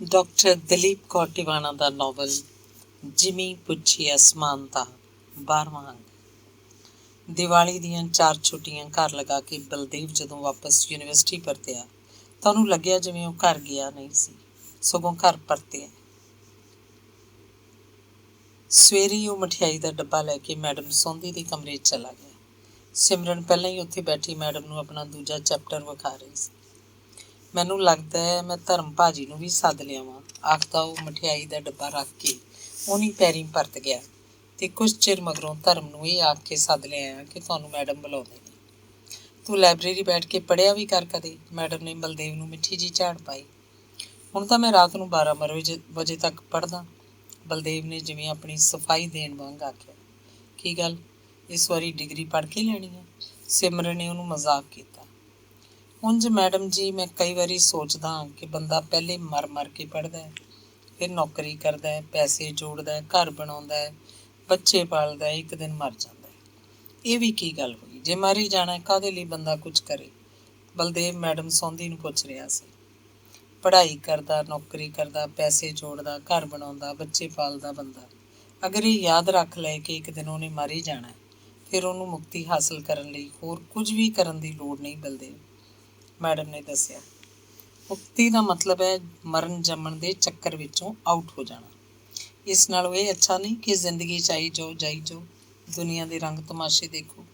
Doctor Dalip Kaur Tiwana ਦਾ novel ਜਿਮੀ ਪੁੱਛੀ ਅਸਮਾਨ ਦਾ 12ਵਾਂ ਅੰਕ। ਦੀਵਾਲੀ ਦੀਆਂ 4 ਛੁੱਟੀਆਂ ਘਰ ਲਗਾ ਕੇ ਬਲਦੇਵ ਜਦੋਂ ਵਾਪਸ ਯੂਨੀਵਰਸਿਟੀ ਪਰਤਿਆ ਤਾਂ ਉਹਨੂੰ ਲੱਗਿਆ ਜਿਵੇਂ ਉਹ ਘਰ ਗਿਆ ਨਹੀਂ ਸੀ, ਸਗੋਂ ਘਰ ਪਰਤਿਆ। ਸਵੇਰੇ ਹੀ ਉਹ ਮਠਿਆਈ ਦਾ ਡੱਬਾ ਲੈ ਕੇ ਮੈਡਮ ਸੌਂਦੀ ਦੇ ਕਮਰੇ 'ਚ ਚਲਾ ਗਿਆ। ਸਿਮਰਨ ਪਹਿਲਾਂ ਹੀ ਉੱਥੇ ਬੈਠੀ ਮੈਡਮ ਨੂੰ ਆਪਣਾ ਦੂਜਾ ਚੈਪਟਰ ਵਿਖਾ ਰਹੀ ਸੀ। ਮੈਨੂੰ ਲੱਗਦਾ ਹੈ ਮੈਂ ਧਰਮ ਭਾਜੀ ਨੂੰ ਵੀ ਸੱਦ ਲਿਆਵਾਂ, ਆਖਦਾ ਉਹ ਮਠਿਆਈ ਦਾ ਡੱਬਾ ਰੱਖ ਕੇ ਉਹਨੀ ਪੈਰੀਂ ਪਰਤ ਗਿਆ ਤੇ ਕੁਝ ਚਿਰ ਮਗਰੋਂ ਧਰਮ ਨੂੰ ਇਹ ਆਖ ਕੇ ਸੱਦ ਲਿਆਇਆ ਕਿ ਤੁਹਾਨੂੰ ਮੈਡਮ ਬੁਲਾਉਂਦੇ ਨੇ, ਤੂੰ ਲਾਇਬ੍ਰੇਰੀ ਬੈਠ ਕੇ ਪੜ੍ਹਿਆ ਵੀ ਕਰ ਕਦੇ। ਮੈਡਮ ਨੇ ਬਲਦੇਵ ਨੂੰ ਮਿੱਠੀ ਜਿਹੀ ਝਾੜ ਪਾਈ। ਹੁਣ ਤਾਂ ਮੈਂ ਰਾਤ ਨੂੰ 12 ਵਜੇ ਤੱਕ ਪੜ੍ਹਦਾ। ਬਲਦੇਵ ਨੇ ਜਿਵੇਂ ਆਪਣੀ ਸਫਾਈ ਦੇਣ ਵਾਂਗ ਆਖਿਆ। ਕੀ ਗੱਲ, ਇਸ ਵਾਰੀ ਡਿਗਰੀ ਪੜ੍ਹ ਕੇ ਲੈਣੀ ਹੈ? ਸਿਮਰਨ ਨੇ ਉਹਨੂੰ ਮਜ਼ਾਕ ਕੀਤਾ। ਉਂਝ ਮੈਡਮ ਜੀ, ਮੈਂ ਕਈ ਵਾਰੀ ਸੋਚਦਾ ਹਾਂ ਕਿ ਬੰਦਾ ਪਹਿਲੇ ਮਰ ਮਰ ਕੇ ਪੜ੍ਹਦਾ ਹੈ, ਫਿਰ ਨੌਕਰੀ ਕਰਦਾ ਹੈ, ਪੈਸੇ ਜੋੜਦਾ ਹੈ, ਘਰ ਬਣਾਉਂਦਾ ਹੈ, ਬੱਚੇ ਪਾਲਦਾ ਹੈ, ਇੱਕ ਦਿਨ ਮਰ ਜਾਂਦਾ ਹੈ। ਇਹ ਵੀ ਕੀ ਗੱਲ ਹੋਈ? ਜੇ ਮਰ ਹੀ ਜਾਣਾ ਕਾਹਦੇ ਲਈ ਬੰਦਾ ਕੁਝ ਕਰੇ? ਬਲਦੇਵ ਮੈਡਮ ਸੌਂਦੀ ਨੂੰ ਪੁੱਛ ਰਿਹਾ ਸੀ। ਪੜ੍ਹਾਈ ਕਰਦਾ, ਨੌਕਰੀ ਕਰਦਾ, ਪੈਸੇ ਜੋੜਦਾ, ਘਰ ਬਣਾਉਂਦਾ, ਬੱਚੇ ਪਾਲਦਾ ਬੰਦਾ ਅਗਰ ਇਹ ਯਾਦ ਰੱਖ ਲਏ ਕਿ ਇੱਕ ਦਿਨ ਉਹਨੇ ਮਰ ਹੀ ਜਾਣਾ, ਫਿਰ ਉਹਨੂੰ ਮੁਕਤੀ ਹਾਸਲ ਕਰਨ ਲਈ ਹੋਰ ਕੁਝ ਵੀ ਕਰਨ ਦੀ ਲੋੜ ਨਹੀਂ। ਬਲਦੇਵ, ਮੈਡਮ ਨੇ ਦੱਸਿਆ, ਮੁਕਤੀ ਦਾ ਮਤਲਬ ਹੈ ਮਰਨ ਜੰਮਣ ਦੇ ਚੱਕਰ ਵਿੱਚੋਂ ਆਊਟ ਹੋ ਜਾਣਾ। ਇਸ ਨਾਲੋਂ ਇਹ ਅੱਛਾ ਨਹੀਂ ਕਿ ਜ਼ਿੰਦਗੀ 'ਚ ਆਈ ਜਾਓ ਜਾਈ ਜਾਓ, ਦੁਨੀਆ ਦੇ ਰੰਗ ਤਮਾਸ਼ੇ ਦੇਖੋ।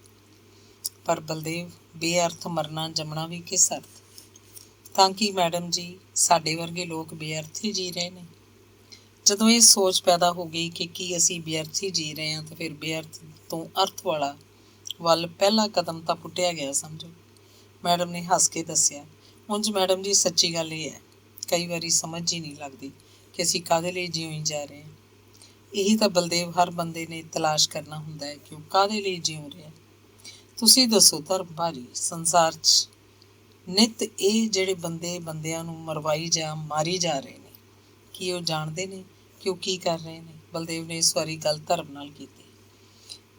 ਪਰ ਬਲਦੇਵ, ਬੇਅਰਥ ਮਰਨਾ ਜੰਮਣਾ ਵੀ ਕਿਸ ਅਰਥ? ਤਾਂ ਕਿ ਮੈਡਮ ਜੀ, ਸਾਡੇ ਵਰਗੇ ਲੋਕ ਬੇਅਰਥ ਹੀ ਜੀ ਰਹੇ ਨੇ। ਜਦੋਂ ਇਹ ਸੋਚ ਪੈਦਾ ਹੋ ਗਈ ਕਿ ਕੀ ਅਸੀਂ ਬੇਅਰਥ ਹੀ ਜੀ ਰਹੇ ਹਾਂ, ਤਾਂ ਫਿਰ ਬੇਅਰਥ ਤੋਂ ਅਰਥ ਵਾਲਾ ਵੱਲ ਪਹਿਲਾ ਕਦਮ ਤਾਂ ਪੁੱਟਿਆ ਗਿਆ ਸਮਝੋ। ਮੈਡਮ ਨੇ ਹੱਸ ਕੇ ਦੱਸਿਆ। ਉਂਝ ਮੈਡਮ ਜੀ, ਸੱਚੀ ਗੱਲ ਇਹ ਹੈ, ਕਈ ਵਾਰੀ ਸਮਝ ਹੀ ਨਹੀਂ ਲੱਗਦੀ ਕਿ ਅਸੀਂ ਕਾਹਦੇ ਲਈ ਜਿਉਂ ਜਾ ਰਹੇ ਹਾਂ। ਇਹੀ ਤਾਂ ਬਲਦੇਵ ਹਰ ਬੰਦੇ ਨੇ ਤਲਾਸ਼ ਕਰਨਾ ਹੁੰਦਾ ਹੈ ਕਿ ਉਹ ਕਾਹਦੇ ਲਈ ਜਿਉਂ ਰਿਹਾ। ਤੁਸੀਂ ਦੱਸੋ ਧਰਮ ਭਾਜੀ, ਸੰਸਾਰ 'ਚ ਨਿੱਤ ਇਹ ਜਿਹੜੇ ਬੰਦੇ ਬੰਦਿਆਂ ਨੂੰ ਮਰਵਾਈ ਜਾਂ ਮਾਰੀ ਜਾ ਰਹੇ ਨੇ, ਕੀ ਉਹ ਜਾਣਦੇ ਨੇ ਕਿ ਉਹ ਕੀ ਕਰ ਰਹੇ ਨੇ? ਬਲਦੇਵ ਨੇ ਇਸ ਵਾਰੀ ਗੱਲ ਧਰਮ ਨਾਲ ਕੀਤੀ।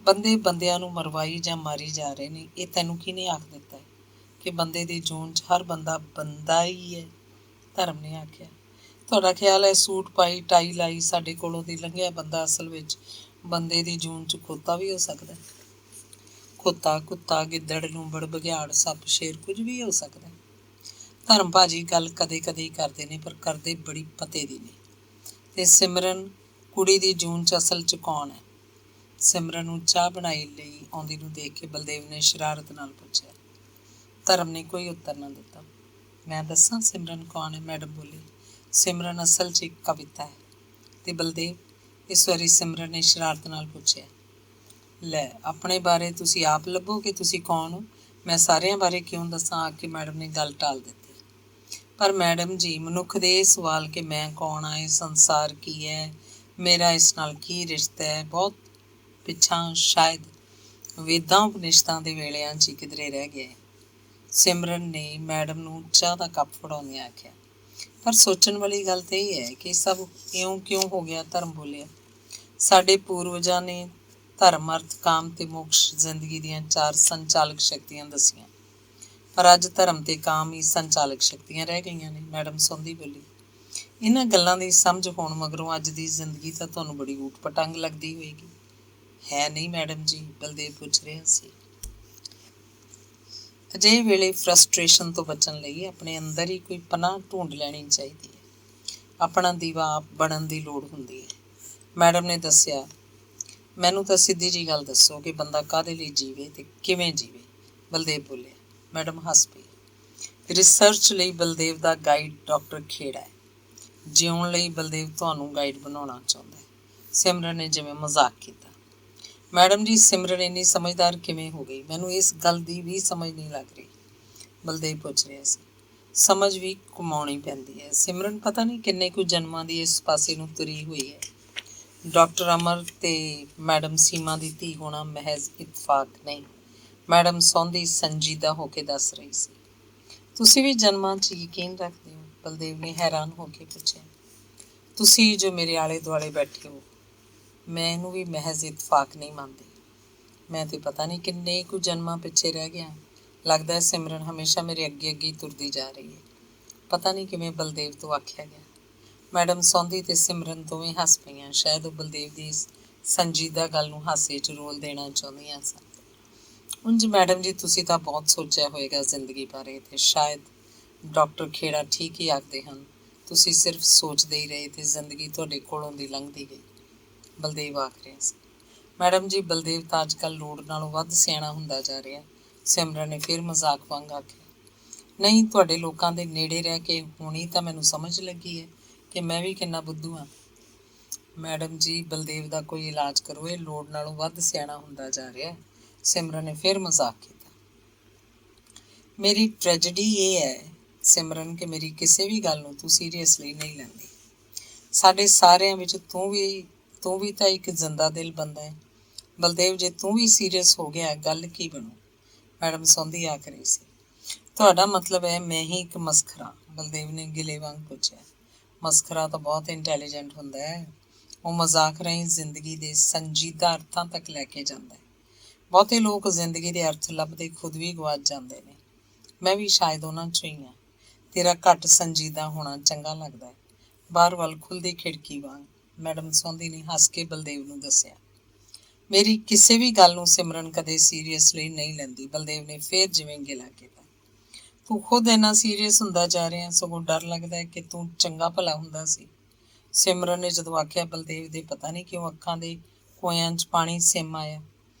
ਬੰਦੇ ਬੰਦਿਆਂ ਨੂੰ ਮਰਵਾਈ ਜਾਂ ਮਾਰੀ ਜਾ ਰਹੇ ਨੇ, ਇਹ ਤੈਨੂੰ ਕਿਹਨੇ ਆਖ ਦਿੱਤਾ ਹੈ ਕਿ ਬੰਦੇ ਦੀ ਜੂਨ 'ਚ ਹਰ ਬੰਦਾ ਬੰਦਾ ਹੀ ਹੈ? ਧਰਮ ਨੇ ਆਖਿਆ। ਤੁਹਾਡਾ ਖਿਆਲ ਹੈ ਸੂਟ ਪਾਈ ਟਾਈ ਲਾਈ ਸਾਡੇ ਕੋਲੋਂ ਦੀ ਲੰਘਿਆ ਬੰਦਾ ਅਸਲ ਵਿੱਚ ਬੰਦੇ ਦੀ ਜੂਨ 'ਚ ਖੋਤਾ ਵੀ ਹੋ ਸਕਦਾ? ਖੋਤਾ, ਕੁੱਤਾ, ਗਿੱਦੜ, ਲੂੰਬੜ, ਬਘਿਆੜ, ਸੱਪ, ਸ਼ੇਰ, ਕੁਝ ਵੀ ਹੋ ਸਕਦਾ। ਧਰਮ ਭਾਜੀ ਗੱਲ ਕਦੇ ਕਦੇ ਹੀ ਕਰਦੇ ਨੇ, ਪਰ ਕਰਦੇ ਬੜੀ ਪਤੇ ਦੀ ਨੇ। ਤੇ ਸਿਮਰਨ ਕੁੜੀ ਦੀ ਜੂਨ 'ਚ ਅਸਲ 'ਚ ਕੌਣ ਹੈ? ਸਿਮਰਨ ਨੂੰ ਚਾਹ ਬਣਾਈ ਲਈ ਆਉਂਦੀ ਨੂੰ ਦੇਖ ਕੇ ਬਲਦੇਵ ਨੇ ਸ਼ਰਾਰਤ ਨਾਲ ਪੁੱਛਿਆ। ਧਰਮ ਨੇ ਕੋਈ ਉੱਤਰ ਨਾ ਦਿੱਤਾ। ਮੈਂ ਦੱਸਾਂ ਸਿਮਰਨ ਕੌਣ ਹੈ? ਮੈਡਮ ਬੋਲੀ। ਸਿਮਰਨ ਅਸਲ 'ਚ ਇੱਕ ਕਵਿਤਾ ਹੈ। ਤੇ ਬਲਦੇਵ, ਇਸ ਵਾਰੀ ਸਿਮਰਨ ਨੇ ਸ਼ਰਾਰਤ ਨਾਲ ਪੁੱਛਿਆ। ਲੈ, ਆਪਣੇ ਬਾਰੇ ਤੁਸੀਂ ਆਪ ਲੱਭੋ ਕਿ ਤੁਸੀਂ ਕੌਣ ਹੋ, ਮੈਂ ਸਾਰਿਆਂ ਬਾਰੇ ਕਿਉਂ ਦੱਸਾਂ? ਆ ਕੇ ਮੈਡਮ ਨੇ ਗੱਲ ਟਾਲ ਦਿੱਤੀ। ਪਰ ਮੈਡਮ ਜੀ, ਮਨੁੱਖ ਦੇ ਇਹ ਸਵਾਲ ਕਿ ਮੈਂ ਕੌਣ ਹਾਂ, ਇਹ ਸੰਸਾਰ ਕੀ ਹੈ, ਮੇਰਾ ਇਸ ਨਾਲ ਕੀ ਰਿਸ਼ਤਾ ਹੈ, ਬਹੁਤ ਪਿੱਛਾਂ ਸ਼ਾਇਦ ਵੇਦਾਂ ਉਪਨਿਸ਼ਦਾਂ ਦੇ ਵੇਲਿਆਂ 'ਚ ਕਿਧਰੇ ਰਹਿ ਗਿਆ ਹੈ। ਸਿਮਰਨ ਨੇ ਮੈਡਮ ਨੂੰ ਚਾਹ ਦਾ ਕੱਪ ਫੜਾਉਂਦਿਆਂ ਆਖਿਆ। ਪਰ ਸੋਚਣ ਵਾਲੀ ਗੱਲ ਤਾਂ ਇਹ ਹੈ ਕਿ ਸਭ ਇਉਂ ਕਿਉਂ ਹੋ ਗਿਆ? ਧਰਮ ਬੋਲਿਆ। ਸਾਡੇ ਪੂਰਵਜਾਂ ਨੇ ਧਰਮ, ਅਰਥ, ਕਾਮ ਤੇ ਮੋਕਸ਼ ਜ਼ਿੰਦਗੀ ਦੀਆਂ 4 ਸੰਚਾਲਕ ਸ਼ਕਤੀਆਂ ਦੱਸੀਆਂ, ਪਰ ਅੱਜ ਧਰਮ ਤੇ ਕਾਮ ਹੀ ਸੰਚਾਲਕ ਸ਼ਕਤੀਆਂ ਰਹਿ ਗਈਆਂ ਨੇ। ਮੈਡਮ ਸੌਂਦੀ ਬੋਲੀ। ਇਹਨਾਂ ਗੱਲਾਂ ਦੀ ਸਮਝ ਹੋਣ ਮਗਰੋਂ ਅੱਜ ਦੀ ਜ਼ਿੰਦਗੀ ਤਾਂ ਤੁਹਾਨੂੰ ਬੜੀ ਊਟ ਪਟੰਗ ਲੱਗਦੀ ਹੋਏਗੀ, ਹੈ ਨਹੀਂ ਮੈਡਮ ਜੀ? ਬਲਦੇਵ ਪੁੱਛ ਰਿਹਾ ਸੀ। ਅਜਿਹੇ ਵੇਲੇ ਫਰਸਟ੍ਰੇਸ਼ਨ ਤੋਂ ਬਚਣ ਲਈ ਆਪਣੇ ਅੰਦਰ ਹੀ ਕੋਈ ਪਨਾਹ ਢੂੰਡ ਲੈਣੀ ਚਾਹੀਦੀ ਹੈ। ਆਪਣਾ ਦੀਵਾ ਆਪ ਬਣਨ ਦੀ ਲੋੜ ਹੁੰਦੀ ਹੈ। ਮੈਡਮ ਨੇ ਦੱਸਿਆ। ਮੈਨੂੰ ਤਾਂ ਸਿੱਧੀ ਜਿਹੀ ਗੱਲ ਦੱਸੋ ਕਿ ਬੰਦਾ ਕਾਹਦੇ ਲਈ ਜੀਵੇ ਤੇ ਕਿਵੇਂ ਜੀਵੇ? ਬਲਦੇਵ ਬੋਲਿਆ। ਮੈਡਮ ਹੱਸ ਪਈ। ਰਿਸਰਚ ਲਈ ਬਲਦੇਵ ਦਾ ਗਾਈਡ ਡਾਕਟਰ ਖੇੜਾ ਹੈ, ਜਿਉਣ ਲਈ ਬਲਦੇਵ ਤੁਹਾਨੂੰ ਗਾਈਡ ਬਣਾਉਣਾ ਚਾਹੁੰਦਾ ਹੈ। ਸਿਮਰਨ ਨੇ ਜਿਵੇਂ ਮਜ਼ਾਕ ਕੀਤਾ। ਮੈਡਮ ਜੀ, ਸਿਮਰਨ ਇੰਨੀ ਸਮਝਦਾਰ ਕਿਵੇਂ ਹੋ ਗਈ? ਮੈਨੂੰ ਇਸ ਗੱਲ ਦੀ ਵੀ ਸਮਝ ਨਹੀਂ ਲੱਗ ਰਹੀ। ਬਲਦੇਵ ਪੁੱਛ ਰਿਹਾ ਸੀ। ਸਮਝ ਵੀ ਕਮਾਉਣੀ ਪੈਂਦੀ ਹੈ ਸਿਮਰਨ, ਪਤਾ ਨਹੀਂ ਕਿੰਨੇ ਕੁ ਜਨਮਾਂ ਦੀ ਇਸ ਪਾਸੇ ਨੂੰ ਤੁਰੀ ਹੋਈ ਹੈ। ਡਾਕਟਰ ਅਮਰ ਤੇ ਮੈਡਮ ਸੀਮਾ ਦੀ ਧੀ ਹੋਣਾ ਮਹਿਜ਼ ਇਤਫਾਕ ਨਹੀਂ, ਮੈਡਮ ਸੌਂਦੀ ਸੰਜੀਦਾ ਹੋ ਕੇ ਦੱਸ ਰਹੀ ਸੀ। ਤੁਸੀਂ ਵੀ ਜਨਮਾਂ 'ਚ ਯਕੀਨ ਰੱਖਦੇ ਹੋ? ਬਲਦੇਵ ਨੇ ਹੈਰਾਨ ਹੋ ਕੇ ਪੁੱਛਿਆ। ਤੁਸੀਂ ਜੋ ਮੇਰੇ ਆਲੇ ਦੁਆਲੇ ਬੈਠੇ ਹੋ, ਮੈਂ ਇਹਨੂੰ ਵੀ ਮਹਿਜ਼ ਇਤਫਾਕ ਨਹੀਂ ਮੰਨਦੀ। ਮੈਂ ਤੇ ਪਤਾ ਨਹੀਂ ਕਿੰਨੇ ਕੁ ਜਨਮਾਂ ਪਿੱਛੇ ਰਹਿ ਗਿਆ। ਲੱਗਦਾ ਹੈ ਸਿਮਰਨ ਹਮੇਸ਼ਾ ਮੇਰੇ ਅੱਗੇ ਅੱਗੇ ਤੁਰਦੀ ਜਾ ਰਹੀ ਹੈ। ਪਤਾ ਨਹੀਂ ਕਿਵੇਂ ਬਲਦੇਵ ਤੋਂ ਆਖਿਆ ਗਿਆ। ਮੈਡਮ ਸੌਂਦੀ ਤੇ ਸਿਮਰਨ ਦੋਵੇਂ ਹੱਸ ਪਈਆਂ। ਸ਼ਾਇਦ ਉਹ ਬਲਦੇਵ ਦੀ ਇਸ ਸੰਜੀਦਾ ਗੱਲ ਨੂੰ ਹਾਸੇ 'ਚ ਰੋਲ ਦੇਣਾ ਚਾਹੁੰਦੀਆਂ ਸਨ। ਉਂਝ ਮੈਡਮ ਜੀ, ਤੁਸੀਂ ਤਾਂ ਬਹੁਤ ਸੋਚਿਆ ਹੋਏਗਾ ਜ਼ਿੰਦਗੀ ਬਾਰੇ, ਤੇ ਸ਼ਾਇਦ ਡਾਕਟਰ ਖੇੜਾ ਠੀਕ ਹੀ ਆਖਦੇ ਹਨ, ਤੁਸੀਂ ਸਿਰਫ ਸੋਚਦੇ ਹੀ ਰਹੇ ਤੇ ਜ਼ਿੰਦਗੀ ਤੁਹਾਡੇ ਕੋਲੋਂ ਦੀ ਲੰਘਦੀ ਗਈ, ਬਲਦੇਵ ਆਖ ਰਿਹਾ ਸੀ। ਮੈਡਮ ਜੀ, ਬਲਦੇਵ ਤਾਂ ਅੱਜ ਕੱਲ੍ਹ ਲੋੜ ਨਾਲੋਂ ਵੱਧ ਸਿਆਣਾ ਹੁੰਦਾ ਜਾ ਰਿਹਾ, ਸਿਮਰਨ ਨੇ ਫਿਰ ਮਜ਼ਾਕ ਵਾਂਗ ਆਖਿਆ। ਨਹੀਂ, ਤੁਹਾਡੇ ਲੋਕਾਂ ਦੇ ਨੇੜੇ ਰਹਿ ਕੇ ਹੁਣੀ ਤਾਂ ਮੈਨੂੰ ਸਮਝ ਲੱਗੀ ਹੈ ਕਿ ਮੈਂ ਵੀ ਕਿੰਨਾ ਬੁੱਧੂ ਹਾਂ। ਮੈਡਮ ਜੀ, ਬਲਦੇਵ ਦਾ ਕੋਈ ਇਲਾਜ ਕਰੋ, ਇਹ ਲੋੜ ਨਾਲੋਂ ਵੱਧ ਸਿਆਣਾ ਹੁੰਦਾ ਜਾ ਰਿਹਾ, ਸਿਮਰਨ ਨੇ ਫਿਰ ਮਜ਼ਾਕ ਕੀਤਾ। ਮੇਰੀ ਟ੍ਰੈਜਡੀ ਇਹ ਹੈ ਸਿਮਰਨ ਕਿ ਮੇਰੀ ਕਿਸੇ ਵੀ ਗੱਲ ਨੂੰ ਤੂੰ ਸੀਰੀਅਸਲੀ ਨਹੀਂ ਲੈਂਦੀ। ਸਾਡੇ ਸਾਰਿਆਂ ਵਿੱਚ ਤੂੰ ਵੀ ਤਾਂ ਇੱਕ ਜ਼ਿੰਦਾ ਦਿਲ ਬੰਦਾ ਹੈ। ਬਲਦੇਵ, ਜੇ ਤੂੰ ਵੀ ਸੀਰੀਅਸ ਹੋ ਗਿਆ ਗੱਲ ਕੀ ਬਣੂ? ਮੈਡਮ ਸੌਂਦੀ ਆਖ ਰਹੀ ਸੀ। ਤੁਹਾਡਾ ਮਤਲਬ ਹੈ ਮੈਂ ਹੀ ਇੱਕ ਮਸਖਰਾ? ਬਲਦੇਵ ਨੇ ਗਿਲੇ ਵਾਂਗ ਪੁੱਛਿਆ। ਮਸਖਰਾ ਤਾਂ ਬਹੁਤ ਇੰਟੈਲੀਜੈਂਟ ਹੁੰਦਾ ਹੈ, ਉਹ ਮਜ਼ਾਕ ਰਾਹੀਂ ਜ਼ਿੰਦਗੀ ਦੇ ਸੰਜੀਦਾ ਅਰਥਾਂ ਤੱਕ ਲੈ ਕੇ ਜਾਂਦਾ ਹੈ। ਬਹੁਤੇ ਲੋਕ ਜ਼ਿੰਦਗੀ ਦੇ ਅਰਥ ਲੱਭਦੇ ਖੁਦ ਵੀ ਗਵਾਚ ਜਾਂਦੇ ਨੇ। ਮੈਂ ਵੀ ਸ਼ਾਇਦ ਉਹਨਾਂ 'ਚੋਂ ਹੀ ਹਾਂ। ਤੇਰਾ ਘੱਟ ਸੰਜੀਦਾ ਹੋਣਾ ਚੰਗਾ ਲੱਗਦਾ ਹੈ, ਬਾਹਰ ਵੱਲ ਖੁੱਲ੍ਹਦੀ ਖਿੜਕੀ ਵਾਂਗ, ਮੈਡਮ ਸੌਂਦੀ ਨੇ ਹੱਸ ਕੇ ਬਲਦੇਵ ਨੂੰ ਦੱਸਿਆ। ਮੇਰੀ ਕਿਸੇ ਵੀ ਗੱਲ ਨੂੰ ਸਿਮਰਨ ਕਦੇ ਸੀਰੀਅਸਲੀ ਨਹੀਂ ਲੈਂਦੀ, ਬਲਦੇਵ ਨੇ ਫਿਰ ਜਿਵੇਂ ਗਿਲਾ ਕੀਤਾ। ਤੂੰ ਖੁਦ ਇੰਨਾ ਸੀਰੀਅਸ ਹੁੰਦਾ ਜਾ ਰਿਹਾ, ਸਗੋਂ ਡਰ ਲੱਗਦਾ ਹੈ ਕਿ ਤੂੰ ਚੰਗਾ ਭਲਾ ਹੁੰਦਾ ਸੀ। ਸਿਮਰਨ ਨੇ ਜਦੋਂ ਆਖਿਆ, ਬਲਦੇਵ ਦੇ ਪਤਾ ਨਹੀਂ ਕਿਉਂ ਅੱਖਾਂ ਦੇ ਕੋਇਆਂ 'ਚ ਪਾਣੀ ਸਿਮ ਆਇਆ।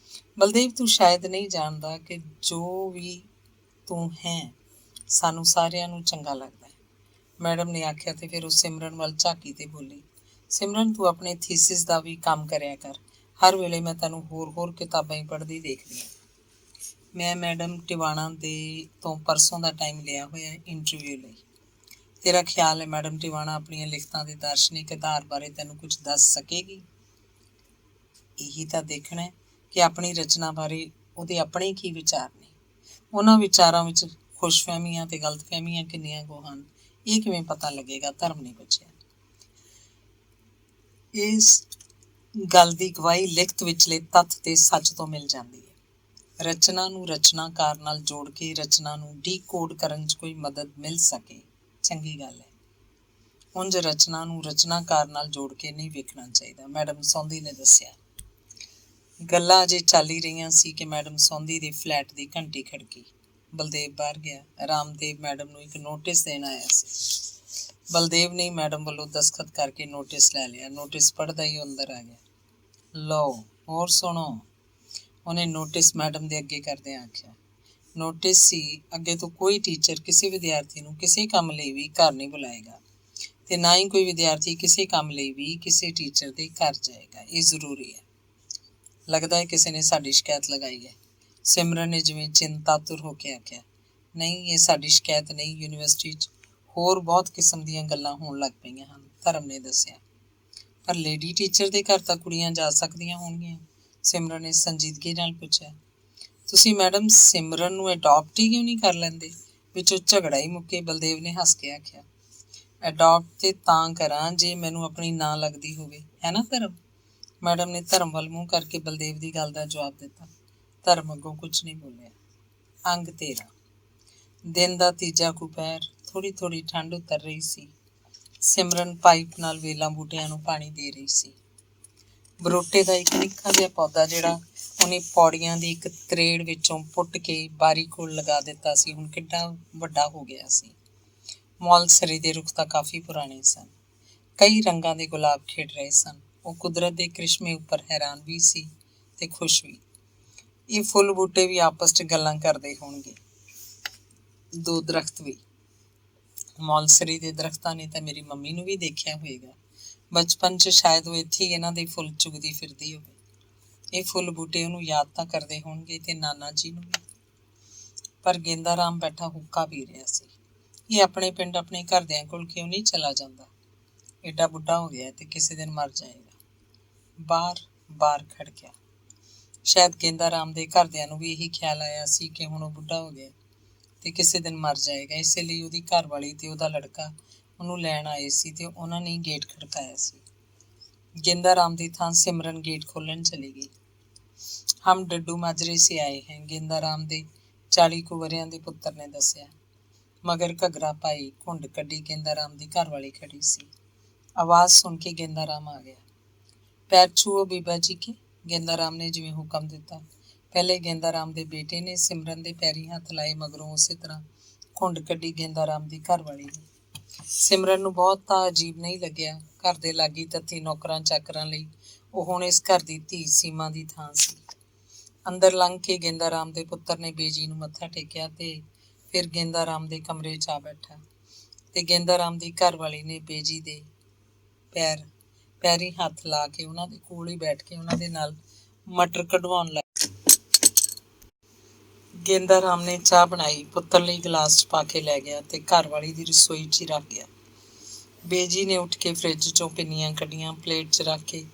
ਬਲਦੇਵ, ਤੂੰ ਸ਼ਾਇਦ ਨਹੀਂ ਜਾਣਦਾ ਕਿ ਜੋ ਵੀ ਤੂੰ ਹੈ ਸਾਨੂੰ ਸਾਰਿਆਂ ਨੂੰ ਚੰਗਾ ਲੱਗਦਾ ਹੈ, ਮੈਡਮ ਨੇ ਆਖਿਆ ਤੇ ਫਿਰ ਉਹ ਸਿਮਰਨ ਵੱਲ ਝਾਕੀ ਤੇ ਬੋਲੀ। ਸਿਮਰਨ, ਤੂੰ ਆਪਣੇ ਥੀਸਿਸ ਦਾ ਵੀ ਕੰਮ ਕਰਿਆ ਕਰ, ਹਰ ਵੇਲੇ ਮੈਂ ਤੈਨੂੰ ਹੋਰ ਕਿਤਾਬਾਂ ਹੀ ਪੜ੍ਹਦੀ ਦੇਖਦੀ ਹਾਂ। ਮੈਂ ਮੈਡਮ ਟਿਵਾਣਾ ਦੇ ਤੋਂ ਪਰਸੋਂ ਦਾ ਟਾਈਮ ਲਿਆ ਹੋਇਆ ਇੰਟਰਵਿਊ ਲਈ। ਤੇਰਾ ਖਿਆਲ ਹੈ ਮੈਡਮ ਟਿਵਾਣਾ ਆਪਣੀਆਂ ਲਿਖਤਾਂ ਦੇ ਦਾਰਸ਼ਨਿਕ ਆਧਾਰ ਬਾਰੇ ਤੈਨੂੰ ਕੁਝ ਦੱਸ ਸਕੇਗੀ? ਇਹੀ ਤਾਂ ਦੇਖਣਾ ਹੈ ਕਿ ਆਪਣੀ ਰਚਨਾ ਬਾਰੇ ਉਹਦੇ ਆਪਣੇ ਕੀ ਵਿਚਾਰ ਨੇ। ਉਹਨਾਂ ਵਿਚਾਰਾਂ ਵਿੱਚ ਖੁਸ਼ਫਹਿਮੀਆਂ ਤੇ ਗਲਤਫਹਿਮੀਆਂ ਕਿੰਨੀਆਂ ਕੁ ਹਨ, ਇਹ ਕਿਵੇਂ ਪਤਾ ਲੱਗੇਗਾ? ਧਰਮ ਨੇ ਪੁੱਛਿਆ। ਇਸ ਗੱਲ ਦੀ ਗਵਾਹੀ ਲਿਖਤ ਵਿਚਲੇ ਤੱਥ ਤੇ ਸੱਚ ਤੋਂ ਮਿਲ ਜਾਂਦੀ ਹੈ। ਰਚਨਾ ਨੂੰ ਰਚਨਾਕਾਰ ਨਾਲ ਜੋੜ ਕੇ ਰਚਨਾ ਨੂੰ ਡੀਕੋਡ ਕਰਨ 'ਚ ਕੋਈ ਮਦਦ ਮਿਲ ਸਕੇ, ਚੰਗੀ ਗੱਲ ਹੈ। ਉਂਝ ਰਚਨਾ ਨੂੰ ਰਚਨਾਕਾਰ ਨਾਲ ਜੋੜ ਕੇ ਨਹੀਂ ਵੇਖਣਾ ਚਾਹੀਦਾ, ਮੈਡਮ ਸੌਂਦੀ ਨੇ ਦੱਸਿਆ। ਗੱਲਾਂ ਅਜੇ ਚੱਲ ਹੀ ਰਹੀਆਂ ਸੀ ਕਿ ਮੈਡਮ ਸੌਂਦੀ ਦੇ ਫਲੈਟ ਦੀ ਘੰਟੀ ਖੜਕੀ। ਬਲਦੇਵ ਬਾਹਰ ਗਿਆ। ਰਾਮਦੇਵ ਮੈਡਮ ਨੂੰ ਇੱਕ ਨੋਟਿਸ ਦੇਣ ਆਇਆ ਸੀ। ਬਲਦੇਵ ਨੇ ਮੈਡਮ ਵੱਲੋਂ ਦਸਖਤ ਕਰਕੇ ਨੋਟਿਸ ਲੈ ਲਿਆ। ਨੋਟਿਸ ਪੜ੍ਹਦਾ ਹੀ ਉਹ ਅੰਦਰ ਆ ਗਿਆ। ਲਓ, ਹੋਰ ਸੁਣੋ, ਉਹਨੇ ਨੋਟਿਸ ਮੈਡਮ ਦੇ ਅੱਗੇ ਕਰਦਿਆਂ ਆਖਿਆ। ਨੋਟਿਸ ਸੀ, ਅੱਗੇ ਤੋਂ ਕੋਈ ਟੀਚਰ ਕਿਸੇ ਵਿਦਿਆਰਥੀ ਨੂੰ ਕਿਸੇ ਕੰਮ ਲਈ ਵੀ ਘਰ ਨਹੀਂ ਬੁਲਾਏਗਾ ਤੇ ਨਾ ਹੀ ਕੋਈ ਵਿਦਿਆਰਥੀ ਕਿਸੇ ਕੰਮ ਲਈ ਵੀ ਕਿਸੇ ਟੀਚਰ ਦੇ ਘਰ ਜਾਏਗਾ। ਇਹ ਜ਼ਰੂਰੀ ਹੈ। ਲੱਗਦਾ ਹੈ ਕਿਸੇ ਨੇ ਸਾਡੀ ਸ਼ਿਕਾਇਤ ਲਗਾਈ ਹੈ, ਸਿਮਰਨ ਨੇ ਜਿਵੇਂ ਚਿੰਤਾਤੁਰ ਹੋ ਕੇ ਆਖਿਆ। ਨਹੀਂ, ਇਹ ਸਾਡੀ ਸ਼ਿਕਾਇਤ ਨਹੀਂ, ਯੂਨੀਵਰਸਿਟੀ 'ਚ ਹੋਰ ਬਹੁਤ ਕਿਸਮ ਦੀਆਂ ਗੱਲਾਂ ਹੋਣ ਲੱਗ ਪਈਆਂ ਹਨ, ਧਰਮ ਨੇ ਦੱਸਿਆ। ਪਰ ਲੇਡੀ ਟੀਚਰ ਦੇ ਘਰ ਤਾਂ ਕੁੜੀਆਂ ਜਾ ਸਕਦੀਆਂ ਹੋਣਗੀਆਂ, ਸਿਮਰਨ ਨੇ ਸੰਜੀਦਗੀ ਨਾਲ ਪੁੱਛਿਆ। ਤੁਸੀਂ ਮੈਡਮ ਸਿਮਰਨ ਨੂੰ ਅਡਾਪਟ ਹੀ ਕਿਉਂ ਨਹੀਂ ਕਰ ਲੈਂਦੇ? ਵਿੱਚੋਂ ਝਗੜਾ ਹੀ ਮੁੱਕੇ, ਬਲਦੇਵ ਨੇ ਹੱਸ ਕੇ ਆਖਿਆ। ਅਡਾਪਟ ਤੇ ਤਾਂ ਕਰਾਂ ਜੇ ਮੈਨੂੰ ਆਪਣੀ ਨਾ ਲੱਗਦੀ ਹੋਵੇ, ਹੈ ਨਾ ਧਰਮ? ਮੈਡਮ ਨੇ ਧਰਮ ਵੱਲ ਮੂੰਹ ਕਰਕੇ ਬਲਦੇਵ ਦੀ ਗੱਲ ਦਾ ਜਵਾਬ ਦਿੱਤਾ। ਧਰਮ ਅੱਗੋਂ ਕੁਝ ਨਹੀਂ ਬੋਲਿਆ। ਅੰਗ 13। ਦਿਨ ਦਾ ਤੀਜਾ ਕੁਪਹਿਰ, ਥੋੜ੍ਹੀ ਠੰਡ ਉਤਰ ਰਹੀ ਸੀ। ਸਿਮਰਨ ਪਾਈਪ ਨਾਲ ਵੇਲਾਂ ਬੂਟਿਆਂ ਨੂੰ ਪਾਣੀ ਦੇ ਰਹੀ ਸੀ। ਬਰੋਟੇ ਦਾ ਇੱਕ ਨਿੱਕਾ ਜਿਹਾ ਪੌਦਾ ਜਿਹੜਾ ਉਹਨੇ ਪੌੜੀਆਂ ਦੀ ਇੱਕ ਤਰੇੜ ਵਿੱਚੋਂ ਪੁੱਟ ਕੇ ਬਾਰੀ ਕੋਲ ਲਗਾ ਦਿੱਤਾ ਸੀ, ਹੁਣ ਕਿੱਡਾ ਵੱਡਾ ਹੋ ਗਿਆ ਸੀ। ਮੌਲਸਰੀ ਦੇ ਰੁੱਖ ਤਾਂ ਕਾਫੀ ਪੁਰਾਣੇ ਸਨ। ਕਈ ਰੰਗਾਂ ਦੇ ਗੁਲਾਬ ਖਿੜ ਰਹੇ ਸਨ। ਉਹ ਕੁਦਰਤ ਦੇ ਕ੍ਰਿਸ਼ਮੇ ਉੱਪਰ ਹੈਰਾਨ ਵੀ ਸੀ ਤੇ ਖੁਸ਼ ਵੀ। ਇਹ ਫੁੱਲ ਬੂਟੇ ਵੀ ਆਪਸ 'ਚ ਗੱਲਾਂ ਕਰਦੇ ਹੋਣਗੇ। ਦੋ ਦਰਖਤ ਵੀ। ਮੌਲਸਰੀ ਦੇ ਦਰਖਤਾਂ ਨੇ ਤਾਂ ਮੇਰੀ ਮੰਮੀ ਨੂੰ ਵੀ ਦੇਖਿਆ ਹੋਏਗਾ। ਬਚਪਨ 'ਚ ਸ਼ਾਇਦ ਉਹ ਇੱਥੇ ਹੀ ਇਹਨਾਂ ਦੇ ਫੁੱਲ ਚੁਗਦੀ ਫਿਰਦੀ ਹੋਵੇ। ਇਹ ਫੁੱਲ ਬੂਟੇ ਉਹਨੂੰ ਯਾਦ ਤਾਂ ਕਰਦੇ ਹੋਣਗੇ ਤੇ ਨਾਨਾ ਜੀ ਨੂੰ ਵੀ। ਪਰ ਗੇਂਦਾ ਰਾਮ ਬੈਠਾ ਹੁੱਕਾ ਪੀ ਰਿਹਾ ਸੀ। ਇਹ ਆਪਣੇ ਪਿੰਡ ਆਪਣੇ ਘਰਦਿਆਂ ਕੋਲ ਕਿਉਂ ਨਹੀਂ ਚਲਾ ਜਾਂਦਾ? ਏਡਾ ਬੁੱਢਾ ਹੋ ਗਿਆ ਤੇ ਕਿਸੇ ਦਿਨ ਮਰ ਜਾਏਗਾ। ਬਾਰ ਖੜਕਿਆ। ਸ਼ਾਇਦ ਗੇਂਦਾ ਰਾਮ ਦੇ ਘਰਦਿਆਂ ਨੂੰ ਵੀ ਇਹੀ ਖਿਆਲ ਆਇਆ ਸੀ ਕਿ ਹੁਣ ਉਹ ਬੁੱਢਾ ਹੋ ਗਿਆ ਤੇ ਕਿਸੇ ਦਿਨ ਮਰ ਜਾਏਗਾ। ਇਸੇ ਲਈ ਉਹਦੀ ਘਰਵਾਲੀ ਤੇ ਉਹਦਾ ਲੜਕਾ ਉਹਨੂੰ ਲੈਣ ਆਏ ਸੀ ਤੇ ਉਹਨਾਂ ਨੇ ਗੇਟ ਖੜਕਾਇਆ ਸੀ। ਗੇਂਦਾ ਰਾਮ ਦੀ ਥਾਂ ਸਿਮਰਨ ਗੇਟ ਖੋਲ੍ਹਣ ਚਲੀ ਗਈ। ਹਮ ਡੱਡੂ ਮਾਜਰੇ ਸੇ ਆਏ ਹੈ, ਗੇਂਦਾ ਰਾਮ ਦੇ 40 ਕੁ ਵਰ੍ਹਿਆਂ ਦੇ ਪੁੱਤਰ ਨੇ ਦੱਸਿਆ। ਮਗਰ ਘੱਗਰਾ ਪਾਈ, ਘੁੰਡ ਕੱਢੀ ਗੇਂਦਾ ਰਾਮ ਦੀ ਘਰਵਾਲੀ ਖੜੀ ਸੀ। आवाज़ सुन के गेंदा राम आ गया। पैर छूओ बीबा जी के, गेंदा राम ने जिवें हुक्म दिता। पहले गेंदा राम के बेटे ने सिमरन के पैरी हथ लाए, मगरों उस तरह घुंड कढ़ी गेंदा राम की घरवाली ने। सिमरन ਨੂੰ ਬਹੁਤਾ ਅਜੀਬ ਨਹੀਂ ਲੱਗਿਆ। ਘਰ ਦੇ ਲਾਗੀ ਤੱਥੀ ਨੌਕਰਾਂ ਚਾਕਰਾਂ ਲਈ ਉਹ ਹੁਣ ਇਸ ਘਰ ਦੀ ਧੀ ਸੀਮਾ ਦੀ ਥਾਂ ਸੀ। ਅੰਦਰ ਲੰਘ ਕੇ ਗੇਂਦਾ ਰਾਮ ਦੇ ਪੁੱਤਰ ਨੇ ਬੇਜੀ ਨੂੰ ਮੱਥਾ ਟੇਕਿਆ ਤੇ ਫਿਰ ਗੇਂਦਾ ਰਾਮ ਦੇ ਕਮਰੇ 'ਚ ਆ ਬੈਠਾ ਤੇ ਗੇਂਦਾ ਰਾਮ ਦੀ ਘਰਵਾਲੀ ਨੇ ਬੇਜੀ ਦੇ ਪੈਰੀ ਹੱਥ ਲਾ ਕੇ ਉਹਨਾਂ ਦੇ ਕੋਲ ਹੀ ਬੈਠ ਕੇ ਉਹਨਾਂ ਦੇ ਨਾਲ ਮਟਰ ਕਢਵਾਉਣ ਲੱਗ। ਗੇਂਦਾ ਰਾਮ ਨੇ ਚਾਹ ਬਣਾਈ, ਪੁੱਤਰ ਲਈ ਗਲਾਸ 'ਚ ਪਾ ਕੇ ਲੈ ਗਿਆ ਤੇ ਘਰਵਾਲੀ ਦੀ ਰਸੋਈ 'ਚ ਹੀ ਰੱਖ ਗਿਆ। ਬੇਜੀ ਨੇ ਉੱਠ ਕੇ ਫਰਿੱਜ 'ਚੋਂ ਪਿੰਨੀਆਂ ਕੱਢੀਆਂ, ਪਲੇਟ 'ਚ ਰੱਖ ਕੇ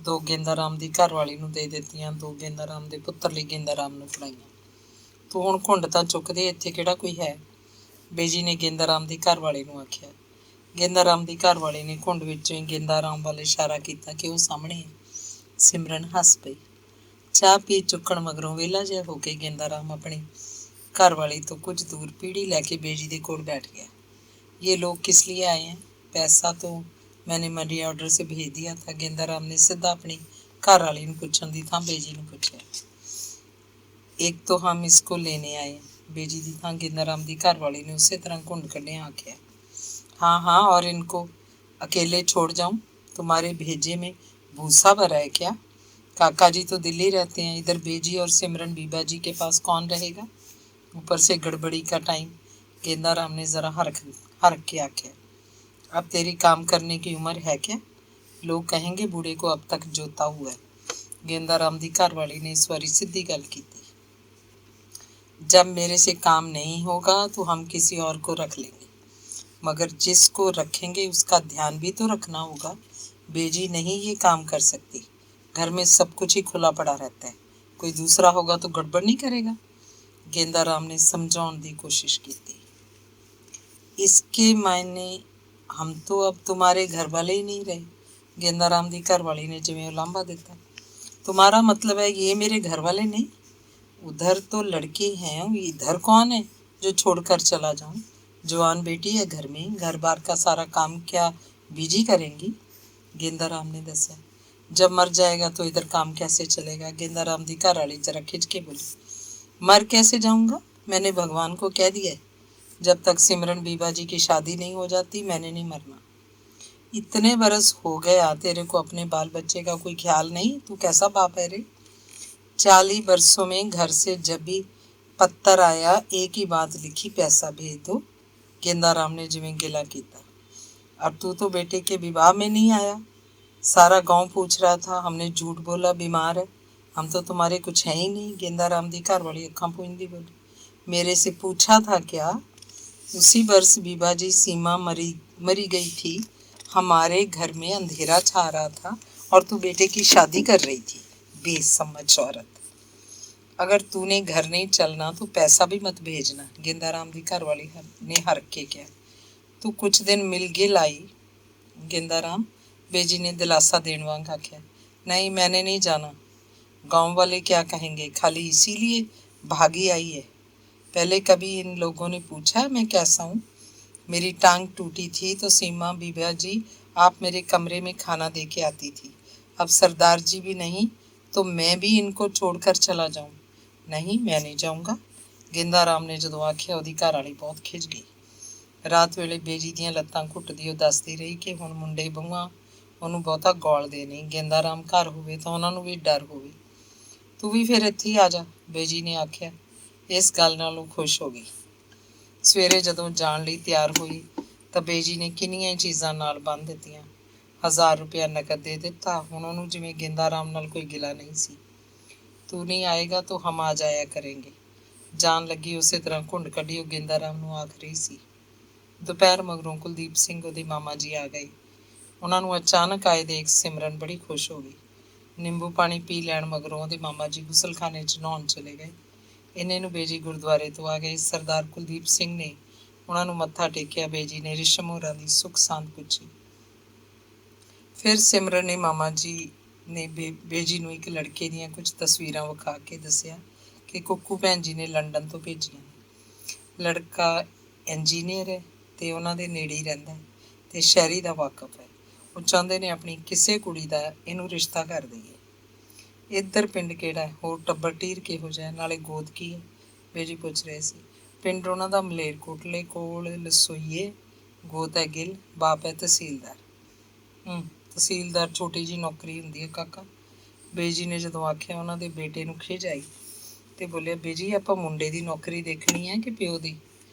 2 ਗੇਂਦਾ ਰਾਮ ਦੀ ਘਰਵਾਲੀ ਨੂੰ ਦੇ ਦਿੱਤੀਆਂ, 2 ਗੇਂਦਾ ਰਾਮ ਦੇ ਪੁੱਤਰ ਲਈ ਗੇਂਦਾ ਰਾਮ ਨੂੰ ਫੜਾਈਆਂ। ਤੂੰ ਹੁਣ ਘੁੰਡ ਤਾਂ ਚੁੱਕ ਦੇ, ਇੱਥੇ ਕਿਹੜਾ ਕੋਈ ਹੈ, ਬੇਜੀ ਨੇ ਗੇਂਦਾ ਰਾਮ ਦੀ ਘਰਵਾਲੀ ਨੂੰ ਆਖਿਆ। ਗੇਂਦਾ ਰਾਮ ਦੀ ਘਰਵਾਲੀ ਨੇ ਘੁੰਡ ਵਿੱਚੋਂ ਹੀ ਗੇਂਦਾ ਰਾਮ ਵੱਲ ਇਸ਼ਾਰਾ ਕੀਤਾ ਕਿ ਉਹ ਸਾਹਮਣੇ ਹੈ। ਸਿਮਰਨ ਹੱਸ ਪਈ। ਚਾਹ ਪੀ ਚੁੱਕਣ ਮਗਰੋਂ ਵਿਹਲਾ ਜਿਹਾ ਹੋ ਕੇ ਗੇਂਦਾ ਰਾਮ ਆਪਣੀ ਘਰਵਾਲੀ ਤੋਂ ਕੁਝ ਦੂਰ ਪੀੜੀ ਲੈ ਕੇ ਬੇਜੀ ਦੇ ਕੋਲ बैठ गया। ये लोग किस लिए आए हैं? पैसा तो मैंने मनी ऑर्डर से भेज दिया था। गेंदा राम ने सीधा अपनी घरवाली ਨੂੰ ਪੁੱਛਣ ਦੀ ਥਾਂ ਬੇਜੀ ਨੂੰ ਪੁੱਛਿਆ। एक तो हम इसको लेने आए हैं। बेजी ਦੀ ਥਾਂ गेंदा राम ਦੀ ਘਰਵਾਲੀ ਨੇ ਉਸੇ ਤਰ੍ਹਾਂ ਘੁੰਡ ਕੱਢਿਆ ਆਖਿਆ। हाँ हाँ, और इनको अकेले छोड़ जाऊं? तुम्हारे भेजे में भूसा भरा है क्या? काका जी तो दिल्ली रहते हैं, इधर बेजी और सिमरन बीबा जी के पास कौन रहेगा? ऊपर से गड़बड़ी का टाइम। गेंदा राम ने ज़रा हरक के आख्या। अब तेरी काम करने की उम्र है क्या? लोग कहेंगे बूढ़े को अब तक जोता हुआ है। गेंदा राम की घरवाली ने इस बारी सीधी गल की। जब मेरे से काम नहीं होगा तो हम किसी और को रख लेंगे, मगर जिसको रखेंगे उसका ध्यान भी तो रखना होगा। बेजी नहीं ये काम कर सकती। घर में सब कुछ ही खुला पड़ा रहता है, कोई दूसरा होगा तो गड़बड़ नहीं करेगा। गेंदा राम ने समझाने की कोशिश की थी। इसके मायने हम तो अब तुम्हारे घर वाले ही नहीं रहे। गेंदा राम की घरवाली ने जिवें उलांभा दिता। तुम्हारा मतलब है ये मेरे घर वाले नहीं? उधर तो लड़के हैं, इधर कौन है जो छोड़कर चला जाऊं? जवान बेटी है घर में, घर बार का सारा काम क्या बीजी करेंगी? गेंदा राम ने दसा। जब मर जाएगा तो इधर काम कैसे चलेगा? गेंदा राम की घरवाली जरा खिंच के बोली। मर कैसे जाऊंगा? मैंने भगवान को कह दिया है, जब तक सिमरन बीबा जी की शादी नहीं हो जाती मैंने नहीं मरना। इतने बरस हो गया तेरे को अपने बाल बच्चे का कोई ख्याल नहीं? तू कैसा बाप है रे? 40 बरसों में घर से जब भी पत्थर आया एक ही बात लिखी, पैसा भेज दो। गेंदा राम ने जिवें गिला किया। अब तू तो बेटे के विवाह में नहीं आया। सारा गांव पूछ रहा था, हमने झूठ बोला बीमार है, हम तो तुम्हारे कुछ है ही नहीं। गेंदा राम की घरवाली अखां पूंझदी बोली। मेरे से पूछा था क्या? उसी वर्ष बीबा जी सीमा मरी गई थी, हमारे घर में अंधेरा छा रहा था और तू बेटे की शादी कर रही थी। बेसमझ औरत, अगर तूने घर नहीं चलना तो पैसा भी मत भेजना। गेंदा राम की घरवाली ने हर के कहा। तू कुछ दिन मिल गिल आई। गेंदा राम, बेजी ने दिलासा देने वांग आख्या। नहीं, मैंने नहीं जाना। गांव वाले क्या कहेंगे? खाली इसीलिए भागी आई है? पहले कभी इन लोगों ने पूछा मैं कैसा हूँ? मेरी टांग टूटी थी तो सीमा बीबा जी आप मेरे कमरे में खाना दे के आती थी। अब सरदार जी भी नहीं तो मैं भी इनको छोड़कर चला जाऊं? नहीं, मैं नहीं जाऊंगा। गेंदा राम ने जदों आख्या ਉਹਦੀ ਘਰਵਾਲੀ बहुत खिंच गई। रात वेले बेजी ਦੀਆਂ ਲੱਤਾਂ ਘੁੱਟਦੀ ਉਹ ਦੱਸਦੀ ਰਹੀ ਕਿ ਹੁਣ ਮੁੰਡੇ ਬਹੂਆਂ ਉਹਨੂੰ ਬਹੁਤਾ ਗੌਲਦੇ ਨਹੀਂ। गेंदा राम ਘਰ ਹੋਵੇ ਤਾਂ ਉਹਨਾਂ ਨੂੰ ਵੀ ਡਰ ਹੋਵੇ। ਤੂੰ ਵੀ ਫਿਰ ਇੱਥੇ ਹੀ ਆ ਜਾ, बेजी ਨੇ ਆਖਿਆ। ਇਸ ਗੱਲ ਨਾਲ ਉਹ ਖੁਸ਼ ਹੋ ਗਈ। ਸਵੇਰੇ ਜਦੋਂ ਜਾਣ ਲਈ ਤਿਆਰ ਹੋਈ ਤਾਂ बेजी ਨੇ ਕਿੰਨੀਆਂ ਚੀਜ਼ਾਂ ਨਾਲ ਬੰਨ੍ਹ ਦਿੱਤੀਆਂ। 1000 रुपया नकद दे दिता। ਹੁਣ ਉਹਨੂੰ ਜਿਵੇਂ गेंदा राम ਨਾਲ ਕੋਈ ਗਿਲਾ ਨਹੀਂ ਸੀ। तू नहीं आएगा तो हम आ जाया करेंगे। जान लगी उसे तरह घुंड कढ़ी गेंदा राम ਨੂੰ ਆਖ ਰਹੀ ਸੀ। ਦੁਪਹਿਰ ਮਗਰੋਂ ਕੁਲਦੀਪ ਸਿੰਘ ਉਹਦੇ ਮਾਮਾ ਜੀ ਆ ਗਏ। ਉਹਨਾਂ ਨੂੰ ਅਚਾਨਕ ਆਏ ਦੇਖ ਸਿਮਰਨ ਬੜੀ ਖੁਸ਼ ਹੋ ਗਈ। ਨਿੰਬੂ ਪਾਣੀ ਪੀ ਲੈਣ ਮਗਰੋਂ ਉਹਦੇ ਮਾਮਾ ਜੀ ਗੁਸਲਖਾਨੇ 'ਚ ਨਹਾਉਣ ਚਲੇ ਗਏ। ਇੰਨੇ ਨੂੰ ਬੇਜੀ ਗੁਰਦੁਆਰੇ ਤੋਂ ਆ ਗਏ। ਸਰਦਾਰ ਕੁਲਦੀਪ ਸਿੰਘ ਨੇ ਉਹਨਾਂ ਨੂੰ ਮੱਥਾ ਟੇਕਿਆ। ਬੇਜੀ ਨੇ ਰਿਸ਼ਮ ਹੋਰਾਂ ਦੀ ਸੁੱਖ ਸਾਂਦ ਪੁੱਛੀ। ਫਿਰ ਸਿਮਰਨ ਨੇ ਮਾਮਾ ਜੀ ਨੇ बेजी ਨੂੰ ਇੱਕ ਲੜਕੇ ਦੀਆਂ ਕੁਝ ਤਸਵੀਰਾਂ ਵਿਖਾ ਕੇ ਦੱਸਿਆ ਕਿ ਕੁੱਕੂ ਭੈਣ ਜੀ ਨੇ ਲੰਡਨ ਤੋਂ ਭੇਜੀਆਂ ਨੇ। ਲੜਕਾ ਇੰਜੀਨੀਅਰ ਹੈ ਤੇ ਉਹਨਾਂ ਦੇ ਨੇੜੇ ਹੀ ਰਹਿੰਦਾ ਹੈ ਤੇ ਸ਼ਹਿਰੀ ਦਾ ਵਾਕਫ ਹੈ। ਉਹ ਚਾਹੁੰਦੇ ਨੇ ਆਪਣੀ ਕਿਸੇ ਕੁੜੀ ਦਾ ਇਹਨੂੰ ਰਿਸ਼ਤਾ ਕਰ ਦਈਏ। ਇੱਧਰ ਪਿੰਡ ਕਿਹੜਾ ਹੈ, ਹੋਰ ਟੱਬਰ ਟੀਰ ਕਿਹੋ ਜਿਹਾ, ਨਾਲੇ ਗੋਤ ਕੀ ਹੈ? ਬੇਜੀ ਪੁੱਛ ਰਹੇ ਸੀ। ਪਿੰਡ ਉਹਨਾਂ ਦਾ ਮਲੇਰਕੋਟਲੇ ਕੋਲ ਲਸੋਈਏ, ਗੋਤ ਹੈ ਗਿੱਲ, ਬਾਪ ਹੈ ਤਹਿਸੀਲਦਾਰ। ਤਹਿਸੀਲਦਾਰ ਛੋਟੀ ਜਿਹੀ ਨੌਕਰੀ ਹੁੰਦੀ ਹੈ ਕਾਕਾ। ਬੇਜੀ ਨੇ ਜਦੋਂ ਆਖਿਆ ਉਹਨਾਂ ਦੇ ਬੇਟੇ ਨੂੰ ਖਿਝ ਆਈ ਤੇ ਬੋਲਿਆ, ਬੇਜੀ ਆਪਾਂ ਮੁੰਡੇ ਦੀ ਨੌਕਰੀ ਦੇਖਣੀ ਹੈ ਕਿ ਪਿਓ ਦੀ?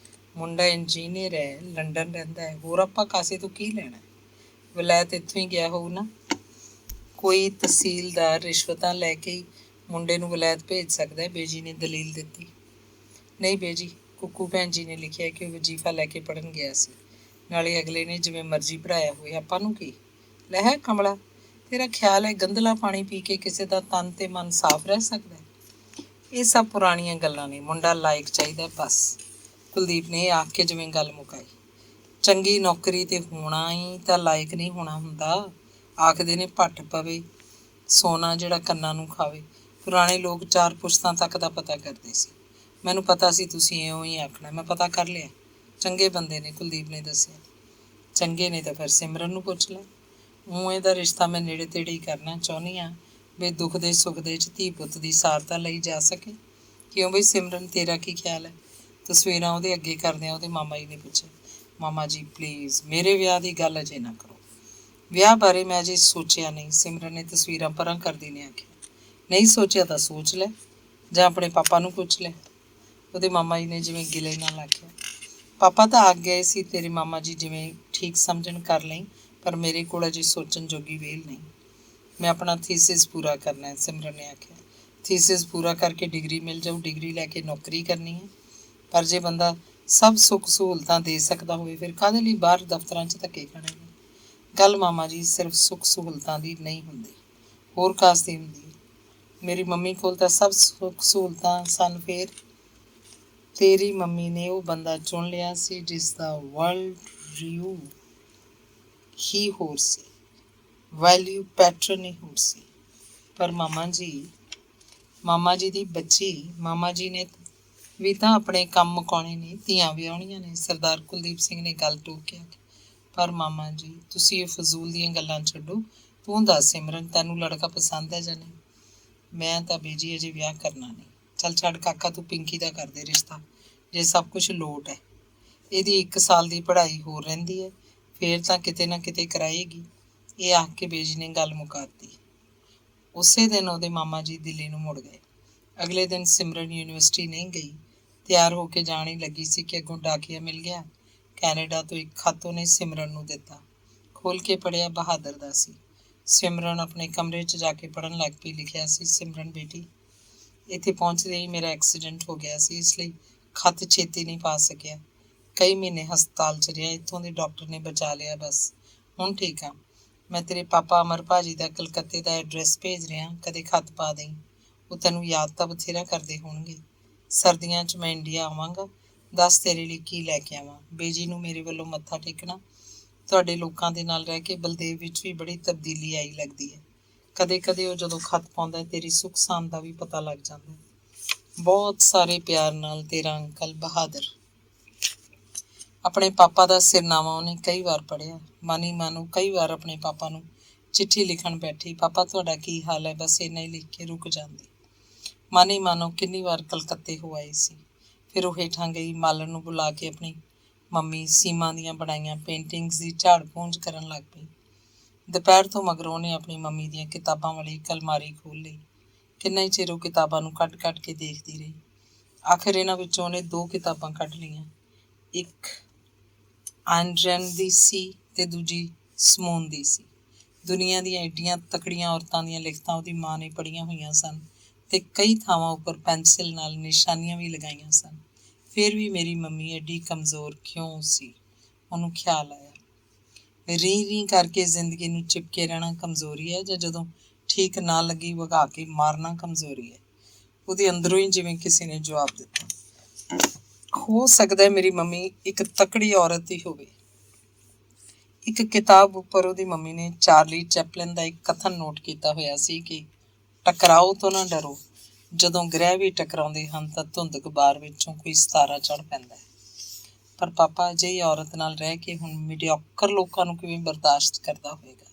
ਮੁੰਡਾ ਇੰਜੀਨੀਅਰ ਹੈ, ਲੰਡਨ ਰਹਿੰਦਾ ਹੈ, ਹੋਰ ਆਪਾਂ ਕਾਸੇ ਤੋਂ ਕੀ ਲੈਣਾ? ਵਲੈਤ ਇੱਥੋਂ ਹੀ ਗਿਆ ਹੋਊ ਨਾ। ਕੋਈ ਤਹਿਸੀਲਦਾਰ ਰਿਸ਼ਵਤਾਂ ਲੈ ਕੇ ਹੀ ਮੁੰਡੇ ਨੂੰ ਵਲੈਤ ਭੇਜ ਸਕਦਾ, ਬੇਜੀ ਨੇ ਦਲੀਲ ਦਿੱਤੀ। ਨਹੀਂ ਬੇਜੀ, ਕੁੱਕੂ ਭੈਣ ਜੀ ਨੇ ਲਿਖਿਆ ਕਿ ਉਹ ਵਜ਼ੀਫਾ ਲੈ ਕੇ ਪੜ੍ਹਨ ਗਿਆ ਸੀ, ਨਾਲੇ ਅਗਲੇ ਨੇ ਜਿਵੇਂ ਮਰਜ਼ੀ ਪੜ੍ਹਾਇਆ ਹੋਏ, ਆਪਾਂ ਨੂੰ ਕੀ? ਲੈ ਹੈ ਕਮਲਾ, ਤੇਰਾ ਖਿਆਲ ਹੈ ਗੰਧਲਾ ਪਾਣੀ ਪੀ ਕੇ ਕਿਸੇ ਦਾ ਤਨ ਤੇ ਮਨ ਸਾਫ਼ ਰਹਿ ਸਕਦਾ? ਇਹ ਸਭ ਪੁਰਾਣੀਆਂ ਗੱਲਾਂ ਨੇ, ਮੁੰਡਾ ਲਾਇਕ ਚਾਹੀਦਾ ਬਸ। ਕੁਲਦੀਪ ਨੇ ਆਖ ਕੇ ਜਿਵੇਂ ਗੱਲ ਮੁਕਾਈ। ਚੰਗੀ ਨੌਕਰੀ ਤੇ ਹੋਣਾ ਹੀ ਤਾਂ ਲਾਇਕ ਨਹੀਂ ਹੋਣਾ ਹੁੰਦਾ। ਆਖਦੇ ਨੇ ਭੱਠ ਪਵੇ ਸੋਨਾ ਜਿਹੜਾ ਕੰਨਾਂ ਨੂੰ ਖਾਵੇ। ਪੁਰਾਣੇ ਲੋਕ 4 ਪੁਸ਼ਤਾਂ ਤੱਕ ਦਾ ਪਤਾ ਕਰਦੇ ਸੀ। ਮੈਨੂੰ ਪਤਾ ਸੀ ਤੁਸੀਂ ਇਉਂ ਹੀ ਆਖਣਾ, ਮੈਂ ਪਤਾ ਕਰ ਲਿਆ। ਚੰਗੇ ਬੰਦੇ ਨੇ, ਕੁਲਦੀਪ ਨੇ ਦੱਸਿਆ। ਚੰਗੇ ਨੇ ਤਾਂ ਫਿਰ ਸਿਮਰਨ ਨੂੰ ਪੁੱਛ ਲੈ। ਇਹਦਾ ਰਿਸ਼ਤਾ ਮੈਂ ਨੇੜੇ ਤੇੜੇ ਹੀ ਕਰਨਾ ਚਾਹੁੰਦੀ ਹਾਂ, ਵੀ ਦੁੱਖ ਦੇ ਸੁੱਖ ਦੇ 'ਚ ਧੀ ਪੁੱਤ ਦੀ ਸਾਰਤਾ ਲਈ ਜਾ ਸਕੇ। ਕਿਉਂ ਬਈ ਸਿਮਰਨ, ਤੇਰਾ ਕੀ ਖਿਆਲ ਹੈ? ਤਸਵੀਰਾਂ ਉਹਦੇ ਅੱਗੇ ਕਰਦਿਆਂ ਉਹਦੇ ਮਾਮਾ ਜੀ ਨੇ ਪੁੱਛਿਆ। ਮਾਮਾ ਜੀ ਪਲੀਜ਼ ਮੇਰੇ ਵਿਆਹ ਦੀ ਗੱਲ ਅਜੇ ਨਾ ਕਰੋ। ਵਿਆਹ ਬਾਰੇ ਮੈਂ ਅਜੇ ਸੋਚਿਆ ਨਹੀਂ, ਸਿਮਰਨ ਨੇ ਤਸਵੀਰਾਂ ਪਰਾਂ ਕਰਦੀ ਨੇ ਆਖਿਆ। ਨਹੀਂ ਸੋਚਿਆ ਤਾਂ ਸੋਚ ਲੈ, ਜਾਂ ਆਪਣੇ ਪਾਪਾ ਨੂੰ ਪੁੱਛ ਲੈ, ਉਹਦੇ ਮਾਮਾ ਜੀ ਨੇ ਜਿਵੇਂ ਗਿਲੇ ਨਾਲ ਆਖਿਆ। ਪਾਪਾ ਤਾਂ ਆ ਗਏ ਸੀ, ਤੇਰੇ ਮਾਮਾ ਜੀ ਜਿਵੇਂ ਠੀਕ ਸਮਝਣ ਕਰ ਲਈ, ਪਰ ਮੇਰੇ ਕੋਲ ਅਜੇ ਸੋਚਣ ਜੋਗੀ ਵੇਲ ਨਹੀਂ। ਮੈਂ ਆਪਣਾ ਥੀਸਿਸ ਪੂਰਾ ਕਰਨਾ ਹੈ, ਸਿਮਰਨ ਨੇ ਆਖਿਆ। ਥੀਸਿਸ ਪੂਰਾ ਕਰਕੇ ਡਿਗਰੀ ਮਿਲ ਜਾਊ, ਡਿਗਰੀ ਲੈ ਕੇ ਨੌਕਰੀ ਕਰਨੀ ਹੈ। ਪਰ ਜੇ ਬੰਦਾ ਸਭ ਸੁੱਖ ਸਹੂਲਤਾਂ ਦੇ ਸਕਦਾ ਹੋਵੇ, ਫਿਰ ਕਾਹਦੇ ਲਈ ਬਾਹਰ ਦਫ਼ਤਰਾਂ 'ਚ ਧੱਕੇ ਖਾਣੇ ਨੇ? ਗੱਲ ਮਾਮਾ ਜੀ ਸਿਰਫ ਸੁੱਖ ਸਹੂਲਤਾਂ ਦੀ ਨਹੀਂ ਹੁੰਦੀ, ਹੋਰ ਕਾਸ ਦੀ ਹੁੰਦੀ ਹੈ। ਮੇਰੀ ਮੰਮੀ ਕੋਲ ਤਾਂ ਸਭ ਸੁੱਖ ਸਹੂਲਤਾਂ ਸਨ। ਫਿਰ ਤੇਰੀ ਮੰਮੀ ਨੇ ਉਹ ਬੰਦਾ ਚੁਣ ਲਿਆ ਸੀ ਜਿਸ ਦਾ ਵਰਲਡ ਰਿਊ ਹੀ ਹੋਰ ਸੀ, ਵੈਲਿਊ ਪੈਟਰਨ ਹੀ ਹੋਰ ਸੀ। ਪਰ ਮਾਮਾ ਜੀ ਦੀ ਬੱਚੀ, ਮਾਮਾ ਜੀ ਨੇ ਵੀ ਤਾਂ ਆਪਣੇ ਕੰਮ ਮੁਕਾਉਣੇ ਨੇ, ਧੀਆਂ ਵਿਆਹੁਣੀਆਂ ਨੇ। ਸਰਦਾਰ ਕੁਲਦੀਪ ਸਿੰਘ ਨੇ ਗੱਲ ਟੋਕਿਆ। ਪਰ ਮਾਮਾ ਜੀ, ਤੁਸੀਂ ਇਹ ਫਜ਼ੂਲ ਦੀਆਂ ਗੱਲਾਂ ਛੱਡੋ। ਤੂੰ ਦੱਸ ਸਿਮਰਨ, ਤੈਨੂੰ ਲੜਕਾ ਪਸੰਦ ਹੈ ਜਾਂ ਨਹੀਂ? ਮੈਂ ਤਾਂ ਬੀਜੀ ਅਜੇ ਵਿਆਹ ਕਰਨਾ ਨਹੀਂ। ਚੱਲ ਛੱਡ ਕਾਕਾ, ਤੂੰ ਪਿੰਕੀ ਦਾ ਕਰ ਦੇ ਰਿਸ਼ਤਾ, ਜੇ ਸਭ ਕੁਝ ਲੋਟ ਹੈ। ਇਹਦੀ 1 ਸਾਲ ਦੀ ਪੜ੍ਹਾਈ ਹੋਰ ਰਹਿੰਦੀ ਹੈ, ਫੇਰ ਤਾਂ ਕਿਤੇ ਨਾ ਕਿਤੇ ਕਰਾਏਗੀ। ਇਹ ਆਖ ਕੇ ਬੀਜੀ ਨੇ ਗੱਲ ਮੁਕਾਤੀ। ਉਸੇ ਦਿਨ ਉਹਦੇ ਮਾਮਾ ਜੀ ਦਿੱਲੀ ਨੂੰ ਮੁੜ ਗਏ। ਅਗਲੇ ਦਿਨ ਸਿਮਰਨ ਯੂਨੀਵਰਸਿਟੀ ਨਹੀਂ ਗਈ। ਤਿਆਰ ਹੋ ਕੇ ਜਾਣ ਹੀ ਲੱਗੀ ਸੀ ਕਿ ਅੱਗੋਂ ਡਾਕੀਆ ਮਿਲ ਗਿਆ। ਕੈਨੇਡਾ ਤੋਂ ਇੱਕ ਖੱਤ ਉਹਨੇ ਸਿਮਰਨ ਨੂੰ ਦਿੱਤਾ। ਖੋਲ੍ਹ ਕੇ ਪੜ੍ਹਿਆ, ਬਹਾਦਰ ਦਾ ਸੀ। ਸਿਮਰਨ ਆਪਣੇ ਕਮਰੇ 'ਚ ਜਾ ਕੇ ਪੜ੍ਹਨ ਲੱਗ ਪਈ। ਲਿਖਿਆ ਸੀ, ਸਿਮਰਨ ਬੇਟੀ, ਇੱਥੇ ਪਹੁੰਚਦੇ ਹੀ ਮੇਰਾ ਐਕਸੀਡੈਂਟ ਹੋ ਗਿਆ ਸੀ, ਇਸ ਲਈ ਖੱਤ ਛੇਤੀ ਨਹੀਂ ਪਾ ਸਕਿਆ। ਕਈ ਮਹੀਨੇ ਹਸਪਤਾਲ 'ਚ ਰਿਹਾ, ਇੱਥੋਂ ਦੇ ਡਾਕਟਰ ਨੇ ਬਚਾ ਲਿਆ, ਬਸ ਹੁਣ ਠੀਕ ਆ। ਮੈਂ ਤੇਰੇ ਪਾਪਾ ਅਮਰ ਭਾਜੀ ਦਾ ਕਲਕੱਤੇ ਦਾ ਐਡਰੈਸ ਭੇਜ ਰਿਹਾ, ਕਦੇ ਖੱਤ ਪਾ ਦੇਈਂ। ਉਹ ਤੈਨੂੰ ਯਾਦ ਤਾਂ ਬਥੇਰਾ ਕਰਦੇ ਹੋਣਗੇ। ਸਰਦੀਆਂ 'ਚ ਮੈਂ ਇੰਡੀਆ ਆਵਾਂਗਾ, ਦੱਸ ਤੇਰੇ ਲਈ ਕੀ ਲੈ ਕੇ ਆਵਾਂ। ਬੇਜੀ ਨੂੰ ਮੇਰੇ ਵੱਲੋਂ ਮੱਥਾ ਟੇਕਣਾ। ਤੁਹਾਡੇ ਲੋਕਾਂ ਦੇ ਨਾਲ ਰਹਿ ਕੇ ਬਲਦੇਵ ਵਿੱਚ ਵੀ ਬੜੀ ਤਬਦੀਲੀ ਆਈ ਲੱਗਦੀ ਹੈ। ਕਦੇ ਕਦੇ ਉਹ ਜਦੋਂ ਖੱਤ ਪਾਉਂਦਾ, ਤੇਰੀ ਸੁੱਖ ਸਾਂਦ ਦਾ ਵੀ ਪਤਾ ਲੱਗ ਜਾਂਦਾ। ਬਹੁਤ ਸਾਰੇ ਪਿਆਰ ਨਾਲ, ਤੇਰਾ ਅੰਕਲ ਬਹਾਦਰ। ਆਪਣੇ ਪਾਪਾ ਦਾ ਸਿਰਨਾਮਾ ਉਹਨੇ ਕਈ ਵਾਰ ਪੜ੍ਹਿਆ। ਮਨ ਹੀ ਮਨ ਉਹ ਕਈ ਵਾਰ ਆਪਣੇ ਪਾਪਾ ਨੂੰ ਚਿੱਠੀ ਲਿਖਣ ਬੈਠੀ, ਪਾਪਾ ਤੁਹਾਡਾ ਕੀ ਹਾਲ ਹੈ, ਬਸ ਇੰਨਾ ਹੀ ਲਿਖ ਕੇ ਰੁਕ ਜਾਂਦੀ। ਮਨ ਹੀ ਮਨ ਉਹ ਕਿੰਨੀ ਵਾਰ ਕਲਕੱਤੇ ਹੋ ਆਈ ਸੀ। ਫਿਰ ਉਹ ਹੇਠਾਂ ਗਈ, ਮਾਲਣ ਨੂੰ ਬੁਲਾ ਕੇ ਆਪਣੀ ਮੰਮੀ ਸੀਮਾ ਦੀਆਂ ਬਣਾਈਆਂ ਪੇਂਟਿੰਗਸ ਦੀ ਝਾੜ ਪੂੰਝ ਕਰਨ ਲੱਗ ਪਈ। ਦੁਪਹਿਰ ਤੋਂ ਮਗਰੋਂ ਉਹਨੇ ਆਪਣੀ ਮੰਮੀ ਦੀਆਂ ਕਿਤਾਬਾਂ ਵਾਲੀ ਇੱਕ ਅਲਮਾਰੀ ਖੋਲ੍ਹ ਲਈ। ਕਿੰਨਾ ਹੀ ਚਿਰ ਉਹ ਕਿਤਾਬਾਂ ਨੂੰ ਕੱਢ ਕੱਢ ਕੇ ਦੇਖਦੀ ਰਹੀ। ਆਖਿਰ ਇਹਨਾਂ ਵਿੱਚੋਂ ਉਹਨੇ 2 ਕਿਤਾਬਾਂ ਕੱਢ ਲਈਆਂ। ਇੱਕ ਆਂਡਰਨ ਦੀ ਸੀ ਤੇ ਦੂਜੀ ਸਮੂਨ ਦੀ ਸੀ। ਦੁਨੀਆ ਦੀਆਂ ਏਡੀਆਂ ਤਕੜੀਆਂ ਔਰਤਾਂ ਦੀਆਂ ਲਿਖਤਾਂ ਉਹਦੀ ਮਾਂ ਨੇ ਪੜ੍ਹੀਆਂ ਹੋਈਆਂ ਸਨ ਤੇ ਕਈ ਥਾਵਾਂ ਉੱਪਰ ਪੈਨਸਿਲ ਨਾਲ ਨਿਸ਼ਾਨੀਆਂ ਵੀ ਲਗਾਈਆਂ ਸਨ। ਫਿਰ ਵੀ ਮੇਰੀ ਮੰਮੀ ਐਡੀ ਕਮਜ਼ੋਰ ਕਿਉਂ ਸੀ? ਉਹਨੂੰ ਖਿਆਲ ਆਇਆ। ਰੀ ਕਰਕੇ ਜ਼ਿੰਦਗੀ ਨੂੰ ਚਿਪਕੇ ਰਹਿਣਾ ਕਮਜ਼ੋਰੀ ਹੈ, ਜਾਂ ਜਦੋਂ ਠੀਕ ਨਾ ਲੱਗੀ ਵਗਾ ਕੇ ਮਾਰਨਾ ਕਮਜ਼ੋਰੀ ਹੈ? ਉਹਦੇ ਅੰਦਰੋਂ ਹੀ ਜਿਵੇਂ ਕਿਸੇ ਨੇ ਜਵਾਬ ਦਿੱਤਾ। ਹੋ ਸਕਦਾ ਮੇਰੀ ਮੰਮੀ ਇੱਕ ਤਕੜੀ ਔਰਤ ਹੀ ਹੋਵੇ। ਇੱਕ ਕਿਤਾਬ ਉੱਪਰ ਉਹਦੀ ਮੰਮੀ ਨੇ ਚਾਰਲੀ ਚੈਪਲਿਨ ਦਾ ਇੱਕ ਕਥਨ ਨੋਟ ਕੀਤਾ ਹੋਇਆ ਸੀ ਕਿ ਟਕਰਾਓ ਤੋਂ ਨਾ ਡਰੋ, ਜਦੋਂ ਗ੍ਰਹਿ ਵੀ ਟਕਰਾਉਂਦੇ ਹਨ ਤਾਂ ਧੁੰਦ ਗੁਬਾਰ ਵਿੱਚੋਂ ਕੋਈ ਸਿਤਾਰਾ ਚੜ੍ਹ ਪੈਂਦਾ ਹੈ। ਪਰ ਪਾਪਾ ਅਜਿਹੀ ਔਰਤ ਨਾਲ ਰਹਿ ਕੇ ਹੁਣ ਮੀਡੀਓਕਰ ਲੋਕਾਂ ਨੂੰ ਕਿਵੇਂ ਬਰਦਾਸ਼ਤ ਕਰਦਾ ਹੋਵੇਗਾ?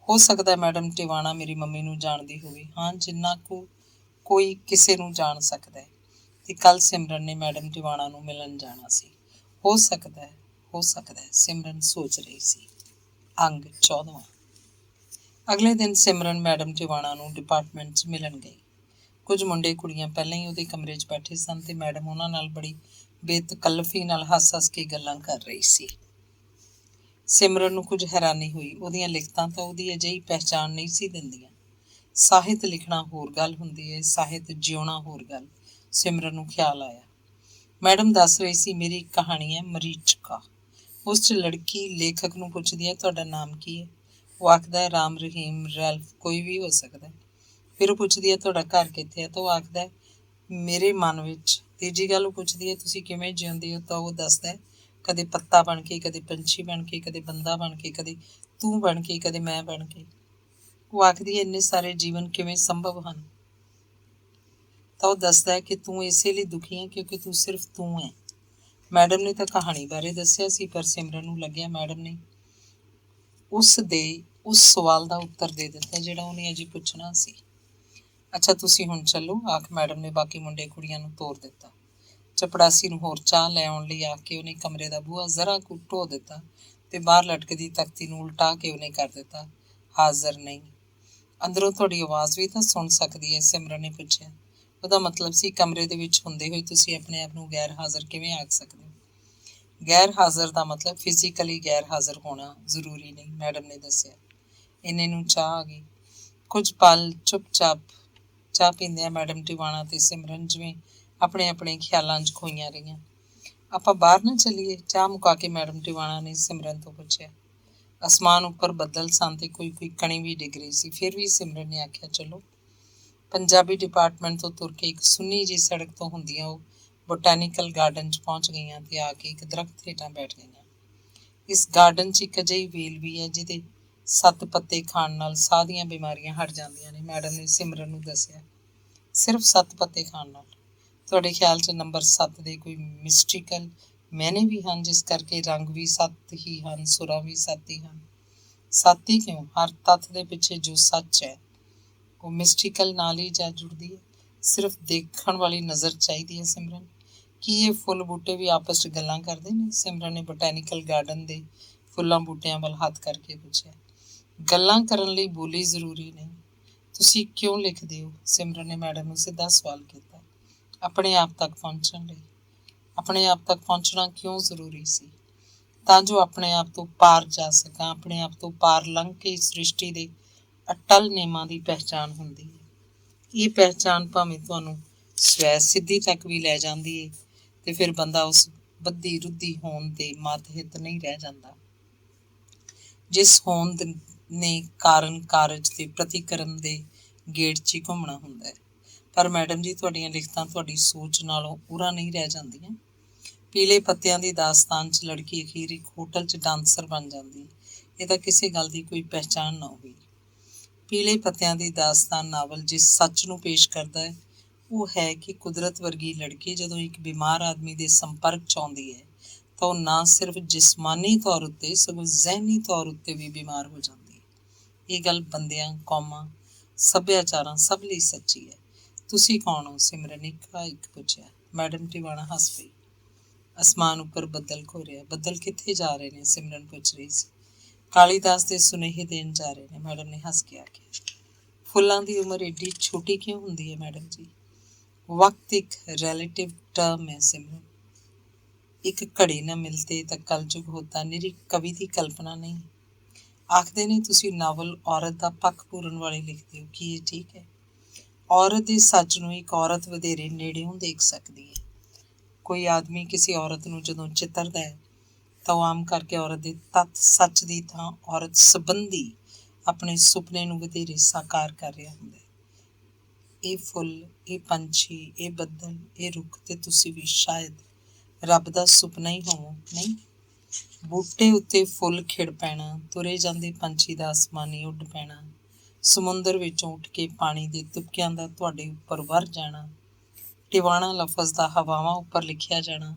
ਹੋ ਸਕਦਾ ਮੈਡਮ ਟਿਵਾਣਾ ਮੇਰੀ ਮੰਮੀ ਨੂੰ ਜਾਣਦੀ ਹੋਵੇ। ਹਾਂ, ਜਿੰਨਾ ਕੁ ਕੋਈ ਕਿਸੇ ਨੂੰ ਜਾਣ ਸਕਦਾ ਹੈ। ਤੇ ਕੱਲ ਸਿਮਰਨ ਨੇ ਮੈਡਮ ਟਿਵਾਣਾ ਨੂੰ ਮਿਲਣ ਜਾਣਾ ਸੀ। ਹੋ ਸਕਦਾ ਹੈ, ਹੋ ਸਕਦਾ ਹੈ, ਸਿਮਰਨ ਸੋਚ ਰਹੀ ਸੀ। ਅੰਗ 14। ਅਗਲੇ ਦਿਨ ਸਿਮਰਨ ਮੈਡਮ ਟਿਵਾਣਾ ਨੂੰ ਡਿਪਾਰਟਮੈਂਟ 'ਚ ਮਿਲਣ ਗਈ। ਕੁਝ ਮੁੰਡੇ ਕੁੜੀਆਂ ਪਹਿਲਾਂ ਹੀ ਉਹਦੇ ਕਮਰੇ 'ਚ ਬੈਠੇ ਸਨ ਤੇ ਮੈਡਮ ਉਹਨਾਂ ਨਾਲ ਬੜੀ ਬੇਤਕੱਲਫੀ ਨਾਲ ਹੱਸ-ਹੱਸ ਕੇ ਗੱਲਾਂ ਕਰ ਰਹੀ ਸੀ। ਸਿਮਰਨ ਨੂੰ ਕੁਝ ਹੈਰਾਨੀ ਹੋਈ। ਉਹਦੀਆਂ ਲਿਖਤਾਂ ਤਾਂ ਉਹਦੀ ਅਜਿਹੀ ਪਹਿਚਾਣ ਨਹੀਂ ਸੀ ਦਿੰਦੀਆਂ। ਸਾਹਿਤ ਲਿਖਣਾ ਹੋਰ ਗੱਲ ਹੁੰਦੀ ਹੈ, ਸਾਹਿਤ ਜਿਉਣਾ ਹੋਰ ਗੱਲ। ਸਿਮਰਨ ਨੂੰ ਖਿਆਲ ਆਇਆ। ਮੈਡਮ ਦੱਸ ਰਹੀ ਸੀ, ਮੇਰੀ ਇੱਕ ਕਹਾਣੀ ਹੈ ਮਰੀਚਕਾ। ਉਸ 'ਚ ਲੜਕੀ ਲੇਖਕ ਨੂੰ ਪੁੱਛਦੀ ਹੈ, ਤੁਹਾਡਾ ਨਾਮ ਕੀ ਹੈ? ਉਹ ਆਖਦਾ ਹੈ ਰਾਮ, ਰਹੀਮ, ਰੈਲਫ, ਕੋਈ ਵੀ ਹੋ ਸਕਦਾ। ਫਿਰ ਉਹ ਪੁੱਛਦੀ ਹੈ, ਤੁਹਾਡਾ ਘਰ ਕਿੱਥੇ ਹੈ? ਤਾਂ ਉਹ ਆਖਦਾ ਹੈ ਮੇਰੇ ਮਨ ਵਿੱਚ। ਤੀਜੀ ਗੱਲ ਉਹ ਪੁੱਛਦੀ ਹੈ, ਤੁਸੀਂ ਕਿਵੇਂ ਜਿਉਂਦੇ ਹੋ? ਤਾਂ ਉਹ ਦੱਸਦਾ ਹੈ ਕਦੇ ਪੱਤਾ ਬਣ ਕੇ, ਕਦੇ ਪੰਛੀ ਬਣ ਕੇ, ਕਦੇ ਬੰਦਾ ਬਣ ਕੇ, ਕਦੇ ਤੂੰ ਬਣ ਕੇ, ਕਦੇ ਮੈਂ ਬਣ ਕੇ। ਉਹ ਆਖਦੀ ਹੈ ਇੰਨੇ ਸਾਰੇ ਜੀਵਨ ਕਿਵੇਂ ਸੰਭਵ ਹਨ? ਤਾਂ ਉਹ ਦੱਸਦਾ ਹੈ ਕਿ ਤੂੰ ਇਸੇ ਲਈ ਦੁਖੀ ਹੈ ਕਿਉਂਕਿ ਤੂੰ ਸਿਰਫ ਤੂੰ ਹੈ। ਮੈਡਮ ਨੇ ਤਾਂ ਕਹਾਣੀ ਬਾਰੇ ਦੱਸਿਆ ਸੀ, ਪਰ ਸਿਮਰਨ ਨੂੰ ਲੱਗਿਆ ਮੈਡਮ ਨੇ ਉਸ ਸਵਾਲ ਦਾ ਉੱਤਰ ਦੇ ਦਿੱਤਾ ਜਿਹੜਾ ਉਹਨੇ ਅਜੇ ਪੁੱਛਣਾ ਸੀ। ਅੱਛਾ, ਤੁਸੀਂ ਹੁਣ ਚੱਲੋ, ਆਖ ਮੈਡਮ ਨੇ ਬਾਕੀ ਮੁੰਡੇ ਕੁੜੀਆਂ ਨੂੰ ਤੋਰ ਦਿੱਤਾ। ਚਪੜਾਸੀ ਨੂੰ ਹੋਰ ਚਾਹ ਲੈ ਆਉਣ ਲਈ ਆਖ ਕੇ ਉਹਨੇ ਕਮਰੇ ਦਾ ਬੂਹਾ ਜ਼ਰਾ ਕੁ ਢੋ ਦਿੱਤਾ ਤੇ ਬਾਹਰ ਲਟਕਦੀ ਤਖਤੀ ਨੂੰ ਉਲਟਾ ਕੇ ਉਹਨੇ ਕਰ ਦਿੱਤਾ, ਹਾਜ਼ਰ ਨਹੀਂ। ਅੰਦਰੋਂ ਤੁਹਾਡੀ ਆਵਾਜ਼ ਵੀ ਤਾਂ ਸੁਣ ਸਕਦੀ ਹੈ? ਸਿਮਰਨ ਨੇ ਪੁੱਛਿਆ। ਉਹਦਾ ਮਤਲਬ ਸੀ ਕਮਰੇ ਦੇ ਵਿੱਚ ਹੁੰਦੇ ਹੋਏ ਤੁਸੀਂ ਆਪਣੇ ਆਪ ਨੂੰ ਗੈਰ ਹਾਜ਼ਰ ਕਿਵੇਂ ਆਖ ਸਕਦੇ ਹੋ? ਗੈਰ ਹਾਜ਼ਰ ਦਾ ਮਤਲਬ ਫਿਜ਼ੀਕਲੀ ਗੈਰ ਹਾਜ਼ਰ ਹੋਣਾ ਜ਼ਰੂਰੀ ਨਹੀਂ, ਮੈਡਮ ਨੇ ਦੱਸਿਆ। ਇੰਨੇ ਨੂੰ ਚਾਹ ਆ ਗਈ। ਕੁਝ ਪਲ ਚੁੱਪ-ਚਾਪ ਚਾਹ ਪੀਂਦਿਆਂ ਮੈਡਮ ਟਿਵਾਣਾ ਤੇ ਸਿਮਰਨ ਜਿਵੇਂ ਆਪਣੇ ਆਪਣੇ ਖਿਆਲਾਂ 'ਚ ਖੋਈਆਂ ਰਹੀਆਂ। ਆਪਾਂ ਬਾਹਰ ਨਾ ਚੱਲੀਏ? ਚਾਹ ਮੁਕਾ ਕੇ ਮੈਡਮ ਟਿਵਾਣਾ ਨੇ ਸਿਮਰਨ ਤੋਂ ਪੁੱਛਿਆ। ਅਸਮਾਨ ਉੱਪਰ ਬੱਦਲ ਸਨ ਤੇ ਕੋਈ ਕਣੀ ਵੀ ਡਿੱਗ ਰਹੀ ਸੀ। ਫਿਰ ਵੀ ਸਿਮਰਨ ਨੇ ਆਖਿਆ, ਚਲੋ। ਪੰਜਾਬੀ ਡਿਪਾਰਟਮੈਂਟ ਤੋਂ ਤੁਰ ਕੇ ਇੱਕ ਸੁੰਨੀ ਜਿਹੀ ਸੜਕ ਤੋਂ ਹੁੰਦੀਆਂ ਉਹ ਬੋਟੈਨੀਕਲ ਗਾਰਡਨ 'ਚ ਪਹੁੰਚ ਗਈਆਂ ਤੇ ਆ ਕੇ ਇੱਕ ਦਰਖਤ ਹੇਠਾਂ ਬੈਠ ਗਈਆਂ। ਇਸ ਗਾਰਡਨ 'ਚ ਇੱਕ ਅਜਿਹੀ ਵੇਲ ਵੀ ਹੈ ਜਿਹਦੇ 7 ਪੱਤੇ ਖਾਣ ਨਾਲ ਸਾਹ ਦੀਆਂ ਬਿਮਾਰੀਆਂ ਹਟ ਜਾਂਦੀਆਂ ਨੇ, ਮੈਡਮ ਨੇ ਸਿਮਰਨ ਨੂੰ ਦੱਸਿਆ। ਸਿਰਫ 7 ਪੱਤੇ ਖਾਣ ਨਾਲ? ਤੁਹਾਡੇ ਖਿਆਲ 'ਚ ਨੰਬਰ 7 ਦੇ ਕੋਈ ਮਿਸਟੀਕਲ ਮੈਨੇ ਵੀ ਹਨ, ਜਿਸ ਕਰਕੇ ਰੰਗ ਵੀ 7 ਹੀ ਹਨ, ਸੁਰਾਂ ਵੀ 7 ਹੀ ਹਨ? 7 ਹੀ ਕਿਉਂ? ਹਰ ਤੱਥ ਦੇ ਪਿੱਛੇ ਜੋ ਸੱਚ ਹੈ ਉਹ ਮਿਸਟੀਕਲ ਨਾਲ ਹੀ ਜਾ ਜੁੜਦੀ ਹੈ। ਸਿਰਫ ਦੇਖਣ ਵਾਲੀ ਨਜ਼ਰ ਚਾਹੀਦੀ ਹੈ। ਸਿਮਰਨ, ਕੀ ਇਹ ਫੁੱਲ ਬੂਟੇ ਵੀ ਆਪਸ 'ਚ ਗੱਲਾਂ ਕਰਦੇ ਨੇ? ਸਿਮਰਨ ਨੇ ਬੋਟੈਨੀਕਲ ਗਾਰਡਨ ਦੇ ਫੁੱਲਾਂ ਬੂਟਿਆਂ ਵੱਲ ਹੱਥ ਕਰਕੇ ਪੁੱਛਿਆ। ਗੱਲਾਂ ਕਰਨ ਲਈ ਬੋਲੀ ਜ਼ਰੂਰੀ ਨਹੀਂ। ਤੁਸੀਂ ਕਿਉਂ ਲਿਖਦੇ ਹੋ? ਸਿਮਰਨ ਨੇ ਮੈਡਮ ਨੂੰ ਸਿੱਧਾ ਸਵਾਲ ਕੀਤਾ। ਆਪਣੇ ਆਪ ਤੱਕ ਪਹੁੰਚਣ ਲਈ। ਆਪਣੇ ਆਪ ਤੱਕ ਪਹੁੰਚਣਾ ਕਿਉਂ ਜ਼ਰੂਰੀ ਸੀ? ਤਾਂ ਜੋ ਆਪਣੇ ਆਪ ਤੋਂ ਪਾਰ ਜਾ ਸਕਾਂ। ਆਪਣੇ ਆਪ ਤੋਂ ਪਾਰ ਲੰਘ ਕੇ ਇਸ ਸ੍ਰਿਸ਼ਟੀ ਦੇ ਅਟਲ ਨਿਯਮਾਂ ਦੀ ਪਹਿਚਾਣ ਹੁੰਦੀ ਹੈ। ਇਹ ਪਹਿਚਾਣ ਭਾਵੇਂ ਤੁਹਾਨੂੰ ਸਵੈ ਸਿੱਧੀ ਤੱਕ ਵੀ ਲੈ ਜਾਂਦੀ ਹੈ ਤੇ ਫਿਰ ਬੰਦਾ ਉਸ ਬੱਧੀ ਰੁੱਧੀ ਹੋਂਦ ਦੇ ਮਾਤਹਿਤ ਨਹੀਂ ਰਹਿ ਜਾਂਦਾ, ਜਿਸ ਹੋਂਦ ਨੇ ਕਾਰਨ ਕਾਰਜ ਤੇ ਪ੍ਰਤੀਕਰਮ ਦੇ ਗੇੜ 'ਚ ਹੀ ਘੁੰਮਣਾ ਹੁੰਦਾ ਹੈ। ਪਰ ਮੈਡਮ ਜੀ, ਤੁਹਾਡੀਆਂ ਲਿਖਤਾਂ ਤੁਹਾਡੀ ਸੋਚ ਨਾਲੋਂ ਉਰਾਂ ਨਹੀਂ ਰਹਿ ਜਾਂਦੀਆਂ। ਪੀਲੇ ਪੱਤਿਆਂ ਦੀ ਦਾਸਤਾਨ 'ਚ ਲੜਕੀ ਅਖੀਰ ਇੱਕ ਹੋਟਲ 'ਚ ਡਾਂਸਰ ਬਣ ਜਾਂਦੀ। ਇਹ ਤਾਂ ਕਿਸੇ ਗੱਲ ਦੀ ਕੋਈ ਪਹਿਚਾਣ ਨਾ ਹੋਈ। ਪੀਲੇ ਪੱਤਿਆਂ ਦੀ ਦਾਸਤਾਨ ਨਾਵਲ ਜਿਸ ਸੱਚ ਨੂੰ ਪੇਸ਼ ਕਰਦਾ ਹੈ ਉਹ ਹੈ ਕਿ ਕੁਦਰਤ ਵਰਗੀ ਲੜਕੀ ਜਦੋਂ ਇੱਕ ਬਿਮਾਰ ਆਦਮੀ ਦੇ ਸੰਪਰਕ 'ਚ ਆਉਂਦੀ ਹੈ ਤਾਂ ਉਹ ਨਾ ਸਿਰਫ ਜਿਸਮਾਨੀ ਤੌਰ ਉੱਤੇ ਸਗੋਂ ਜ਼ਹਿਨੀ ਤੌਰ ਉੱਤੇ ਵੀ ਬਿਮਾਰ ਹੋ ਜਾਂਦੀ ਹੈ। ਇਹ ਗੱਲ ਬੰਦਿਆਂ, ਕੌਮਾਂ, ਸੱਭਿਆਚਾਰਾਂ ਸਭ ਲਈ ਸੱਚੀ ਹੈ। ਤੁਸੀਂ ਕੌਣ ਹੋ? ਸਿਮਰਨ ਨੇ ਇੱਕ ਪੁੱਛਿਆ। ਮੈਡਮ ਟਿਵਾਣਾ ਹੱਸ ਪਈ। ਅਸਮਾਨ ਉੱਪਰ ਬੱਦਲ ਘੋਰਿਆ। ਬੱਦਲ ਕਿੱਥੇ ਜਾ ਰਹੇ ਨੇ? ਸਿਮਰਨ ਪੁੱਛ ਰਹੀ ਸੀ। ਕਾਲੀਦਾਸ ਦੇ ਸੁਨੇਹੇ ਦੇਣ ਜਾ ਰਹੇ ਨੇ, ਮੈਡਮ ਨੇ ਹੱਸ ਕੇ ਆਖਿਆ। ਫੁੱਲਾਂ ਦੀ ਉਮਰ ਏਡੀ ਛੋਟੀ ਕਿਉਂ ਹੁੰਦੀ ਹੈ ਮੈਡਮ ਜੀ? ਵਕਤ ਇੱਕ ਰਿਲੇਟਿਵ ਟਰਮ ਹੈ ਸਿਮਰਨ। ਇੱਕ ਘੜੀ ਨਾ ਮਿਲਤੇ ਤਾਂ ਕਲਯੁਗ ਹੋਤਾ, ਨਿਰੀ ਕਵੀ ਦੀ ਕਲਪਨਾ ਨਹੀਂ। ਆਖਦੇ ਨੇ ਤੁਸੀਂ ਨਾਵਲ ਔਰਤ ਦਾ ਪੱਖ ਪੂਰਨ ਵਾਲੇ ਲਿਖਦੇ ਹੋ, ਕੀ ਇਹ ਠੀਕ ਹੈ? ਔਰਤ ਦੇ ਸੱਚ ਨੂੰ ਇੱਕ ਔਰਤ ਵਧੇਰੇ ਨੇੜਿਓਂ ਦੇਖ ਸਕਦੀ ਹੈ। ਕੋਈ ਆਦਮੀ ਕਿਸੇ ਔਰਤ ਨੂੰ ਜਦੋਂ ਚਿੱਤਰਦਾ ਹੈ ਤਾਂ ਉਹ ਆਮ ਕਰਕੇ ਔਰਤ ਦੇ ਤੱਥ ਸੱਚ ਦੀ ਥਾਂ ਔਰਤ ਸੰਬੰਧੀ ਆਪਣੇ ਸੁਪਨੇ ਨੂੰ ਵਧੇਰੇ ਸਾਕਾਰ ਕਰ ਰਿਹਾ ਹੁੰਦਾ ਹੈ। ਇਹ ਫੁੱਲ, ਇਹ ਪੰਛੀ, ਇਹ ਬੱਦਲ, ਇਹ ਰੁੱਖ ਤੇ ਤੁਸੀਂ ਵੀ ਸ਼ਾਇਦ ਰੱਬ ਦਾ ਸੁਪਨਾ ਹੀ ਹੋਵੋ, ਨਹੀਂ? ਬੂਟੇ ਉੱਤੇ ਫੁੱਲ ਖਿੜ ਪੈਣਾ, ਤੁਰੇ ਜਾਂਦੇ ਪੰਛੀ ਦਾ ਅਸਮਾਨੀ ਉੱਡ ਪੈਣਾ, ਸਮੁੰਦਰ ਵਿੱਚੋਂ ਉੱਠ ਕੇ ਪਾਣੀ ਦੇ ਤੁਪਕਿਆਂ ਦਾ ਤੁਹਾਡੇ ਉੱਪਰ ਵਰ ਜਾਣਾ, ਟਿਵਾਣਾ ਲਫ਼ਜ਼ ਦਾ ਹਵਾਵਾਂ ਉੱਪਰ ਲਿਖਿਆ ਜਾਣਾ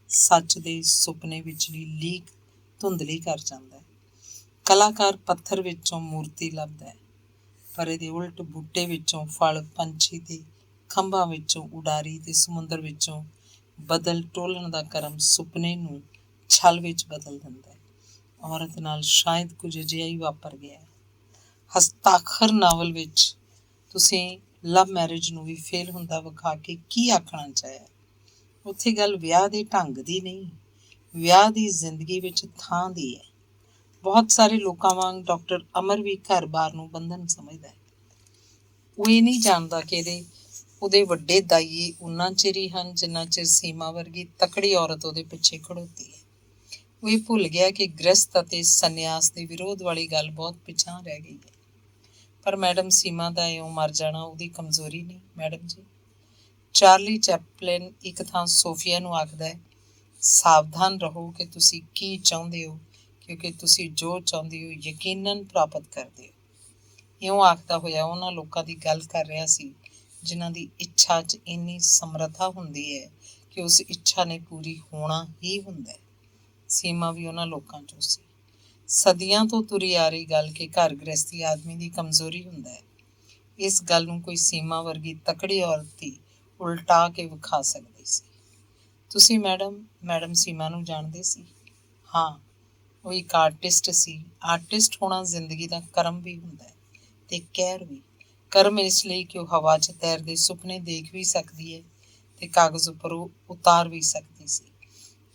ਸੱਚ ਦੇ ਸੁਪਨੇ ਵਿਚਲੀ ਲੀਕ ਧੁੰਦਲੀ ਕਰ ਜਾਂਦਾ ਹੈ। ਕਲਾਕਾਰ ਪੱਥਰ ਵਿੱਚੋਂ ਮੂਰਤੀ ਲੱਭਦਾ ਹੈ, ਪਰ ਇਹਦੇ ਉਲਟ ਬੂਟੇ ਵਿੱਚੋਂ ਫਲ, ਪੰਛੀ ਤੇ ਖੰਭਾਂ ਵਿੱਚੋਂ ਉਡਾਰੀ ਤੇ ਸਮੁੰਦਰ ਵਿੱਚੋਂ ਬਦਲ ਟੋਲਣ ਦਾ ਕਰਮ ਸੁਪਨੇ ਨੂੰ ਛਲ ਵਿੱਚ ਬਦਲ ਦਿੰਦਾ ਹੈ। ਔਰਤ ਨਾਲ ਸ਼ਾਇਦ ਕੁਝ ਅਜਿਹਾ ਹੀ ਵਾਪਰ ਗਿਆ ਹੈ। ਹਸਤਾਖਰ ਨਾਵਲ ਵਿੱਚ ਤੁਸੀਂ ਲਵ ਮੈਰਿਜ ਨੂੰ ਵੀ ਫੇਲ ਹੁੰਦਾ ਵਿਖਾ ਕੇ ਕੀ ਆਖਣਾ ਚਾਹਿਆ? ਉੱਥੇ ਗੱਲ ਵਿਆਹ ਦੇ ਢੰਗ ਦੀ ਨਹੀਂ, ਵਿਆਹ ਦੀ ਜ਼ਿੰਦਗੀ ਵਿੱਚ ਥਾਂ ਦੀ ਹੈ। ਬਹੁਤ ਸਾਰੇ ਲੋਕਾਂ ਵਾਂਗ ਡਾਕਟਰ ਅਮਰ ਵੀ ਘਰ-ਬਾਰ ਨੂੰ ਬੰਧਨ ਸਮਝਦਾ ਹੈ। ਉਹ ਇਹ ਨਹੀਂ ਜਾਣਦਾ ਕਿ ਉਹਦੇ ਵੱਡੇ ਦਾਈਏ ਉਨਾ ਚਿਰ ਹੀ ਹਨ ਜਿੰਨਾ ਚਿਰ ਸੀਮਾ ਵਰਗੀ ਤਕੜੀ ਔਰਤ ਉਹਦੇ ਪਿੱਛੇ ਖੜੋਤੀ ਹੈ। ਉਹ ਇਹ ਭੁੱਲ ਗਿਆ ਕਿ ਗ੍ਰਸਤ ਅਤੇ ਸੰਨਿਆਸ ਦੇ ਵਿਰੋਧ ਵਾਲੀ ਗੱਲ ਬਹੁਤ ਪਿਛਾਂਹ ਰਹਿ ਗਈ ਹੈ। ਪਰ ਮੈਡਮ ਸੀਮਾ ਦਾ ਇਉਂ ਮਰ ਜਾਣਾ ਉਹਦੀ ਕਮਜ਼ੋਰੀ ਨਹੀਂ ਮੈਡਮ ਜੀ। ਚਾਰਲੀ ਚੈਪਲਿਨ ਇੱਕ ਥਾਂ ਸੋਫੀਆ ਨੂੰ ਆਖਦਾ ਹੈ, ਸਾਵਧਾਨ ਰਹੋ ਕਿ ਤੁਸੀਂ ਕੀ ਚਾਹੁੰਦੇ ਹੋ, ਕਿਉਂਕਿ ਤੁਸੀਂ ਜੋ ਚਾਹੁੰਦੇ ਹੋ ਯਕੀਨਨ ਪ੍ਰਾਪਤ ਕਰਦੇ ਹੋ। ਇਉਂ ਆਖਦਾ ਹੋਇਆ ਉਹਨਾਂ ਲੋਕਾਂ ਦੀ ਗੱਲ ਕਰ ਰਿਹਾ ਸੀ ਜਿਨ੍ਹਾਂ ਦੀ ਇੱਛਾ 'ਚ ਇੰਨੀ ਸਮਰੱਥਾ ਹੁੰਦੀ ਹੈ ਕਿ ਉਸ ਇੱਛਾ ਨੇ ਪੂਰੀ ਹੋਣਾ ਹੀ ਹੁੰਦਾ ਹੈ। ਸੀਮਾ ਵੀ ਉਹਨਾਂ ਲੋਕਾਂ 'ਚੋਂ ਸੀ। ਸਦੀਆਂ ਤੋਂ ਤੁਰੀ ਆ ਰਹੀ ਗੱਲ ਕਿ ਘਰ ਗ੍ਰਸਤੀ ਆਦਮੀ ਦੀ ਕਮਜ਼ੋਰੀ ਹੁੰਦਾ ਹੈ, ਇਸ ਗੱਲ ਨੂੰ ਕੋਈ ਸੀਮਾ ਵਰਗੀ ਤਕੜੀ ਔਰਤ ਹੀ ਉਲਟਾ ਕੇ ਵਿਖਾ ਸਕਦੀ ਸੀ। ਤੁਸੀਂ ਮੈਡਮ ਸੀਮਾ ਨੂੰ ਜਾਣਦੇ ਸੀ? ਹਾਂ, ਉਹ ਇੱਕ ਆਰਟਿਸਟ ਸੀ। ਆਰਟਿਸਟ ਹੋਣਾ ਜ਼ਿੰਦਗੀ ਦਾ ਕਰਮ ਵੀ ਹੁੰਦਾ ਹੈ ਤੇ ਕਹਿਰ ਵੀ। ਕਰਮ ਇਸ ਲਈ ਕਿ ਉਹ ਹਵਾ 'ਚ ਤੈਰਦੇ ਸੁਪਨੇ ਦੇਖ ਵੀ ਸਕਦੀ ਹੈ ਤੇ ਕਾਗਜ਼ ਉੱਪਰ ਉਹ ਉਤਾਰ ਵੀ ਸਕਦੀ ਸੀ।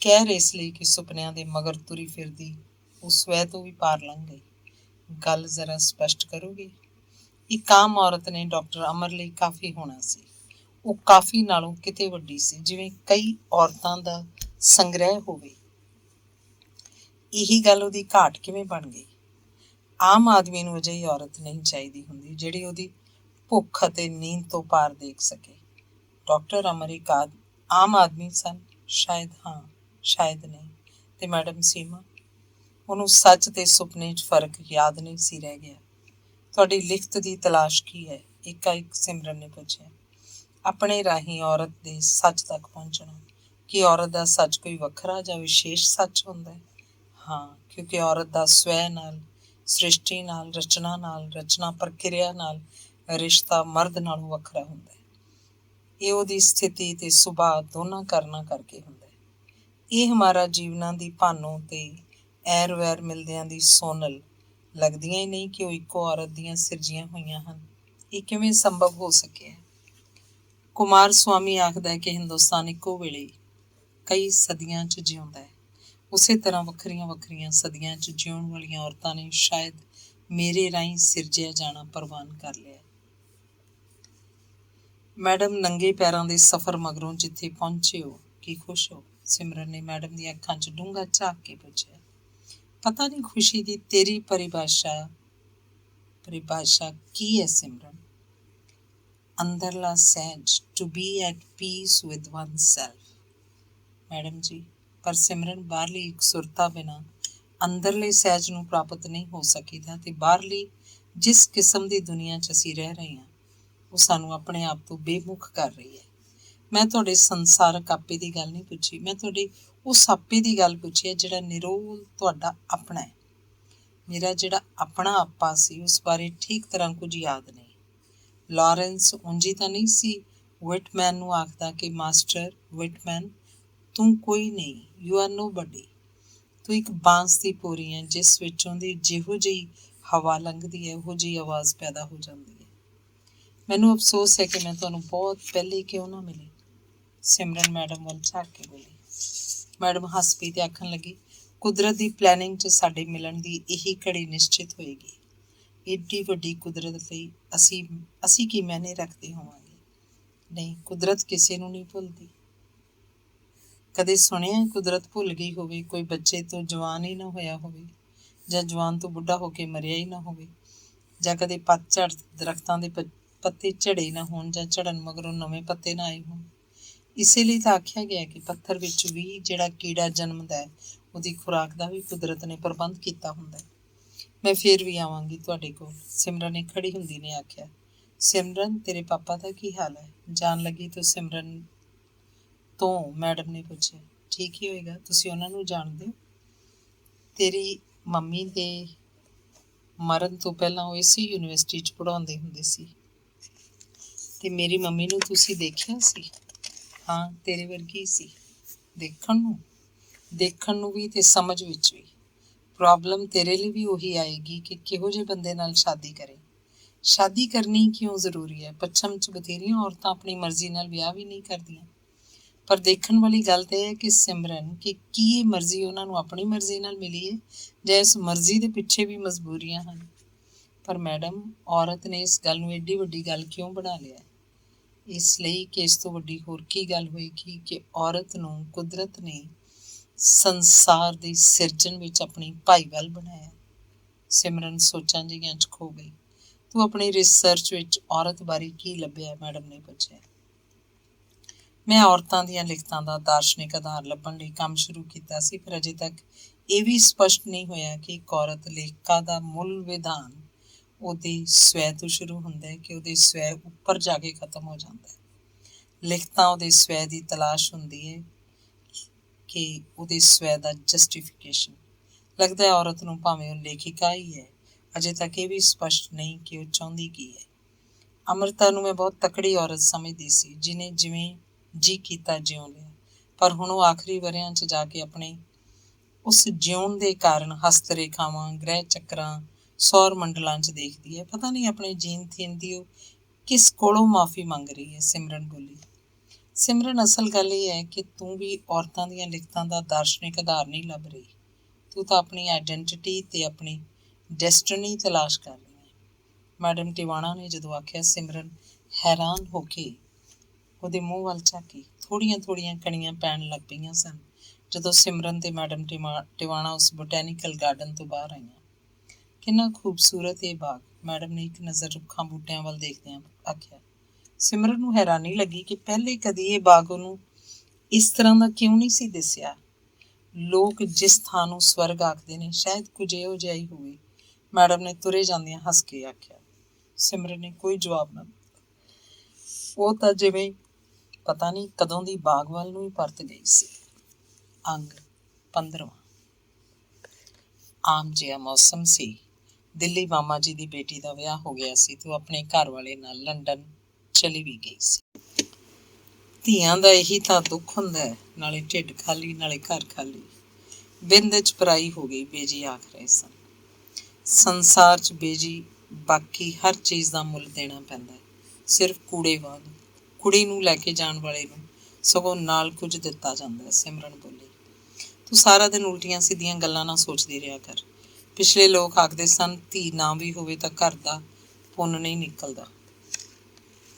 ਕਹਿਰ ਇਸ ਲਈ ਕਿ ਸੁਪਨਿਆਂ ਦੇ ਮਗਰ ਤੁਰੀ ਫਿਰਦੀ ਉਹ ਸਵੈ ਤੋਂ ਵੀ ਪਾਰ ਲੰਘ ਗਈ। ਗੱਲ ਜ਼ਰਾ ਸਪਸ਼ਟ ਕਰੋਗੇ? ਇੱਕ ਆਮ ਔਰਤ ਨੇ ਡਾਕਟਰ ਅਮਰ ਲਈ ਕਾਫੀ ਹੋਣਾ ਸੀ। ਉਹ ਕਾਫੀ ਨਾਲੋਂ ਕਿਤੇ ਵੱਡੀ ਸੀ, ਜਿਵੇਂ ਕਈ ਔਰਤਾਂ ਦਾ ਸੰਗ੍ਰਹਿ ਹੋਵੇ। ਇਹੀ ਗੱਲ ਉਹਦੀ ਘਾਟ ਕਿਵੇਂ ਬਣ ਗਈ? ਆਮ ਆਦਮੀ ਨੂੰ ਅਜਿਹੀ ਔਰਤ ਨਹੀਂ ਚਾਹੀਦੀ ਹੁੰਦੀ ਜਿਹੜੀ ਉਹਦੀ ਭੁੱਖ ਅਤੇ ਨੀਂਦ ਤੋਂ ਪਾਰ ਦੇਖ ਸਕੇ। ਡਾਕਟਰ ਅਮਰ ਇੱਕ ਆਮ ਆਦਮੀ ਸਨ? ਸ਼ਾਇਦ ਹਾਂ, ਸ਼ਾਇਦ ਨਹੀਂ। ਤੇ ਮੈਡਮ ਸੀਮਾ? ਉਹਨੂੰ ਸੱਚ ਤੇ ਸੁਪਨੇ 'ਚ ਫਰਕ ਯਾਦ ਨਹੀਂ ਸੀ ਰਹਿ ਗਿਆ। ਤੁਹਾਡੀ ਲਿਖਤ ਦੀ ਤਲਾਸ਼ ਕੀ ਹੈ? ਇੱਕ ਸਿਮਰਨ ਨੇ ਪੁੱਛਿਆ। ਆਪਣੇ ਰਾਹੀਂ ਔਰਤ ਦੇ ਸੱਚ ਤੱਕ ਪਹੁੰਚਣਾ। ਕੀ ਔਰਤ ਦਾ ਸੱਚ ਕੋਈ ਵੱਖਰਾ ਜਾਂ ਵਿਸ਼ੇਸ਼ ਸੱਚ ਹੁੰਦਾ ਹੈ? ਹਾਂ, ਕਿਉਂਕਿ ਔਰਤ ਦਾ ਸਵੈ ਨਾਲ, ਸ੍ਰਿਸ਼ਟੀ ਨਾਲ, ਰਚਨਾ ਪ੍ਰਕਿਰਿਆ ਨਾਲ ਰਿਸ਼ਤਾ ਮਰਦ ਨਾਲੋਂ ਵੱਖਰਾ ਹੁੰਦਾ ਹੈ। ਇਹ ਉਹਦੀ ਸਥਿਤੀ ਤੇ ਸੁਭਾਅ ਦੋਨਾਂ ਕਾਰਨਾਂ ਕਰਕੇ ਹੁੰਦਾ ਹੈ। ਇਹ ਹਮਾਰਾ ਜੀਵਨਾਂ ਦੀ ਭਾਨੋਂ ਤੇ ਐਰ ਵੈਰ ਮਿਲਦਿਆਂ ਦੀ ਸੋਨਲ ਲੱਗਦੀਆਂ ਹੀ ਨਹੀਂ ਕਿ ਉਹ ਇੱਕੋ ਔਰਤ ਦੀਆਂ ਸਿਰਜੀਆਂ ਹੋਈਆਂ ਹਨ। ਇਹ ਕਿਵੇਂ ਸੰਭਵ ਹੋ ਸਕਿਆ? ਕੁਮਾਰ ਸਵਾਮੀ ਆਖਦਾ ਹੈ ਕਿ ਹਿੰਦੁਸਤਾਨ ਇੱਕੋ ਵੇਲੇ ਕਈ ਸਦੀਆਂ 'ਚ ਜਿਉਂਦਾ ਹੈ। ਉਸੇ ਤਰ੍ਹਾਂ ਵੱਖਰੀਆਂ ਵੱਖਰੀਆਂ ਸਦੀਆਂ 'ਚ ਜਿਉਣ ਵਾਲੀਆਂ ਔਰਤਾਂ ਨੇ ਸ਼ਾਇਦ ਮੇਰੇ ਰਾਹੀਂ ਸਿਰਜਿਆ ਜਾਣਾ ਪ੍ਰਵਾਨ ਕਰ ਲਿਆ। ਮੈਡਮ ਨੰਗੇ ਪੈਰਾਂ ਦੇ ਸਫ਼ਰ ਮਗਰੋਂ ਜਿੱਥੇ ਪਹੁੰਚੇ ਹੋ, ਕੀ ਖੁਸ਼ ਹੋ? ਸਿਮਰਨ ਨੇ ਮੈਡਮ ਦੀਆਂ ਅੱਖਾਂ 'ਚ ਡੂੰਘਾ ਝਾਕ ਕੇ ਪੁੱਛਿਆ। ਪਤਾ ਨਹੀਂ ਖੁਸ਼ੀ ਦੀ ਤੇਰੀ ਪਰਿਭਾਸ਼ਾ ਕੀ ਹੈ ਸਿਮਰਨ? ਅੰਦਰਲਾ ਸਹਿਜ, to be at peace with one self. Madam ji, ਪਰ ਸਿਮਰਨ ਬਾਹਰਲੀ ਇਕਸੁਰਤਾ ਬਿਨਾਂ ਅੰਦਰਲੇ ਸਹਿਜ ਨੂੰ ਪ੍ਰਾਪਤ ਨਹੀਂ ਹੋ ਸਕੀਦਾ ਤੇ ਬਾਹਰਲੀ ਜਿਸ ਕਿਸਮ ਦੀ ਦੁਨੀਆ 'ਚ ਅਸੀਂ ਰਹਿ ਰਹੇ ਹਾਂ ਉਹ ਸਾਨੂੰ ਆਪਣੇ ਆਪ ਤੋਂ ਬੇਮੁਖ ਕਰ ਰਹੀ ਹੈ। ਮੈਂ ਤੁਹਾਡੇ ਸੰਸਾਰਕ ਆਪੇ ਦੀ ਗੱਲ ਨਹੀਂ ਪੁੱਛੀ, ਮੈਂ ਤੁਹਾਡੇ ਉਸ ਆਪੇ ਦੀ ਗੱਲ ਪੁੱਛੀ ਹੈ ਜਿਹੜਾ ਨਿਰੋਲ ਤੁਹਾਡਾ ਆਪਣਾ ਹੈ। ਮੇਰਾ ਜਿਹੜਾ ਆਪਣਾ ਆਪਾ ਸੀ ਉਸ ਬਾਰੇ ਠੀਕ ਤਰ੍ਹਾਂ ਕੁਝ ਯਾਦ ਨਹੀਂ। ਲਾਰੈਂਸ ਉਂਝ ਤਾਂ ਨਹੀਂ ਸੀ ਵਿਟਮੈਨ ਨੂੰ ਆਖਦਾ ਕਿ ਮਾਸਟਰ ਵਿਟਮੈਨ, ਤੂੰ ਕੋਈ ਨਹੀਂ, ਯੂ ਆਰ ਨੋਬਡੀ। ਤੂੰ ਇੱਕ ਬਾਂਸ ਦੀ ਪੋਰੀ ਹੈ ਜਿਸ ਵਿੱਚੋਂ ਦੀ ਜਿਹੋ ਜਿਹੀ ਹਵਾ ਲੰਘਦੀ ਹੈ ਉਹੋ ਜਿਹੀ ਆਵਾਜ਼ ਪੈਦਾ ਹੋ ਜਾਂਦੀ ਹੈ। ਮੈਨੂੰ ਅਫਸੋਸ ਹੈ ਕਿ ਮੈਂ ਤੁਹਾਨੂੰ ਬਹੁਤ ਪਹਿਲੇ ਕਿਉਂ ਨਾ ਮਿਲੀ। ਸਿਮਰਨ ਮੈਡਮ ਵੱਲ ਝਾਕ ਕੇ ਬੋਲੀ। ਮੈਡਮ ਹੱਸ ਪਈ ਤੇ ਆਖਣ ਲੱਗੀ, ਕੁਦਰਤ ਦੀ ਪਲੈਨਿੰਗ 'ਚ ਸਾਡੇ ਮਿਲਣ ਦੀ ਇਹੀ ਘੜੀ ਨਿਸ਼ਚਿਤ ਹੋਏਗੀ। ਏਡੀ ਵੱਡੀ ਕੁਦਰਤ ਲਈ ਅਸੀਂ ਕੀ ਮਾਇਨੇ ਰੱਖਦੇ ਹੋਵਾਂਗੇ? ਨਹੀਂ, ਕੁਦਰਤ ਕਿਸੇ ਨੂੰ ਨਹੀਂ ਭੁੱਲਦੀ। ਕਦੇ ਸੁਣਿਆ ਕੁਦਰਤ ਭੁੱਲ ਗਈ ਹੋਵੇ? ਕੋਈ ਬੱਚੇ ਤੋਂ ਜਵਾਨ ਹੀ ਨਾ ਹੋਇਆ ਹੋਵੇ, ਜਾਂ ਜਵਾਨ ਤੋਂ ਬੁੱਢਾ ਹੋ ਕੇ ਮਰਿਆ ਹੀ ਨਾ ਹੋਵੇ, ਜਾਂ ਕਦੇ ਪੱਤਝੜ ਦਰਖਤਾਂ ਦੇ ਪੱਤੇ ਝੜੇ ਨਾ ਹੋਣ ਜਾਂ ਝੜਨ ਮਗਰੋਂ ਨਵੇਂ ਪੱਤੇ ਨਾ ਆਏ ਹੋਣ। ਇਸੇ ਲਈ ਤਾਂ ਆਖਿਆ ਗਿਆ ਕਿ ਪੱਥਰ ਵਿੱਚ ਵੀ ਜਿਹੜਾ ਕੀੜਾ ਜਨਮਦਾ ਹੈ ਉਹਦੀ ਖੁਰਾਕ ਦਾ ਵੀ ਕੁਦਰਤ ਨੇ ਪ੍ਰਬੰਧ ਕੀਤਾ ਹੁੰਦਾ ਹੈ। ਮੈਂ ਫੇਰ ਵੀ ਆਵਾਂਗੀ ਤੁਹਾਡੇ ਕੋਲ, ਸਿਮਰਨ ਨੇ ਖੜੀ ਹੁੰਦੀ ਨੇ ਆਖਿਆ। ਸਿਮਰਨ, ਤੇਰੇ ਪਾਪਾ ਦਾ ਕੀ ਹਾਲ ਹੈ? ਜਾਣ ਲੱਗੀ ਤੂੰ ਸਿਮਰਨ ਤੋਂ ਮੈਡਮ ਨੇ ਪੁੱਛਿਆ। ਠੀਕ ਹੀ ਹੋਏਗਾ, ਤੁਸੀਂ ਉਹਨਾਂ ਨੂੰ ਜਾਣਦੇ ਹੋ? ਤੇਰੀ ਮੰਮੀ ਦੇ ਮਰਨ ਤੋਂ ਪਹਿਲਾਂ ਉਹ ਇਸੇ ਯੂਨੀਵਰਸਿਟੀ 'ਚ ਪੜ੍ਹਾਉਂਦੇ ਹੁੰਦੇ ਸੀ। ਤੇ ਮੇਰੀ ਮੰਮੀ ਨੂੰ ਤੁਸੀਂ ਦੇਖਿਆ ਸੀ? ਹਾਂ, ਤੇਰੇ ਵਰਗੀ ਸੀ। ਦੇਖਣ ਨੂੰ ਵੀ ਤੇ ਸਮਝ ਵਿੱਚ ਵੀ। ਪ੍ਰੋਬਲਮ ਤੇਰੇ ਲਈ ਵੀ ਉਹੀ ਆਏਗੀ ਕਿ ਕਿਹੋ ਜਿਹੇ ਬੰਦੇ ਨਾਲ ਸ਼ਾਦੀ ਕਰੇ। ਸ਼ਾਦੀ ਕਰਨੀ ਕਿਉਂ ਜ਼ਰੂਰੀ ਹੈ? ਪੱਛਮ 'ਚ ਬਥੇਰੀਆਂ ਔਰਤਾਂ ਆਪਣੀ ਮਰਜ਼ੀ ਨਾਲ ਵਿਆਹ ਵੀ ਨਹੀਂ ਕਰਦੀਆਂ। ਪਰ ਦੇਖਣ ਵਾਲੀ ਗੱਲ ਤਾਂ ਇਹ ਹੈ ਕਿ ਸਿਮਰਨ, ਕਿ ਕੀ ਇਹ ਮਰਜ਼ੀ ਉਹਨਾਂ ਨੂੰ ਆਪਣੀ ਮਰਜ਼ੀ ਨਾਲ ਮਿਲੀ ਹੈ ਜਾਂ ਇਸ ਮਰਜ਼ੀ ਦੇ ਪਿੱਛੇ ਵੀ ਮਜਬੂਰੀਆਂ ਹਨ। ਪਰ ਮੈਡਮ, ਔਰਤ ਨੇ ਇਸ ਗੱਲ ਨੂੰ ਏਡੀ ਵੱਡੀ ਗੱਲ ਕਿਉਂ ਬਣਾ ਲਿਆ? ਇਸ ਲਈ ਕਿ ਇਸ ਤੋਂ ਵੱਡੀ ਹੋਰ ਕੀ ਗੱਲ ਹੋਏਗੀ ਕਿ ਔਰਤ ਨੂੰ ਕੁਦਰਤ ਨੇ ਸੰਸਾਰ ਦੀ ਸਿਰਜਣ ਵਿੱਚ ਆਪਣੀ ਭਾਈਵਾਲ ਬਣਾਇਆ। ਸਿਮਰਨ ਸੋਚਾਂ ਜਿਹੀਆਂ 'ਚ ਖੋ ਗਈ। ਤੂੰ ਆਪਣੀ ਰਿਸਰਚ ਵਿੱਚ ਔਰਤ ਬਾਰੇ ਕੀ ਲੱਭਿਆ? ਮੈਡਮ ਨੇ ਪੁੱਛਿਆ। ਮੈਂ ਔਰਤਾਂ ਦੀਆਂ ਲਿਖਤਾਂ ਦਾ ਦਾਰਸ਼ਨਿਕ ਆਧਾਰ ਲੱਭਣ ਲਈ ਕੰਮ ਸ਼ੁਰੂ ਕੀਤਾ ਸੀ, ਪਰ ਅਜੇ ਤੱਕ ਇਹ ਵੀ ਸਪਸ਼ਟ ਨਹੀਂ ਹੋਇਆ ਕਿ ਇੱਕ ਔਰਤ ਲੇਖਿਕਾ ਦਾ ਮੁੱਲ ਵਿਧਾਨ ਉਹਦੇ ਸਵੈ ਤੋਂ ਸ਼ੁਰੂ ਹੁੰਦਾ ਹੈ ਕਿ ਉਹਦੇ ਸਵੈ ਉੱਪਰ ਜਾ ਕੇ ਖਤਮ ਹੋ ਜਾਂਦਾ ਹੈ। ਲਿਖਤਾਂ ਉਹਦੇ ਸਵੈ ਦੀ ਤਲਾਸ਼ ਹੁੰਦੀ ਹੈ ਕਿ ਉਹਦੇ ਸਵੈ ਦਾ ਜਸਟੀਫਿਕੇਸ਼ਨ। ਲੱਗਦਾ ਹੈ ਔਰਤ ਨੂੰ, ਭਾਵੇਂ ਉਹ ਲੇਖਿਕਾ ਹੀ ਹੈ, ਅਜੇ ਤੱਕ ਇਹ ਵੀ ਸਪਸ਼ਟ ਨਹੀਂ ਕਿ ਉਹ ਚਾਹੁੰਦੀ ਕੀ ਹੈ। ਅੰਮ੍ਰਿਤਾ ਨੂੰ ਮੈਂ ਬਹੁਤ ਤਕੜੀ ਔਰਤ ਸਮਝਦੀ ਸੀ, ਜਿਹਨੇ ਜਿਵੇਂ ਜੀ ਕੀਤਾ ਜਿਉਂ ਲਿਆ। ਪਰ ਹੁਣ ਉਹ ਆਖਰੀ ਵਰ੍ਹਿਆਂ 'ਚ ਜਾ ਕੇ ਆਪਣੇ ਉਸ ਜਿਉਣ ਦੇ ਕਾਰਨ ਹਸਤ ਰੇਖਾਵਾਂ, ਗ੍ਰਹਿ ਚੱਕਰਾਂ, ਸੌਰ ਮੰਡਲਾਂ 'ਚ ਦੇਖਦੀ ਹੈ। ਪਤਾ ਨਹੀਂ ਆਪਣੇ ਜੀਣ ਥੀਨ ਦੀ ਉਹ ਕਿਸ ਕੋਲੋਂ ਮਾਫੀ ਮੰਗ ਰਹੀ ਹੈ। ਸਿਮਰਨ ਬੋਲੀ। ਸਿਮਰਨ, ਅਸਲ ਗੱਲ ਇਹ ਹੈ ਕਿ ਤੂੰ ਵੀ ਔਰਤਾਂ ਦੀਆਂ ਲਿਖਤਾਂ ਦਾ ਦਾਰਸ਼ਨਿਕ ਆਧਾਰ ਨਹੀਂ ਲੱਭ ਰਹੀ। ਤੂੰ ਤਾਂ ਆਪਣੀ ਆਈਡੈਂਟਿਟੀ ਤੇ ਆਪਣੀ ਡੈਸਟਨੀ ਤਲਾਸ਼ ਕਰ ਰਹੀ ਹੈ। ਮੈਡਮ ਟਿਵਾਣਾ ਨੇ ਜਦੋਂ ਆਖਿਆ, ਸਿਮਰਨ ਹੈਰਾਨ ਹੋ ਕੇ ਉਹਦੇ ਮੂੰਹ ਵੱਲ ਝਾਕੀ। ਥੋੜ੍ਹੀਆਂ ਥੋੜ੍ਹੀਆਂ ਕਣੀਆਂ ਪੈਣ ਲੱਗ ਪਈਆਂ ਸਨ ਜਦੋਂ ਸਿਮਰਨ ਤੇ ਮੈਡਮ ਟਿਵਾਣਾ ਉਸ ਬੋਟੈਨੀਕਲ ਗਾਰਡਨ ਤੋਂ ਬਾਹਰ ਆਈਆਂ। ਕਿੰਨਾ ਖੂਬਸੂਰਤ ਇਹ ਬਾਗ! ਮੈਡਮ ਨੇ ਇੱਕ ਨਜ਼ਰ ਰੁੱਖਾਂ ਬੂਟਿਆਂ ਵੱਲ ਦੇਖਦਿਆਂ ਆਖਿਆ। ਸਿਮਰਨ ਨੂੰ ਹੈਰਾਨੀ ਲੱਗੀ ਕਿ ਪਹਿਲੇ ਕਦੀ ਇਹ ਬਾਗ ਉਹਨੂੰ ਇਸ ਤਰ੍ਹਾਂ ਦਾ ਕਿਉਂ ਨਹੀਂ ਸੀ ਦਿਸਿਆ। ਲੋਕ ਜਿਸ ਥਾਂ ਨੂੰ ਸਵਰਗ ਆਖਦੇ ਨੇ, ਸ਼ਾਇਦ ਕੁਝ ਇਹੋ ਜਿਹਾ ਹੀ ਹੋਵੇ। ਮੈਡਮ ਨੇ ਤੁਰੇ ਜਾਂਦਿਆਂ ਹੱਸ ਕੇ ਆਖਿਆ। ਸਿਮਰਨ ਨੇ ਕੋਈ ਜਵਾਬ ਨਾ ਦਿੱਤਾ। ਉਹ ਤਾਂ ਜਿਵੇਂ ਪਤਾ ਨਹੀਂ ਕਦੋਂ ਦੀ ਬਾਗ ਵੱਲ ਨੂੰ ਹੀ ਪਰਤ ਗਈ ਸੀ। ਅੰਗ 15। ਆਮ ਜਿਹਾ ਮੌਸਮ ਸੀ। ਦਿੱਲੀ ਮਾਮਾ ਜੀ ਦੀ ਬੇਟੀ ਦਾ ਵਿਆਹ ਹੋ ਗਿਆ ਸੀ ਤੇ ਉਹ ਆਪਣੇ ਘਰ ਵਾਲੇ ਨਾਲ ਲੰਡਨ ਚਲੀ ਵੀ ਗਈ ਸੀ। ਧੀਆਂ ਦਾ ਇਹੀ ਤਾਂ ਦੁੱਖ ਹੁੰਦਾ ਹੈ, ਨਾਲੇ ਢਿੱਡ ਖਾਲੀ ਨਾਲੇ ਘਰ ਖਾਲੀ। ਬਿੰਦ 'ਚ ਪਰਾਈ ਹੋ ਗਈ, ਬੇਜੀ ਆਖ ਰਹੇ ਸਨ। ਸੰਸਾਰ 'ਚ ਬੇਜੀ ਬਾਕੀ ਹਰ ਚੀਜ਼ ਦਾ ਮੁੱਲ ਦੇਣਾ ਪੈਂਦਾ ਹੈ, ਸਿਰਫ ਕੂੜੇ ਵਾਂਗ। ਕੁੜੀ ਨੂੰ ਲੈ ਕੇ ਜਾਣ ਵਾਲੇ ਨੂੰ ਸਗੋਂ ਨਾਲ ਕੁਝ ਦਿੱਤਾ ਜਾਂਦਾ ਹੈ। ਸਿਮਰਨ ਬੋਲੀ। ਤੂੰ ਸਾਰਾ ਦਿਨ ਉਲਟੀਆਂ ਸਿੱਧੀਆਂ ਗੱਲਾਂ ਨਾ ਸੋਚਦੀ ਰਿਹਾ ਕਰ। ਪਿਛਲੇ ਲੋਕ ਆਖਦੇ ਸਨ, ਧੀ ਨਾ ਵੀ ਹੋਵੇ ਤਾਂ ਘਰ ਦਾ ਪੁੰਨ ਨਹੀਂ ਨਿਕਲਦਾ।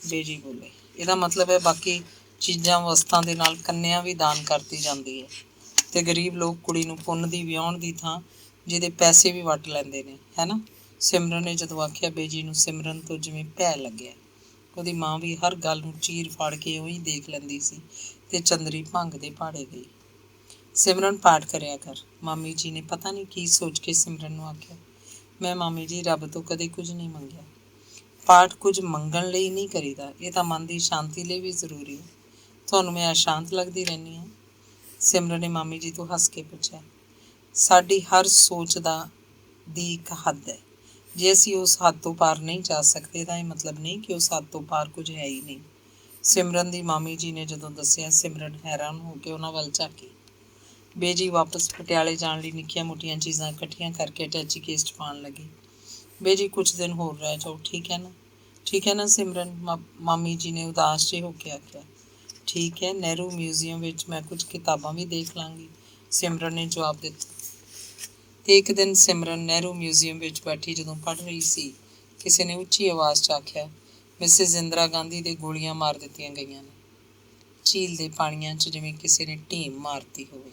ਬੇਜੀ ਬੋਲੇ। ਇਹਦਾ ਮਤਲਬ ਹੈ ਬਾਕੀ ਚੀਜ਼ਾਂ ਵਸਤਾਂ ਦੇ ਨਾਲ ਕੰਨਿਆ ਵੀ ਦਾਨ ਕਰਤੀ ਜਾਂਦੀ ਹੈ ਤੇ ਗਰੀਬ ਲੋਕ ਕੁੜੀ ਨੂੰ ਪੁੰਨ ਦੀ ਵਿਆਹੁਣ ਦੀ ਥਾਂ ਜਿਹਦੇ ਪੈਸੇ ਵੀ ਵੱਟ ਲੈਂਦੇ ਨੇ, ਹੈ ਨਾ? ਸਿਮਰਨ ਨੇ ਜਦੋਂ ਆਖਿਆ, ਬੇਜੀ ਨੂੰ ਸਿਮਰਨ ਤੋਂ ਜਿਵੇਂ ਭੈ ਲੱਗਿਆ। ਉਹਦੀ ਮਾਂ ਵੀ ਹਰ ਗੱਲ ਨੂੰ ਚੀਰ ਫਾੜ ਕੇ ਉਹੀ ਦੇਖ ਲੈਂਦੀ ਸੀ ਤੇ ਚੰਦਰੀ ਭੰਗ ਦੇ ਪਹਾੜੇ ਗਈ। ਸਿਮਰਨ, ਪਾਠ ਕਰਿਆ ਕਰ। ਮਾਮੀ ਜੀ ਨੇ ਪਤਾ ਨਹੀਂ ਕੀ ਸੋਚ ਕੇ ਸਿਮਰਨ ਨੂੰ ਆਖਿਆ। ਮੈਂ ਮਾਮੀ ਜੀ ਰੱਬ ਤੋਂ ਕਦੇ ਕੁਝ ਨਹੀਂ ਮੰਗਿਆ। ਪਾਠ ਕੁਝ ਮੰਗਣ ਲਈ ਨਹੀਂ ਕਰੀਦਾ, ਇਹ ਤਾਂ ਮਨ ਦੀ ਸ਼ਾਂਤੀ ਲਈ ਵੀ ਜ਼ਰੂਰੀ ਹੈ। ਤੁਹਾਨੂੰ ਮੈਂ ਅਸ਼ਾਂਤ ਲੱਗਦੀ ਰਹਿੰਦੀ ਹਾਂ? ਸਿਮਰਨ ਨੇ ਮਾਮੀ ਜੀ ਤੋਂ ਹੱਸ ਕੇ ਪੁੱਛਿਆ। ਸਾਡੀ ਹਰ ਸੋਚ ਦੀ ਇੱਕ ਹੱਦ ਹੈ। ਜੇ ਅਸੀਂ ਉਸ ਹੱਦ ਤੋਂ ਪਾਰ ਨਹੀਂ ਜਾ ਸਕਦੇ ਤਾਂ ਇਹ ਮਤਲਬ ਨਹੀਂ ਕਿ ਉਸ ਹੱਦ ਤੋਂ ਪਾਰ ਕੁਝ ਹੈ ਹੀ ਨਹੀਂ। ਸਿਮਰਨ ਦੀ ਮਾਮੀ ਜੀ ਨੇ ਜਦੋਂ ਦੱਸਿਆ, ਸਿਮਰਨ ਹੈਰਾਨ ਹੋ ਕੇ ਉਹਨਾਂ ਵੱਲ ਝਾਕੀ। ਬੇਜੀ ਵਾਪਸ ਪਟਿਆਲੇ ਜਾਣ ਲਈ ਨਿੱਕੀਆਂ ਮੋਟੀਆਂ ਚੀਜ਼ਾਂ ਇਕੱਠੀਆਂ ਕਰਕੇ ਅਟੈਚੀ ਕੇਸ 'ਚ ਪਾਉਣ ਲੱਗੀ। ਬੇਜੀ, ਕੁਝ ਦਿਨ ਹੋਰ ਰਹਿ ਜਾਓ, ਠੀਕ ਹੈ ਨਾ? ਠੀਕ ਹੈ ਨਾ ਸਿਮਰਨ? ਮਾਮੀ ਜੀ ਨੇ ਉਦਾਸ ਜਿਹੇ ਹੋ ਕੇ ਆਖਿਆ। ਠੀਕ ਹੈ, ਨਹਿਰੂ ਮਿਊਜ਼ੀਅਮ ਵਿੱਚ ਮੈਂ ਕੁਝ ਕਿਤਾਬਾਂ ਵੀ ਦੇਖ ਲਾਂਗੀ, ਸਿਮਰਨ ਨੇ ਜਵਾਬ ਦਿੱਤਾ। ਤੇ ਇੱਕ ਦਿਨ ਸਿਮਰਨ ਨਹਿਰੂ ਮਿਊਜ਼ੀਅਮ ਵਿੱਚ ਬੈਠੀ ਜਦੋਂ ਪੜ੍ਹ ਰਹੀ ਸੀ, ਕਿਸੇ ਨੇ ਉੱਚੀ ਆਵਾਜ਼ 'ਚ ਆਖਿਆ, ਮਿਸਿਸ ਇੰਦਰਾ ਗਾਂਧੀ ਦੇ ਗੋਲੀਆਂ ਮਾਰ ਦਿੱਤੀਆਂ ਗਈਆਂ ਨੇ। ਝੀਲ ਦੇ ਪਾਣੀਆਂ 'ਚ ਜਿਵੇਂ ਕਿਸੇ ਨੇ ਢੀਮ ਮਾਰਤੀ ਹੋਵੇ।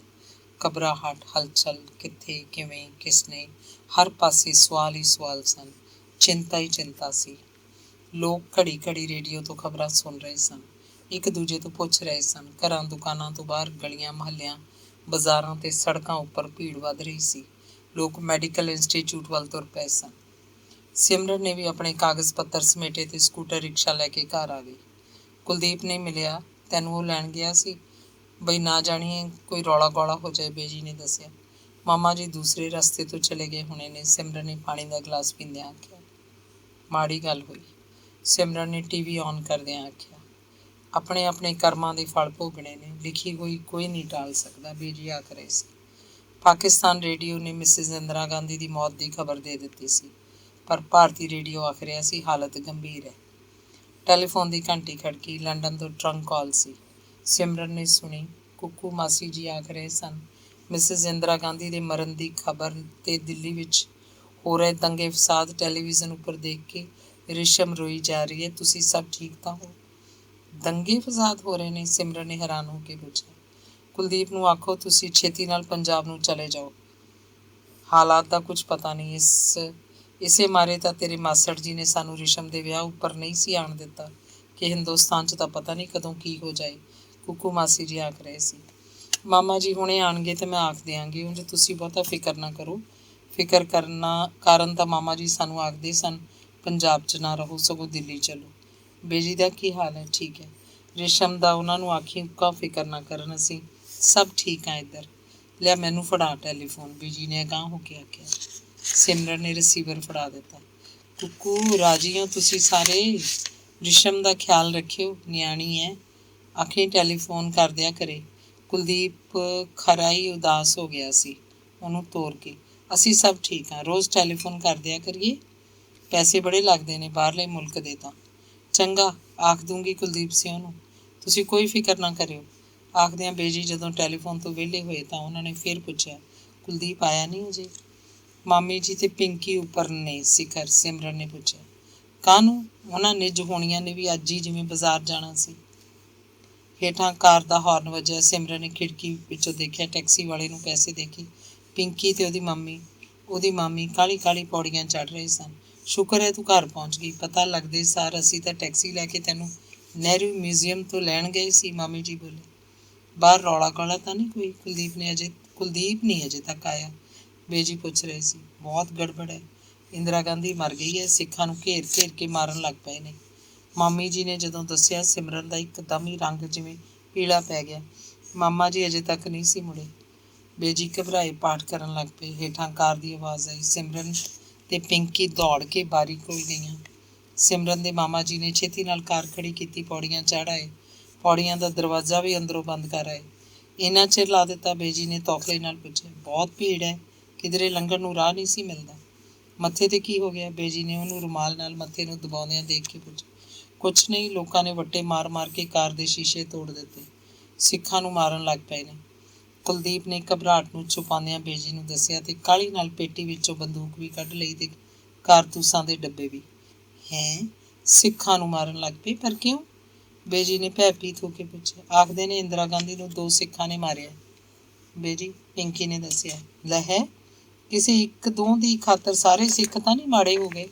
ਘਬਰਾਹਟ, ਹਲਚਲ, ਕਿੱਥੇ, ਕਿਵੇਂ, ਕਿਸਨੇ, ਹਰ ਪਾਸੇ ਸਵਾਲ ਹੀ ਸਵਾਲ ਸਨ। ਚਿੰਤਾ ਹੀ ਚਿੰਤਾ ਸੀ। ਲੋਕ ਘੜੀ ਘੜੀ ਰੇਡੀਓ ਤੋਂ ਖਬਰਾਂ ਸੁਣ ਰਹੇ ਸਨ, ਇੱਕ ਦੂਜੇ ਤੋਂ ਪੁੱਛ ਰਹੇ ਸਨ। ਘਰਾਂ, ਦੁਕਾਨਾਂ ਤੋਂ ਬਾਹਰ, ਗਲੀਆਂ, ਮੁਹੱਲਿਆਂ, ਬਾਜ਼ਾਰਾਂ ਤੇ ਸੜਕਾਂ ਉੱਪਰ ਭੀੜ ਵੱਧ ਰਹੀ ਸੀ। ਲੋਕ ਮੈਡੀਕਲ ਇੰਸਟੀਚਿਊਟ ਵੱਲ ਤੁਰ ਪਏ ਸਨ। ਸਿਮਰਨ ਨੇ ਵੀ ਆਪਣੇ ਕਾਗਜ਼ ਪੱਤਰ ਸਮੇਟੇ ਤੇ ਸਕੂਟਰ ਰਿਕਸ਼ਾ ਲੈ ਕੇ ਘਰ ਆ ਗਈ। ਕੁਲਦੀਪ ਨੇ ਮਿਲਿਆ, ਤੈਨੂੰ ਉਹ ਲੈਣ ਗਿਆ ਸੀ। ਬਈ ਨਾ ਜਾਣੀਏ ਕੋਈ ਰੌਲਾ ਗੌਲਾ ਹੋ ਜਾਏ, ਬੇਜੀ ਨੇ ਦੱਸਿਆ। ਮਾਮਾ ਜੀ ਦੂਸਰੇ ਰਸਤੇ ਤੋਂ ਚਲੇ ਗਏ ਹੋਣੇ ਨੇ, ਸਿਮਰਨ ਨੇ ਪਾਣੀ ਦਾ ਗਲਾਸ ਪੀਂਦਿਆਂ ਆਖਿਆ। ਮਾੜੀ ਗੱਲ ਹੋਈ, ਸਿਮਰਨ ਨੇ ਟੀਵੀ ਔਨ ਕਰਦਿਆਂ ਆਖਿਆ। ਆਪਣੇ ਆਪਣੇ ਕਰਮਾਂ ਦੇ ਫਲ ਭੋਗਣੇ ਨੇ, ਲਿਖੀ ਹੋਈ ਕੋਈ ਨਹੀਂ ਟਾਲ ਸਕਦਾ, ਬੀਜੀ ਆਖ ਰਹੇ ਸੀ। ਪਾਕਿਸਤਾਨ ਰੇਡੀਓ ਨੇ ਮਿਸਿਜ਼ ਇੰਦਰਾ ਗਾਂਧੀ ਦੀ ਮੌਤ ਦੀ ਖਬਰ ਦੇ ਦਿੱਤੀ ਸੀ, ਪਰ ਭਾਰਤੀ ਰੇਡੀਓ ਆਖ ਰਿਹਾ ਸੀ ਹਾਲਤ ਗੰਭੀਰ ਹੈ। ਟੈਲੀਫੋਨ ਦੀ ਘੰਟੀ ਖੜਕੀ, ਲੰਡਨ ਤੋਂ ਟਰੰਕ ਕਾਲ ਸੀ। ਸਿਮਰਨ ਨੇ ਸੁਣੀ। ਕੁੱਕੂ ਮਾਸੀ ਜੀ ਆਖ ਰਹੇ ਸਨ, ਮਿਸਿਜ਼ ਇੰਦਰਾ ਗਾਂਧੀ ਦੇ ਮਰਨ ਦੀ ਖਬਰ ਤੇ ਦਿੱਲੀ ਵਿੱਚ ਹੋ ਰਹੇ ਦੰਗੇ ਫਸਾਦ ਟੈਲੀਵਿਜ਼ਨ ਉੱਪਰ ਦੇਖ ਕੇ ਰਿਸ਼ਮ ਰੋਈ ਜਾ ਰਹੀ ਹੈ। ਤੁਸੀਂ ਸਭ ਠੀਕ ਤਾਂ ਹੋ? ਦੰਗੇ ਫਸਾਦ ਹੋ ਰਹੇ ਨੇ? ਸਿਮਰਨ ਨੇ ਹੈਰਾਨ ਹੋ ਕੇ ਪੁੱਛਿਆ। ਕੁਲਦੀਪ ਨੂੰ ਆਖੋ ਤੁਸੀਂ ਛੇਤੀ ਨਾਲ ਪੰਜਾਬ ਨੂੰ ਚਲੇ ਜਾਓ, ਹਾਲਾਤ ਦਾ ਕੁਝ ਪਤਾ ਨਹੀਂ। ਇਸੇ ਮਾਰੇ ਤਾਂ ਤੇਰੇ ਮਾਸੜ ਜੀ ਨੇ ਸਾਨੂੰ ਰਿਸ਼ਮ ਦੇ ਵਿਆਹ ਉੱਪਰ ਨਹੀਂ ਸੀ ਆਣ ਦਿੱਤਾ ਕਿ ਹਿੰਦੁਸਤਾਨ 'ਚ ਤਾਂ ਪਤਾ ਨਹੀਂ ਕਦੋਂ ਕੀ ਹੋ ਜਾਏ, ਕੁੱਕੂ ਮਾਸੀ ਜੀ ਆਖ ਰਹੇ ਸੀ। ਮਾਮਾ ਜੀ ਹੁਣੇ ਆਣਗੇ ਤੇ ਮੈਂ ਆਖ ਦਿਆਂਗੀ, ਉਂਝ ਤੁਸੀਂ ਬਹੁਤਾ ਫਿਕਰ ਨਾ ਕਰੋ। ਫਿਕਰ ਕਾਰਨ ਤਾਂ ਮਾਮਾ ਜੀ ਸਾਨੂੰ ਆਖਦੇ ਸਨ ਪੰਜਾਬ 'ਚ ਨਾ ਰਹੋ, ਸਗੋਂ ਦਿੱਲੀ ਚਲੋ। ਬੇਜੀ ਦਾ ਕੀ ਹਾਲ ਹੈ? ਠੀਕ ਹੈ। ਰੇਸ਼ਮ ਦਾ ਉਹਨਾਂ ਨੂੰ ਆਖੀ ਉੱਕਾ ਫਿਕਰ ਨਾ ਕਰਨ, ਅਸੀਂ ਸਭ ਠੀਕ ਹਾਂ ਇੱਧਰ। ਲਿਆ ਮੈਨੂੰ ਫੜਾ ਟੈਲੀਫੋਨ, ਬੀਜੀ ਨੇ ਅਗਾਂਹ ਹੋ ਕੇ ਆਖਿਆ। ਸਿਮਰਨ ਨੇ ਰਿਸੀਵਰ ਫੜਾ ਦਿੱਤਾ। ਕੁੱਕੂ ਰਾਜੀ ਹੋ ਤੁਸੀਂ ਸਾਰੇ? ਰਿਸ਼ਮ ਦਾ ਖਿਆਲ ਰੱਖਿਓ, ਨਿਆਣੀ ਹੈ, ਆਖੀ ਟੈਲੀਫੋਨ ਕਰ ਦਿਆ ਕਰੇ। ਕੁਲਦੀਪ ਖਰਾ ਹੀ ਉਦਾਸ ਹੋ ਗਿਆ ਸੀ ਉਹਨੂੰ ਤੋਰ ਕੇ। ਅਸੀਂ ਸਭ ਠੀਕ ਹਾਂ, ਰੋਜ਼ ਟੈਲੀਫੋਨ ਕਰ ਦਿਆ ਕਰੀਏ। ਪੈਸੇ ਬੜੇ ਲੱਗਦੇ ਨੇ ਬਾਹਰਲੇ ਮੁਲਕ ਦੇ ਤਾਂ। ਚੰਗਾ, ਆਖ ਦੂੰਗੀ ਕੁਲਦੀਪ ਸਿੰਘ ਨੂੰ, ਤੁਸੀਂ ਕੋਈ ਫਿਕਰ ਨਾ ਕਰਿਓ। ਆਖਦਿਆਂ ਬੇਜੀ ਜਦੋਂ ਟੈਲੀਫੋਨ ਤੋਂ ਵਿਹਲੇ ਹੋਏ ਤਾਂ ਉਹਨਾਂ ਨੇ ਫਿਰ ਪੁੱਛਿਆ, ਕੁਲਦੀਪ ਆਇਆ ਨਹੀਂ ਅਜੇ? ਮਾਮੀ ਜੀ ਤੇ ਪਿੰਕੀ ਉੱਪਰ ਨੇ ਸਿਖਰ, ਸਿਮਰਨ ਨੇ ਪੁੱਛਿਆ। ਕਾਹਨੂੰ? ਉਹਨਾਂ ਨਿੱਜ ਹੋਣੀਆਂ ਨੇ ਵੀ ਅੱਜ ਹੀ ਜਿਵੇਂ ਬਾਜ਼ਾਰ ਜਾਣਾ ਸੀ। ਹੇਠਾਂ ਕਾਰ ਦਾ ਹਾਰਨ ਵੱਜਿਆ। ਸਿਮਰਨ ਨੇ ਖਿੜਕੀ ਵਿੱਚੋਂ ਦੇਖਿਆ, ਟੈਕਸੀ ਵਾਲੇ ਨੂੰ ਪੈਸੇ ਦੇ ਕੇ ਪਿੰਕੀ ਤੇ ਉਹਦੀ ਮਾਮੀ ਕਾਹਲੀ ਕਾਹਲੀ ਪੌੜੀਆਂ ਚੜ੍ਹ ਰਹੇ ਸਨ। ਸ਼ੁਕਰ ਹੈ ਤੂੰ ਘਰ ਪਹੁੰਚ ਗਈ, ਪਤਾ ਲੱਗਦੇ ਸਾਰ ਅਸੀਂ ਤਾਂ ਟੈਕਸੀ ਲੈ ਕੇ ਤੈਨੂੰ ਨਹਿਰੂ ਮਿਊਜ਼ੀਅਮ ਤੋਂ ਲੈਣ ਗਏ ਸੀ, ਮਾਮੀ ਜੀ ਬੋਲੇ। ਬਾਹਰ ਰੌਲਾ ਗੌਲਾ ਤਾਂ ਨਹੀਂ ਕੋਈ? ਕੁਲਦੀਪ ਨਹੀਂ ਅਜੇ ਤੱਕ ਆਇਆ, ਬੇਜੀ ਪੁੱਛ ਰਹੇ ਸੀ। ਬਹੁਤ ਗੜਬੜ ਹੈ, ਇੰਦਰਾ ਗਾਂਧੀ ਮਰ ਗਈ ਹੈ, ਸਿੱਖਾਂ ਨੂੰ ਘੇਰ ਘੇਰ ਕੇ ਮਾਰਨ ਲੱਗ ਪਏ ਨੇ। ਮਾਮੀ ਜੀ ਨੇ ਜਦੋਂ ਦੱਸਿਆ, ਸਿਮਰਨ ਦਾ ਇੱਕਦਮ ਹੀ ਰੰਗ ਜਿਵੇਂ ਪੀਲਾ ਪੈ ਗਿਆ। ਮਾਮਾ ਜੀ ਅਜੇ ਤੱਕ ਨਹੀਂ ਸੀ ਮੁੜੇ। ਬੇਜੀ ਘਬਰਾਏ ਪਾਠ ਕਰਨ ਲੱਗ ਪਏ। ਹੇਠਾਂ ਕਾਰ ਦੀ ਆਵਾਜ਼ ਆਈ। ਸਿਮਰਨ ਤੇ ਪਿੰਕੀ ਦੌੜ ਕੇ ਬਾਰੀ ਕੋਲ ਗਈਆਂ। ਸਿਮਰਨ ਦੇ ਮਾਮਾ ਜੀ ਨੇ ਛੇਤੀ ਨਾਲ ਕਾਰ ਖੜੀ ਕੀਤੀ, ਪੌੜੀਆਂ ਚੜ੍ਹ ਆਏ। ਪੌੜੀਆਂ ਦਾ ਦਰਵਾਜ਼ਾ ਵੀ ਅੰਦਰੋਂ ਬੰਦ ਕਰ ਆਏ। ਇੰਨਾ ਚਿਰ ਲਾ ਦਿੱਤਾ? ਬੇਜੀ ਨੇ ਤੌਖਲੇ ਨਾਲ ਪੁੱਛਿਆ। ਬਹੁਤ ਭੀੜ ਹੈ, ਕਿਧਰੇ ਲੰਘਣ ਨੂੰ ਰਾਹ ਨਹੀਂ ਸੀ ਮਿਲਦਾ। ਮੱਥੇ ਤੇ ਕੀ ਹੋ ਗਿਆ? ਬੇਜੀ ਨੇ ਉਹਨੂੰ ਰੁਮਾਲ ਨਾਲ ਮੱਥੇ ਨੂੰ ਦਬਾਉਂਦਿਆਂ ਦੇਖ ਕੇ ਪੁੱਛਿਆ। ਕੁਛ ਨਹੀਂ, ਲੋਕਾਂ ਨੇ ਵੱਟੇ ਮਾਰ ਮਾਰ ਕੇ ਕਾਰ ਦੇ ਸ਼ੀਸ਼ੇ ਤੋੜ ਦਿੱਤੇ, ਸਿੱਖਾਂ ਨੂੰ ਮਾਰਨ ਲੱਗ ਪਏ ਨੇ। ਕੁਲਦੀਪ ਨੇ ਘਬਰਾਹਟ ਨੂੰ ਛੁਪਾਉਂਦਿਆਂ ਬੇਜੀ ਨੂੰ ਦੱਸਿਆ ਤੇ ਕਾਹਲੀ ਨਾਲ ਪੇਟੀ ਵਿੱਚੋਂ ਬੰਦੂਕ ਵੀ ਕੱਢ ਲਈ ਤੇ ਕਾਰਤੂਸਾਂ ਦੇ ਡੱਬੇ ਵੀ। ਹੈਂ? ਸਿੱਖਾਂ ਨੂੰ ਮਾਰਨ ਲੱਗ ਪਏ? ਪਰ ਕਿਉਂ? ਬੇਜੀ ਨੇ ਭੈਭੀਤ ਹੋ ਕੇ ਪੁੱਛਿਆ। ਆਖਦੇ ਨੇ ਇੰਦਰਾ ਗਾਂਧੀ ਨੂੰ 2 ਸਿੱਖਾਂ ਨੇ ਮਾਰਿਆ, ਬੇਜੀ, ਪਿੰਕੀ ਨੇ ਦੱਸਿਆ। ਲੈ ਹੈ, ਕਿਸੇ ਇੱਕ ਦੋ ਦੀ ਖਾਤਰ ਸਾਰੇ ਸਿੱਖ ਤਾਂ ਨਹੀਂ ਮਾੜੇ ਹੋ ਗਏ?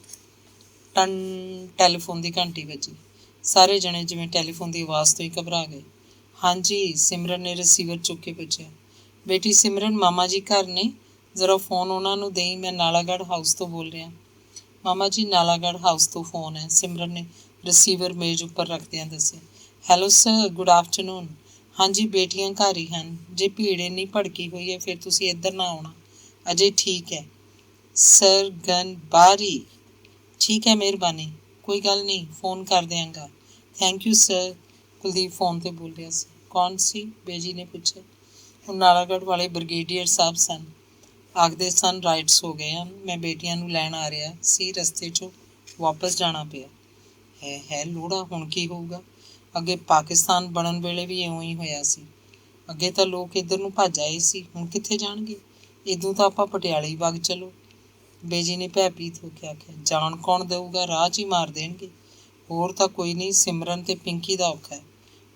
ਟਨ, ਟੈਲੀਫੋਨ ਦੀ ਘੰਟੀ ਵੱਜੀ। ਸਾਰੇ ਜਣੇ ਜਿਵੇਂ ਟੈਲੀਫੋਨ ਦੀ ਆਵਾਜ਼ ਤੋਂ ਹੀ ਘਬਰਾ ਗਏ। ਹਾਂਜੀ, ਸਿਮਰਨ ਨੇ ਰਿਸੀਵਰ ਚੁੱਕ ਕੇ ਪੁੱਛਿਆ। ਬੇਟੀ ਸਿਮਰਨ, ਮਾਮਾ ਜੀ ਘਰ ਨੇ? ਜ਼ਰਾ ਫੋਨ ਉਹਨਾਂ ਨੂੰ ਦੇਈ, ਮੈਂ ਨਾਲਾਗੜ੍ਹ ਹਾਊਸ ਤੋਂ ਬੋਲ ਰਿਹਾ। ਮਾਮਾ ਜੀ ਨਾਲਾਗੜ੍ਹ ਹਾਊਸ ਤੋਂ ਫੋਨ ਹੈ, ਸਿਮਰਨ ਨੇ ਰਿਸੀਵਰ ਮੇਜ਼ ਉੱਪਰ ਰੱਖਦਿਆਂ ਦੱਸਿਆ। Hello sir, good afternoon. ਹਾਂਜੀ, ਬੇਟੀਆਂ ਘਰ ਹੀ ਹਨ। ਜੇ ਭੀੜ ਇੰਨੀ ਭੜਕੀ ਹੋਈ ਹੈ ਫਿਰ ਤੁਸੀਂ ਇੱਧਰ ਨਾ ਆਉਣਾ, ਅਜੇ ਠੀਕ ਹੈ। ਸਰ ਗਨ ਬਾਰੀ? ਠੀਕ ਹੈ, ਮਿਹਰਬਾਨੀ। ਕੋਈ ਗੱਲ ਨਹੀਂ, ਫੋਨ ਕਰ ਦਿਆਂਗਾ। Thank you sir, Kuldeep phone 'ਤੇ ਬੋਲ ਰਿਹਾ ਸੀ। ਕੌਣ ਸੀ? ਬੇਜੀ ਨੇ ਪੁੱਛਿਆ। ਉਹ ਨਾਲਾਗੜ੍ਹ ਵਾਲੇ ਬ੍ਰਿਗੇਡੀਅਰ ਸਾਹਿਬ ਸਨ। ਆਖਦੇ ਸਨ ਰਾਈਟਸ ਹੋ ਗਏ ਹਨ, ਮੈਂ ਬੇਟੀਆਂ ਨੂੰ ਲੈਣ ਆ ਰਿਹਾ ਸੀ, ਰਸਤੇ 'ਚੋਂ ਵਾਪਸ ਜਾਣਾ ਪਿਆ। ਹੈ ਲੋੜਾ, ਹੁਣ ਕੀ ਹੋਊਗਾ? ਅੱਗੇ ਪਾਕਿਸਤਾਨ ਬਣਨ ਵੇਲੇ ਵੀ ਇਉਂ ਹੀ ਹੋਇਆ ਸੀ। ਅੱਗੇ ਤਾਂ ਲੋਕ ਇੱਧਰ ਨੂੰ ਭੱਜ ਆਏ ਸੀ, ਹੁਣ ਕਿੱਥੇ ਜਾਣਗੇ? ਇੱਦੋਂ ਤਾਂ ਆਪਾਂ ਪਟਿਆਲੇ ਹੀ ਵਗ ਚਲੋ, ਬੇਜੀ ਨੇ ਭੈਭੀਤ ਹੋ ਕੇ ਆਖਿਆ। ਜਾਣ ਕੌਣ ਦੇਊਗਾ? ਰਾਹ 'ਚ ਹੀ ਮਾਰ ਦੇਣਗੇ। ਹੋਰ ਤਾਂ ਕੋਈ ਨਹੀਂ, ਸਿਮਰਨ ਤੇ ਪਿੰਕੀ ਦਾ ਔਖਾ ਹੈ।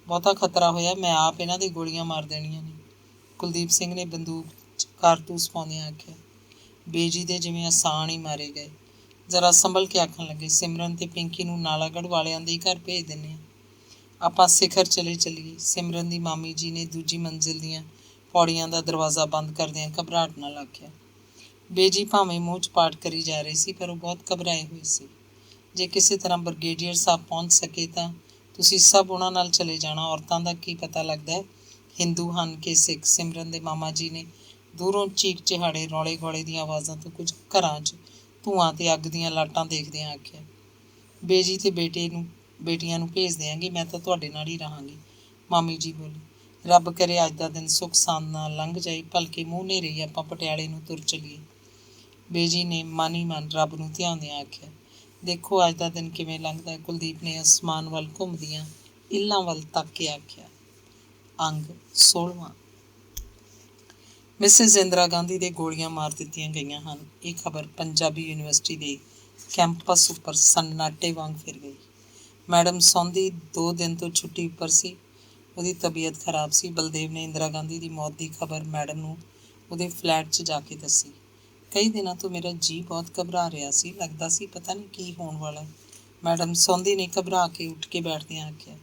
ਬਹੁਤਾ ਖਤਰਾ ਹੋਇਆ ਮੈਂ ਆਪ ਇਹਨਾਂ ਦੀ ਗੋਲੀਆਂ ਮਾਰ ਦੇਣੀਆਂ ਨੇ, ਕੁਲਦੀਪ ਸਿੰਘ ਨੇ ਬੰਦੂਕ 'ਚ ਕਾਰਤੂਸ ਪਾਉਂਦਿਆਂ ਆਖਿਆ। ਬੇਜੀ ਦੇ ਜਿਵੇਂ ਆਸਾਨ ਹੀ ਮਾਰੇ ਗਏ। ਜ਼ਰਾ ਸੰਭਲ ਕੇ ਆਖਣ ਲੱਗੇ, ਸਿਮਰਨ ਤੇ ਪਿੰਕੀ ਨੂੰ ਨਾਲਾਗੜ੍ਹ ਵਾਲਿਆਂ ਦੇ ਘਰ ਭੇਜ ਦਿੰਦੇ ਹਾਂ, ਆਪਾਂ ਸਿਖਰ ਚਲੇ ਚੱਲੀਏ। ਸਿਮਰਨ ਦੀ ਮਾਮੀ ਜੀ ਨੇ ਦੂਜੀ ਮੰਜ਼ਿਲ ਦੀਆਂ ਪੌੜੀਆਂ ਦਾ ਦਰਵਾਜ਼ਾ ਬੰਦ ਕਰਦਿਆਂ ਘਬਰਾਹਟ ਨਾਲ ਆਖਿਆ। ਬੇਜੀ ਭਾਵੇਂ ਮੂੰਹ 'ਚ ਪਾਠ ਕਰੀ ਜਾ ਰਹੀ ਸੀ, ਪਰ ਉਹ ਬਹੁਤ ਘਬਰਾਏ ਹੋਏ ਸੀ। ਜੇ ਕਿਸੇ ਤਰ੍ਹਾਂ ਬ੍ਰਿਗੇਡੀਅਰ ਸਾਹਿਬ ਪਹੁੰਚ ਸਕੇ ਤਾਂ ਤੁਸੀਂ ਸਭ ਉਹਨਾਂ ਨਾਲ ਚਲੇ ਜਾਣਾ, ਔਰਤਾਂ ਦਾ ਕੀ ਪਤਾ ਲੱਗਦਾ ਹੈ ਹਿੰਦੂ ਹਨ ਕਿ ਸਿੱਖ? ਸਿਮਰਨ ਦੇ ਮਾਮਾ ਜੀ ਨੇ ਦੂਰੋਂ ਚੀਕ ਚਿਹਾੜੇ ਰੌਲੇ ਗੌਲੇ ਦੀਆਂ ਆਵਾਜ਼ਾਂ ਤੋਂ ਕੁਝ ਘਰਾਂ 'ਚ ਧੂੰਆਂ ਤੇ ਅੱਗ ਦੀਆਂ ਲਾਟਾਂ ਦੇਖਦਿਆਂ ਆਖਿਆ, ਬੇਜੀ ਤੇ ਬੇਟੀਆਂ ਨੂੰ ਭੇਜ ਦਿਆਂਗੀ, ਮੈਂ ਤਾਂ ਤੁਹਾਡੇ ਨਾਲ ਹੀ ਰਹਾਂਗੀ। ਮਾਮੀ ਜੀ ਬੋਲੀ, ਰੱਬ ਕਰੇ ਅੱਜ ਦਾ ਦਿਨ ਸੁੱਖ ਸਾਂਦ ਨਾਲ ਲੰਘ ਜਾਏ, ਭਲਕੇ ਮੂੰਹ ਨੇਰੇ ਹੀ ਆਪਾਂ ਪਟਿਆਲੇ ਨੂੰ ਤੁਰ ਚੱਲੀਏ। ਬੇਜੀ ਨੇ ਮਨ ਹੀ ਮਨ ਰੱਬ ਨੂੰ ਧਿਆਉਂਦਿਆਂ ਆਖਿਆ, ਦੇਖੋ ਅੱਜ ਦਾ ਦਿਨ ਕਿਵੇਂ ਲੰਘਦਾ। ਕੁਲਦੀਪ ਨੇ ਅਸਮਾਨ ਵੱਲ ਘੁੰਮਦੀਆਂ ਇੱਲਾਂ ਵੱਲ ਤੱਕ ਕੇ ਆਖਿਆ। ਅੰਗ 16ਵਾਂ। ਮਿਸਿਜ਼ ਇੰਦਰਾ ਗਾਂਧੀ ਦੇ ਗੋਲੀਆਂ ਮਾਰ ਦਿੱਤੀਆਂ ਗਈਆਂ ਹਨ। ਇਹ ਖਬਰ ਪੰਜਾਬੀ ਯੂਨੀਵਰਸਿਟੀ ਦੇ ਕੈਂਪਸ ਉੱਪਰ ਸੰਨਾਟੇ ਵਾਂਗ ਫਿਰ ਗਈ। ਮੈਡਮ ਸੌਂਦੀ 2 ਦਿਨ ਤੋਂ ਛੁੱਟੀ ਉੱਪਰ ਸੀ। ਉਹਦੀ ਤਬੀਅਤ ਖਰਾਬ ਸੀ। ਬਲਦੇਵ ਨੇ ਇੰਦਰਾ ਗਾਂਧੀ ਦੀ ਮੌਤ ਦੀ ਖਬਰ ਮੈਡਮ ਨੂੰ ਉਹਦੇ ਫਲੈਟ 'ਚ ਜਾ ਕੇ ਦੱਸੀ। ਕਈ ਦਿਨਾਂ ਤੋਂ ਮੇਰਾ ਜੀਅ ਬਹੁਤ ਘਬਰਾ ਰਿਹਾ ਸੀ, ਲੱਗਦਾ ਸੀ ਪਤਾ ਨਹੀਂ ਕੀ ਹੋਣ ਵਾਲਾ। ਮੈਡਮ ਸੌਂਦੀ ਨੇ ਘਬਰਾ ਕੇ ਉੱਠ ਕੇ ਬੈਠਦਿਆਂ ਆਖਿਆ,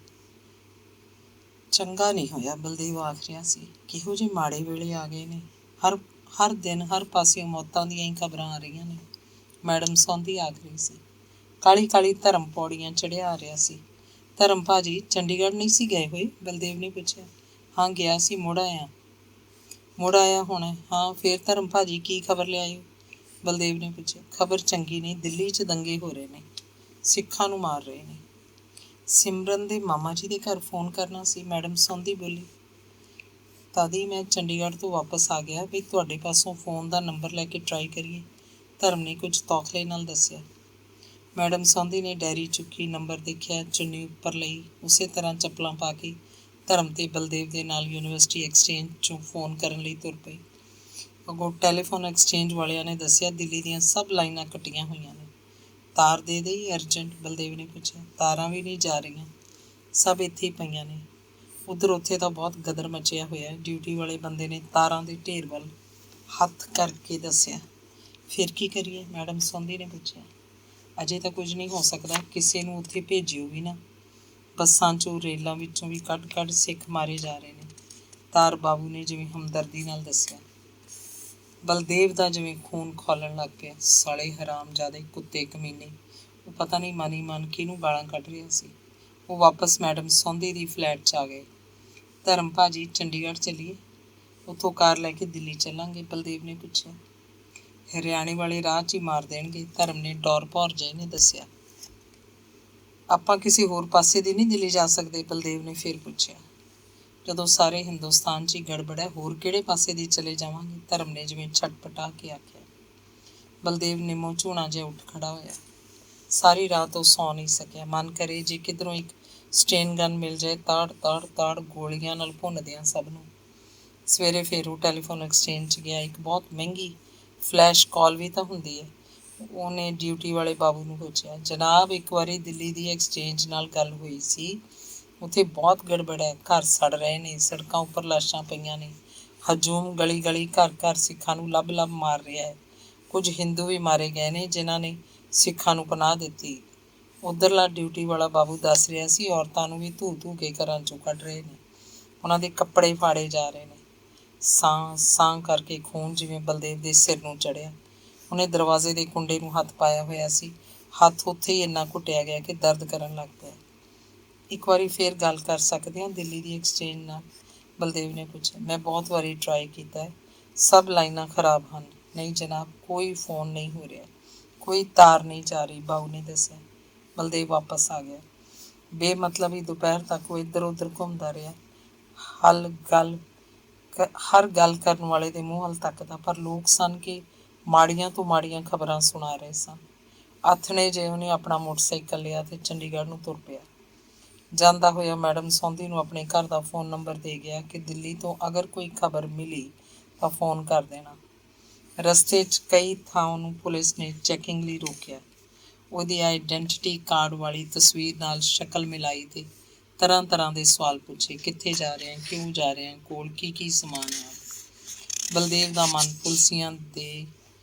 ਚੰਗਾ ਨਹੀਂ ਹੋਇਆ। ਬਲਦੇਵ ਆਖ ਰਿਹਾ ਸੀ, ਕਿਹੋ ਜਿਹੇ ਮਾੜੇ ਵੇਲੇ ਆ ਗਏ ਨੇ। ਹਰ ਦਿਨ ਹਰ ਪਾਸਿਓਂ ਮੌਤਾਂ ਦੀਆਂ ਹੀ ਖਬਰਾਂ ਆ ਰਹੀਆਂ ਨੇ। ਮੈਡਮ ਸੌਂਦੀ ਆਖ ਰਹੀ ਸੀ। ਕਾਹਲੀ ਕਾਹਲੀ ਧਰਮ ਪੌੜੀਆਂ ਚੜ੍ਹਿਆ ਆ ਰਿਹਾ ਸੀ। ਧਰਮ ਭਾਜੀ ਚੰਡੀਗੜ੍ਹ ਨਹੀਂ ਸੀ ਗਏ ਹੋਏ? ਬਲਦੇਵ ਨੇ ਪੁੱਛਿਆ। ਹਾਂ ਗਿਆ ਸੀ, ਮੁੜ ਆਇਆ ਹੋਣਾ। ਹਾਂ ਫੇਰ ਧਰਮ ਭਾਜੀ ਕੀ ਖਬਰ ਲਿਆਇਓ? ਬਲਦੇਵ ਨੇ ਪੁੱਛਿਆ। ਖਬਰ ਚੰਗੀ ਨਹੀਂ, ਦਿੱਲੀ 'ਚ ਦੰਗੇ ਹੋ ਰਹੇ ਨੇ, ਸਿੱਖਾਂ ਨੂੰ ਮਾਰ ਰਹੇ ਨੇ। ਸਿਮਰਨ ਦੇ ਮਾਮਾ ਜੀ ਦੇ ਘਰ ਫੋਨ ਕਰਨਾ ਸੀ, ਮੈਡਮ ਸੌਂਦੀ ਬੋਲੀ। ਤਦ ਹੀ ਮੈਂ ਚੰਡੀਗੜ੍ਹ ਤੋਂ ਵਾਪਸ ਆ ਗਿਆ ਵੀ ਤੁਹਾਡੇ ਪਾਸੋਂ ਫੋਨ ਦਾ ਨੰਬਰ ਲੈ ਕੇ ਟਰਾਈ ਕਰੀਏ, ਧਰਮ ਨੇ ਕੁਝ ਤੌਖਲੇ ਨਾਲ ਦੱਸਿਆ। ਮੈਡਮ ਸੌਂਦੀ ਨੇ ਡਾਇਰੀ ਚੁੱਕੀ, ਨੰਬਰ ਦੇਖਿਆ, ਚੁੰਨੀ ਉੱਪਰ ਲਈ, ਉਸੇ ਤਰ੍ਹਾਂ ਚੱਪਲਾਂ ਪਾ ਕੇ ਧਰਮ ਤੇ ਬਲਦੇਵ ਦੇ ਨਾਲ ਯੂਨੀਵਰਸਿਟੀ ਐਕਸਚੇਂਜ 'ਚੋਂ ਫੋਨ ਕਰਨ ਲਈ ਤੁਰ ਪਈ। ਅੱਗੋਂ ਟੈਲੀਫੋਨ ਐਕਸਚੇਂਜ ਵਾਲਿਆਂ ਨੇ ਦੱਸਿਆ ਦਿੱਲੀ ਦੀਆਂ ਸਭ ਲਾਈਨਾਂ ਕੱਟੀਆਂ ਹੋਈਆਂ ਨੇ। ਤਾਰ ਦੇ ਦੇਈ ਅਰਜੈਂਟ? ਬਲਦੇਵ ਨੇ ਪੁੱਛਿਆ। ਤਾਰਾਂ ਵੀ ਨਹੀਂ ਜਾ ਰਹੀਆਂ, ਸਭ ਇੱਥੇ ਹੀ ਪਈਆਂ ਨੇ। ਉੱਥੇ ਤਾਂ ਬਹੁਤ ਗਦਰ ਮਚਿਆ ਹੋਇਆ। ਡਿਊਟੀ ਵਾਲੇ ਬੰਦੇ ਨੇ ਤਾਰਾਂ ਦੇ ਢੇਰ ਵੱਲ ਹੱਥ ਕਰਕੇ ਦੱਸਿਆ। ਫਿਰ ਕੀ ਕਰੀਏ? ਮੈਡਮ ਸੌਂਦੀ ਨੇ ਪੁੱਛਿਆ। ਅਜੇ ਤਾਂ ਕੁਝ ਨਹੀਂ ਹੋ ਸਕਦਾ, ਕਿਸੇ ਨੂੰ ਉੱਥੇ ਭੇਜਿਓ ਵੀ ਨਾ। ਬੱਸਾਂ 'ਚੋਂ ਰੇਲਾਂ ਵਿੱਚੋਂ ਵੀ ਕੱਢ ਸਿੱਖ ਮਾਰੇ ਜਾ ਰਹੇ ਨੇ। ਤਾਰ ਬਾਬੂ ਨੇ ਜਿਵੇਂ ਹਮਦਰਦੀ ਨਾਲ ਦੱਸਿਆ। ਬਲਦੇਵ ਦਾ ਜਿਵੇਂ ਖੂਨ ਖੌਲਣ ਲੱਗ ਪਿਆ। ਸਾਲੇ ਹਰਾਮਜ਼ਾਦੇ, ਕੁੱਤੇ ਕਮੀਨੇ। ਉਹ ਪਤਾ ਨਹੀਂ ਮਨ ਹੀ ਮਨ ਕਿਹਨੂੰ ਗਾਲਾਂ ਕੱਢ ਰਿਹਾ ਸੀ। ਉਹ ਵਾਪਸ ਮੈਡਮ ਸੌਂਦੀ ਦੀ ਫਲੈਟ 'ਚ ਆ ਗਏ। ਧਰਮ ਭਾਜੀ ਚੰਡੀਗੜ੍ਹ ਚੱਲੀਏ? ਉੱਥੋਂ ਕਾਰ ਲੈ ਕੇ ਦਿੱਲੀ ਚੱਲਾਂਗੇ? ਬਲਦੇਵ ਨੇ ਪੁੱਛਿਆ। ਹਰਿਆਣੇ ਵਾਲੇ ਰਾਹ 'ਚ ਹੀ ਮਾਰ ਦੇਣਗੇ, ਧਰਮ ਨੇ ਡੌਰ ਭੌਰ ਜਿਹੇ ਨੇ ਦੱਸਿਆ। ਆਪਾਂ ਕਿਸੇ ਹੋਰ ਪਾਸੇ ਦੀ ਨਹੀਂ ਦਿੱਲੀ ਜਾ ਸਕਦੇ? ਬਲਦੇਵ ਨੇ ਫਿਰ ਪੁੱਛਿਆ। ਜਦੋਂ ਸਾਰੇ ਹਿੰਦੁਸਤਾਨ 'ਚ ਹੀ ਗੜਬੜ ਹੈ, ਹੋਰ ਕਿਹੜੇ ਪਾਸੇ ਦੀ ਚਲੇ ਜਾਵਾਂਗੇ? ਧਰਮ ਨੇ ਜਿਵੇਂ ਛਟਪਟਾ ਕੇ ਆਖਿਆ। ਬਲਦੇਵ ਨਿੰਮੋ ਝੂਣਾ ਜਿਹਾ ਉੱਠ ਖੜਾ ਹੋਇਆ। ਸਾਰੀ ਰਾਤ ਉਹ ਸੌਂ ਨਹੀਂ ਸਕਿਆ। ਮਨ ਕਰੇ ਜੇ ਕਿੱਧਰੋਂ ਇੱਕ ਸਟੇਨ ਗਨ ਮਿਲ ਜਾਏ, ਤਾੜ ਗੋਲੀਆਂ ਨਾਲ ਭੁੰਨ ਦਿਆਂ ਸਭ ਨੂੰ। ਸਵੇਰੇ ਫਿਰ ਉਹ ਟੈਲੀਫੋਨ ਐਕਸਚੇਂਜ 'ਚ ਗਿਆ। ਇੱਕ ਬਹੁਤ ਮਹਿੰਗੀ ਫਲੈਸ਼ ਕਾਲ ਵੀ ਤਾਂ ਹੁੰਦੀ ਹੈ। ਉਹਨੇ ਡਿਊਟੀ ਵਾਲੇ ਬਾਬੂ ਨੂੰ ਪੁੱਛਿਆ। ਜਨਾਬ, ਇੱਕ ਵਾਰੀ ਦਿੱਲੀ ਦੀ ਐਕਸਚੇਂਜ ਨਾਲ ਗੱਲ ਹੋਈ ਸੀ, ਉੱਥੇ ਬਹੁਤ ਗੜਬੜ ਹੈ। ਘਰ ਸੜ ਰਹੇ ਨੇ, ਸੜਕਾਂ ਉੱਪਰ ਲਾਸ਼ਾਂ ਪਈਆਂ ਨੇ। ਹਜੂਮ ਗਲੀ ਗਲੀ ਘਰ ਘਰ ਸਿੱਖਾਂ ਨੂੰ ਲੱਭ ਮਾਰ ਰਿਹਾ ਹੈ। ਕੁਝ ਹਿੰਦੂ ਵੀ ਮਾਰੇ ਗਏ ਨੇ ਜਿਨ੍ਹਾਂ ਨੇ ਸਿੱਖਾਂ ਨੂੰ ਪਨਾਹ ਦਿੱਤੀ। ਉੱਧਰਲਾ ਡਿਊਟੀ ਵਾਲਾ ਬਾਬੂ ਦੱਸ ਰਿਹਾ ਸੀ, ਔਰਤਾਂ ਨੂੰ ਵੀ ਧੂ ਕੇ ਘਰਾਂ 'ਚੋਂ ਕੱਢ ਰਹੇ ਨੇ, ਉਹਨਾਂ ਦੇ ਕੱਪੜੇ ਫਾੜੇ ਜਾ ਰਹੇ ਨੇ। ਸਾਂ ਕਰਕੇ ਖੂਨ ਜਿਵੇਂ ਬਲਦੇਵ ਦੇ ਸਿਰ ਨੂੰ ਚੜ੍ਹਿਆ। ਉਹਨੇ ਦਰਵਾਜ਼ੇ ਦੇ ਕੁੰਡੇ ਨੂੰ ਹੱਥ ਪਾਇਆ ਹੋਇਆ ਸੀ। ਹੱਥ ਉੱਥੇ ਹੀ ਇੰਨਾ ਘੁੱਟਿਆ ਗਿਆ ਕਿ ਦਰਦ ਕਰਨ ਲੱਗ ਪਿਆ। ਇੱਕ ਵਾਰੀ ਫੇਰ ਗੱਲ ਕਰ ਸਕਦੇ ਹਾਂ ਦਿੱਲੀ ਦੀ ਐਕਸਚੇਂਜ ਨਾਲ? ਬਲਦੇਵ ਨੇ ਪੁੱਛਿਆ। ਮੈਂ ਬਹੁਤ ਵਾਰੀ ਟਰਾਈ ਕੀਤਾ ਹੈ, ਸਭ ਲਾਈਨਾਂ ਖਰਾਬ ਹਨ। ਨਹੀਂ ਜਨਾਬ, ਕੋਈ ਫੋਨ ਨਹੀਂ ਹੋ ਰਿਹਾ, ਕੋਈ ਤਾਰ ਨਹੀਂ ਜਾ ਰਹੀ, ਬਾਊ ਨੇ ਦੱਸਿਆ। ਬਲਦੇਵ ਵਾਪਸ ਆ ਗਿਆ। ਬੇਮਤਲਬ ਹੀ ਦੁਪਹਿਰ ਤੱਕ ਉਹ ਇੱਧਰ ਉੱਧਰ ਘੁੰਮਦਾ ਰਿਹਾ। ਹਰ ਗੱਲ ਕਰਨ ਵਾਲੇ ਦੇ ਮੂੰਹ ਵੱਲ ਤੱਕਦਾ, ਪਰ ਲੋਕ ਸਨ ਕਿ ਮਾੜੀਆਂ ਤੋਂ ਮਾੜੀਆਂ ਖਬਰਾਂ ਸੁਣਾ ਰਹੇ ਸਨ। ਆਥਣੇ ਜੇ ਉਹਨੇ ਆਪਣਾ ਮੋਟਰਸਾਈਕਲ ਲਿਆ ਤੇ ਚੰਡੀਗੜ੍ਹ ਨੂੰ ਤੁਰ ਪਿਆ। ਜਾਂਦਾ ਹੋਇਆ ਮੈਡਮ ਸੌਂਦੀ ਨੂੰ ਆਪਣੇ ਘਰ ਦਾ ਫੋਨ ਨੰਬਰ ਦੇ ਗਿਆ ਕਿ ਦਿੱਲੀ ਤੋਂ ਅਗਰ ਕੋਈ ਖਬਰ ਮਿਲੀ ਤਾਂ ਫੋਨ ਕਰ ਦੇਣਾ। ਰਸਤੇ 'ਚ ਕਈ ਥਾਂ ਉਹਨੂੰ ਪੁਲਿਸ ਨੇ ਚੈਕਿੰਗ ਲਈ ਰੋਕਿਆ। ਉਹਦੀ ਆਈਡੈਂਟੀਟੀ ਕਾਰਡ ਵਾਲੀ ਤਸਵੀਰ ਨਾਲ ਸ਼ਕਲ ਮਿਲਾਈ ਤੇ ਤਰ੍ਹਾਂ ਦੇ ਸਵਾਲ ਪੁੱਛੇ। ਕਿੱਥੇ ਜਾ ਰਹੇ ਹਾਂ, ਕਿਉਂ ਜਾ ਰਹੇ ਹਾਂ, ਕੋਲ ਕੀ ਸਮਾਨ ਹੈ। ਬਲਦੇਵ ਦਾ ਮਨ ਪੁਲਸੀਆਂ ਦੇ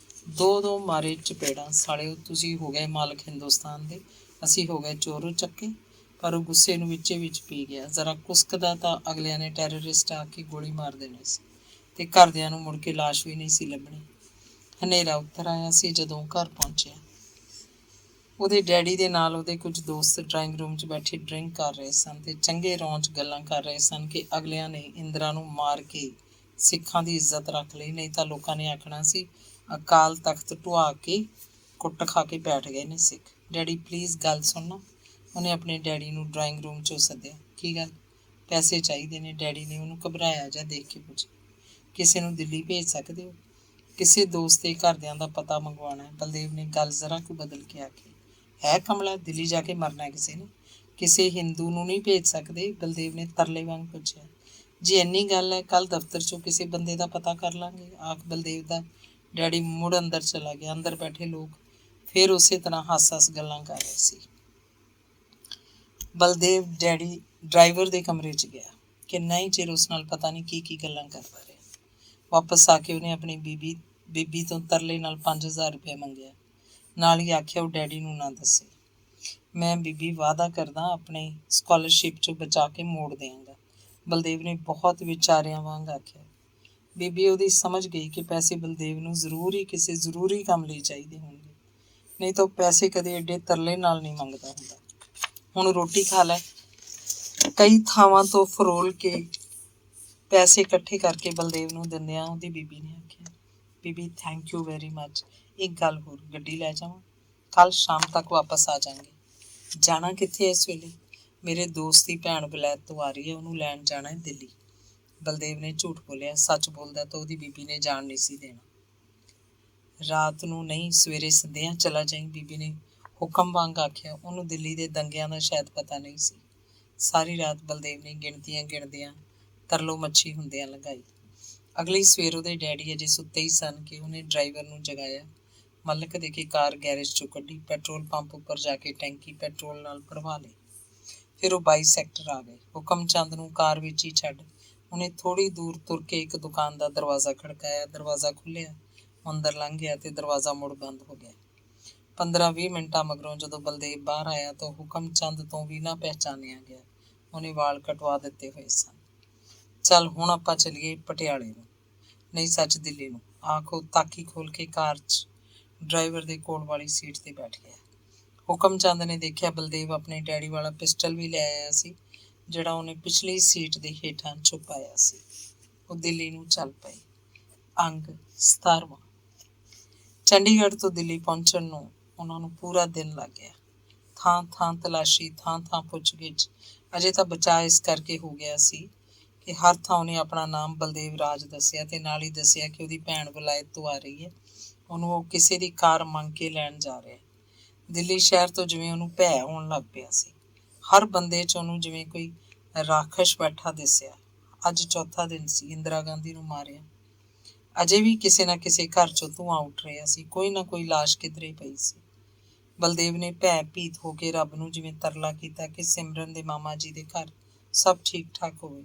ਦੋ ਮਾਰੇ ਚਪੇੜਾਂ। ਸਾਲਿਓ, ਤੁਸੀਂ ਹੋ ਗਏ ਮਾਲਕ ਹਿੰਦੁਸਤਾਨ ਦੇ, ਅਸੀਂ ਹੋ ਗਏ ਚੋਰੋ ਚੱਕੇ। ਪਰ ਉਹ ਗੁੱਸੇ ਨੂੰ ਵਿੱਚ ਪੀ ਗਿਆ। ਜ਼ਰਾ ਕੁਸਕਦਾ ਤਾਂ ਅਗਲਿਆਂ ਨੇ ਟੈਰਰਿਸਟ ਆ ਕੇ ਗੋਲੀ ਮਾਰ ਦੇਣੀ ਸੀ ਤੇ ਘਰਦਿਆਂ ਨੂੰ ਮੁੜ ਕੇ ਲਾਸ਼ ਵੀ ਨਹੀਂ ਸੀ ਲੱਭਣੀ। ਹਨੇਰਾ ਉੱਤਰ ਆਇਆ ਸੀ ਜਦੋਂ ਘਰ ਪਹੁੰਚਿਆ। ਉਹਦੇ ਡੈਡੀ ਦੇ ਨਾਲ ਉਹਦੇ ਕੁਝ ਦੋਸਤ ਡਰਾਇੰਗ ਰੂਮ 'ਚ ਬੈਠੇ ਡਰਿੰਕ ਕਰ ਰਹੇ ਸਨ ਤੇ ਚੰਗੇ ਰੌਂਚ ਗੱਲਾਂ ਕਰ ਰਹੇ ਸਨ ਕਿ ਅਗਲਿਆਂ ਨੇ ਇੰਦਰਾ ਨੂੰ ਮਾਰ ਕੇ ਸਿੱਖਾਂ ਦੀ ਇੱਜ਼ਤ ਰੱਖ ਲਈ, ਨਹੀਂ ਤਾਂ ਲੋਕਾਂ ਨੇ ਆਖਣਾ ਸੀ ਅਕਾਲ ਤਖਤ ਢੁਆ ਕੇ ਕੁੱਟ ਖਾ ਕੇ ਬੈਠ ਗਏ ਨੇ ਸਿੱਖ। ਡੈਡੀ ਪਲੀਜ਼ ਗੱਲ ਸੁਣਨਾ। ਉਹਨੇ ਆਪਣੇ ਡੈਡੀ ਨੂੰ ਡਰਾਇੰਗ ਰੂਮ 'ਚੋਂ ਸੱਦਿਆ। ਕੀ ਗੱਲ? ਪੈਸੇ ਚਾਹੀਦੇ ਨੇ। ਡੈਡੀ ਨੇ ਉਹਨੂੰ ਘਬਰਾਇਆ ਜਿਹਾ ਦੇਖ ਕੇ ਪੁੱਛਿਆ। ਕਿਸੇ ਨੂੰ ਦਿੱਲੀ ਭੇਜ ਸਕਦੇ ਹੋ? ਕਿਸੇ ਦੋਸਤ ਦੇ ਘਰਦਿਆਂ ਦਾ ਪਤਾ ਮੰਗਵਾਉਣਾ ਹੈ। ਬਲਦੇਵ ਨੇ ਗੱਲ ਜ਼ਰਾ ਕੁ ਬਦਲ ਕੇ ਆਖੀ। ਹੈ ਕਮਲਾ, ਦਿੱਲੀ ਜਾ ਕੇ ਮਰਨਾ ਕਿਸੇ ਨੇ? ਕਿਸੇ ਹਿੰਦੂ ਨੂੰ ਨਹੀਂ ਭੇਜ ਸਕਦੇ? ਬਲਦੇਵ ਨੇ ਤਰਲੇ ਵਾਂਗ ਪੁੱਛਿਆ। ਜੇ ਇੰਨੀ ਗੱਲ ਹੈ, ਕੱਲ ਦਫ਼ਤਰ 'ਚੋਂ ਕਿਸੇ ਬੰਦੇ ਦਾ ਪਤਾ ਕਰ ਲਾਂਗੇ, ਆਖ ਬਲਦੇਵ ਦਾ ਡੈਡੀ ਮੁੜ ਅੰਦਰ ਚਲਾ ਗਿਆ। ਅੰਦਰ ਬੈਠੇ ਲੋਕ ਫਿਰ ਉਸੇ ਤਰ੍ਹਾਂ ਹੱਸ-ਹੱਸ ਗੱਲਾਂ ਕਰ ਰਹੇ ਸੀ। ਬਲਦੇਵ ਡੈਡੀ ਡਰਾਈਵਰ ਦੇ ਕਮਰੇ 'ਚ ਗਿਆ। ਕਿੰਨਾ ਹੀ ਚਿਰ ਉਸ ਨਾਲ ਪਤਾ ਨਹੀਂ ਕੀ ਗੱਲਾਂ ਕਰਦਾ ਰਿਹਾ। ਵਾਪਸ ਆ ਕੇ ਉਹਨੇ ਆਪਣੀ ਬੀਬੀ ਤੋਂ ਤਰਲੇ ਨਾਲ 5000 ਰੁਪਏ ਮੰਗਿਆ। ਨਾਲ ਹੀ ਆਖਿਆ ਉਹ ਡੈਡੀ ਨੂੰ ਨਾ ਦੱਸੇ। ਮੈਂ ਬੀਬੀ ਵਾਅਦਾ ਕਰਦਾ ਆਪਣੇ ਸਕਾਲਰਸ਼ਿਪ 'ਚੋਂ ਬਚਾ ਕੇ ਮੋੜ ਦਿਆਂਗਾ। ਬਲਦੇਵ ਨੇ ਬਹੁਤ ਵਿਚਾਰਿਆਂ ਵਾਂਗ ਆਖਿਆ। ਬੀਬੀ ਉਹਦੀ ਸਮਝ ਗਈ ਕਿ ਪੈਸੇ ਬਲਦੇਵ ਨੂੰ ਜ਼ਰੂਰ ਹੀ ਕਿਸੇ ਜ਼ਰੂਰੀ ਕੰਮ ਲਈ ਚਾਹੀਦੇ ਹੋਣਗੇ, ਨਹੀਂ ਤਾਂ ਉਹ ਪੈਸੇ ਕਦੇ ਐਡੇ ਤਰਲੇ ਨਾਲ ਨਹੀਂ ਮੰਗਦਾ ਹੁੰਦਾ। ਹੁਣ ਰੋਟੀ ਖਾ ਲੈ। ਕਈ ਥਾਵਾਂ ਤੋਂ ਫਰੋਲ ਕੇ ਪੈਸੇ ਇਕੱਠੇ ਕਰਕੇ ਬਲਦੇਵ ਨੂੰ ਦਿੰਦਿਆਂ ਉਹਦੀ ਬੀਬੀ ਨੇ ਆਖਿਆ, ਬੀਬੀ ਥੈਂਕ ਯੂ ਵੈਰੀ ਮੱਚ। ਇੱਕ ਗੱਲ ਹੋਰ, ਗੱਡੀ ਲੈ ਜਾਵਾਂ? ਕੱਲ੍ਹ ਸ਼ਾਮ ਤੱਕ ਵਾਪਸ ਆ ਜਾਵਾਂਗੇ। ਜਾਣਾ ਕਿੱਥੇ ਹੈ ਇਸ ਵੇਲੇ? ਮੇਰੇ ਦੋਸਤ ਦੀ ਭੈਣ ਵਲੈਤ ਤੋਂ ਆ ਰਹੀ ਹੈ, ਉਹਨੂੰ ਲੈਣ ਜਾਣਾ ਹੈ ਦਿੱਲੀ। ਬਲਦੇਵ ਨੇ ਝੂਠ ਬੋਲਿਆ। ਸੱਚ ਬੋਲਦਾ ਤਾਂ ਉਹਦੀ ਬੀਬੀ ਨੇ ਜਾਣ ਨਹੀਂ ਸੀ ਦੇਣਾ। ਰਾਤ ਨੂੰ ਨਹੀਂ, ਸਵੇਰੇ ਸਦਿਆਂ ਚਲਾ ਜਾਈਂ, ਬੀਬੀ ਨੇ ਹੁਕਮ ਵਾਂਗ ਆਖਿਆ। ਉਹਨੂੰ ਦਿੱਲੀ ਦੇ ਦੰਗਿਆਂ ਦਾ ਸ਼ਾਇਦ ਪਤਾ ਨਹੀਂ ਸੀ। ਸਾਰੀ ਰਾਤ ਬਲਦੇਵ ਨੇ ਗਿਣਦਿਆਂ ਤਰਲੋ ਮੱਛੀ ਹੁੰਦਿਆਂ ਲੰਘਾਈ। ਅਗਲੀ ਸਵੇਰ ਉਹਦੇ ਡੈਡੀ ਅਜੇ ਸੁੱਤੇ ਹੀ ਸਨ ਕਿ ਉਹਨੇ ਡਰਾਈਵਰ ਨੂੰ ਜਗਾਇਆ। ਮਲਕ ਦੇ ਕੇ ਕਾਰ ਗੈਰੇਜ 'ਚੋਂ ਕੱਢੀ। ਪੈਟਰੋਲ ਪੰਪ ਉੱਪਰ ਜਾ ਕੇ ਟੈਂਕੀ ਪੈਟਰੋਲ ਨਾਲ ਭਰਵਾ ਲਈ। ਫਿਰ ਉਹ 22 ਸੈਕਟਰ ਆ ਗਏ। ਹੁਕਮ ਚੰਦ ਨੂੰ ਕਾਰ ਵਿੱਚ ਹੀ ਛੱਡ ਉਹਨੇ ਥੋੜ੍ਹੀ ਦੂਰ ਤੁਰ ਕੇ ਇੱਕ ਦੁਕਾਨ ਦਾ ਦਰਵਾਜ਼ਾ ਖੜਕਾਇਆ। ਦਰਵਾਜ਼ਾ ਖੁੱਲ੍ਹਿਆ। ਅੰਦਰ ਲੰਘ ਗਿਆ ਤੇ ਦਰਵਾਜ਼ਾ ਮੁੜ ਬੰਦ ਹੋ ਗਿਆ। 15-20 ਮਿੰਟਾਂ ਮਗਰੋਂ ਜਦੋਂ ਬਲਦੇਵ ਬਾਹਰ ਆਇਆ ਤਾਂ ਹੁਕਮ ਚੰਦ ਤੋਂ ਵੀ ਨਾ ਪਹਿਚਾਨਿਆ ਗਿਆ। ਉਹਨੇ ਵਾਲ ਕਟਵਾ ਦਿੱਤੇ ਹੋਏ ਸਨ। ਚੱਲ ਹੁਣ ਆਪਾਂ ਚੱਲੀਏ ਪਟਿਆਲੇ ਨੂੰ, ਨਹੀਂ ਸੱਚ ਦਿੱਲੀ ਨੂੰ, ਆਖੋ ਤਾਕੀ ਖੋਲ ਕੇ ਕਾਰ 'ਚ ਡਰਾਈਵਰ ਦੇ ਕੋਲ ਵਾਲੀ ਸੀਟ 'ਤੇ ਬੈਠ ਗਿਆ। ਹੁਕਮ ਚੰਦ ਨੇ ਦੇਖਿਆ ਬਲਦੇਵ ਆਪਣੇ ਡੈਡੀ ਵਾਲਾ ਪਿਸਟਲ ਵੀ ਲੈ ਆਇਆ ਸੀ, ਜਿਹੜਾ ਉਹਨੇ ਪਿਛਲੀ ਸੀਟ ਦੇ ਹੇਠਾਂ ਛੁਪਾਇਆ ਸੀ। ਉਹ ਦਿੱਲੀ ਨੂੰ ਚੱਲ ਪਏ। ਅੰਗ 17ਵਾਂ। ਚੰਡੀਗੜ੍ਹ ਤੋਂ ਦਿੱਲੀ ਪਹੁੰਚਣ ਨੂੰ ਉਹਨਾਂ ਨੂੰ ਪੂਰਾ ਦਿਨ ਲੱਗ ਗਿਆ। ਥਾਂ ਥਾਂ ਤਲਾਸ਼ੀ, ਥਾਂ ਥਾਂ ਪੁੱਛਗਿੱਛ। ਅਜੇ ਤਾਂ ਬਚਾਅ ਇਸ ਕਰਕੇ ਹੋ ਗਿਆ ਸੀ ਕਿ ਹਰ ਥਾਂ ਉਹਨੇ ਆਪਣਾ ਨਾਮ ਬਲਦੇਵ ਰਾਜ ਦੱਸਿਆ ਤੇ ਨਾਲ ਹੀ ਦੱਸਿਆ ਕਿ ਉਹਦੀ ਭੈਣ ਵਲਾਇਤ ਤੋਂ ਆ ਰਹੀ ਹੈ। ਉਹਨੂੰ ਉਹ ਕਿਸੇ ਦੀ ਕਾਰ ਮੰਗ ਕੇ ਲੈਣ ਜਾ ਰਿਹਾ। ਦਿੱਲੀ ਸ਼ਹਿਰ ਤੋਂ ਜਿਵੇਂ ਉਹਨੂੰ ਭੈ ਹੋਣ ਲੱਗ ਪਿਆ ਸੀ। ਹਰ ਬੰਦੇ 'ਚ ਉਹਨੂੰ ਜਿਵੇਂ ਕੋਈ ਰਾਖਸ਼ ਬੈਠਾ ਦਿਸਿਆ। ਅੱਜ ਚੌਥਾ ਦਿਨ ਸੀ ਇੰਦਰਾ ਗਾਂਧੀ ਨੂੰ ਮਾਰਿਆ। ਅਜੇ ਵੀ ਕਿਸੇ ਨਾ ਕਿਸੇ ਘਰ 'ਚੋਂ ਧੂੰਆਂ ਉੱਠ ਰਿਹਾ ਸੀ। ਕੋਈ ਨਾ ਕੋਈ ਲਾਸ਼ ਕਿਧਰੇ ਪਈ ਸੀ। ਬਲਦੇਵ ਨੇ ਭੈ ਭੀਤ ਹੋ ਕੇ ਰੱਬ ਨੂੰ ਜਿਵੇਂ ਤਰਲਾ ਕੀਤਾ ਕਿ ਸਿਮਰਨ ਦੇ ਮਾਮਾ ਜੀ ਦੇ ਘਰ ਸਭ ਠੀਕ ਠਾਕ ਹੋਵੇ।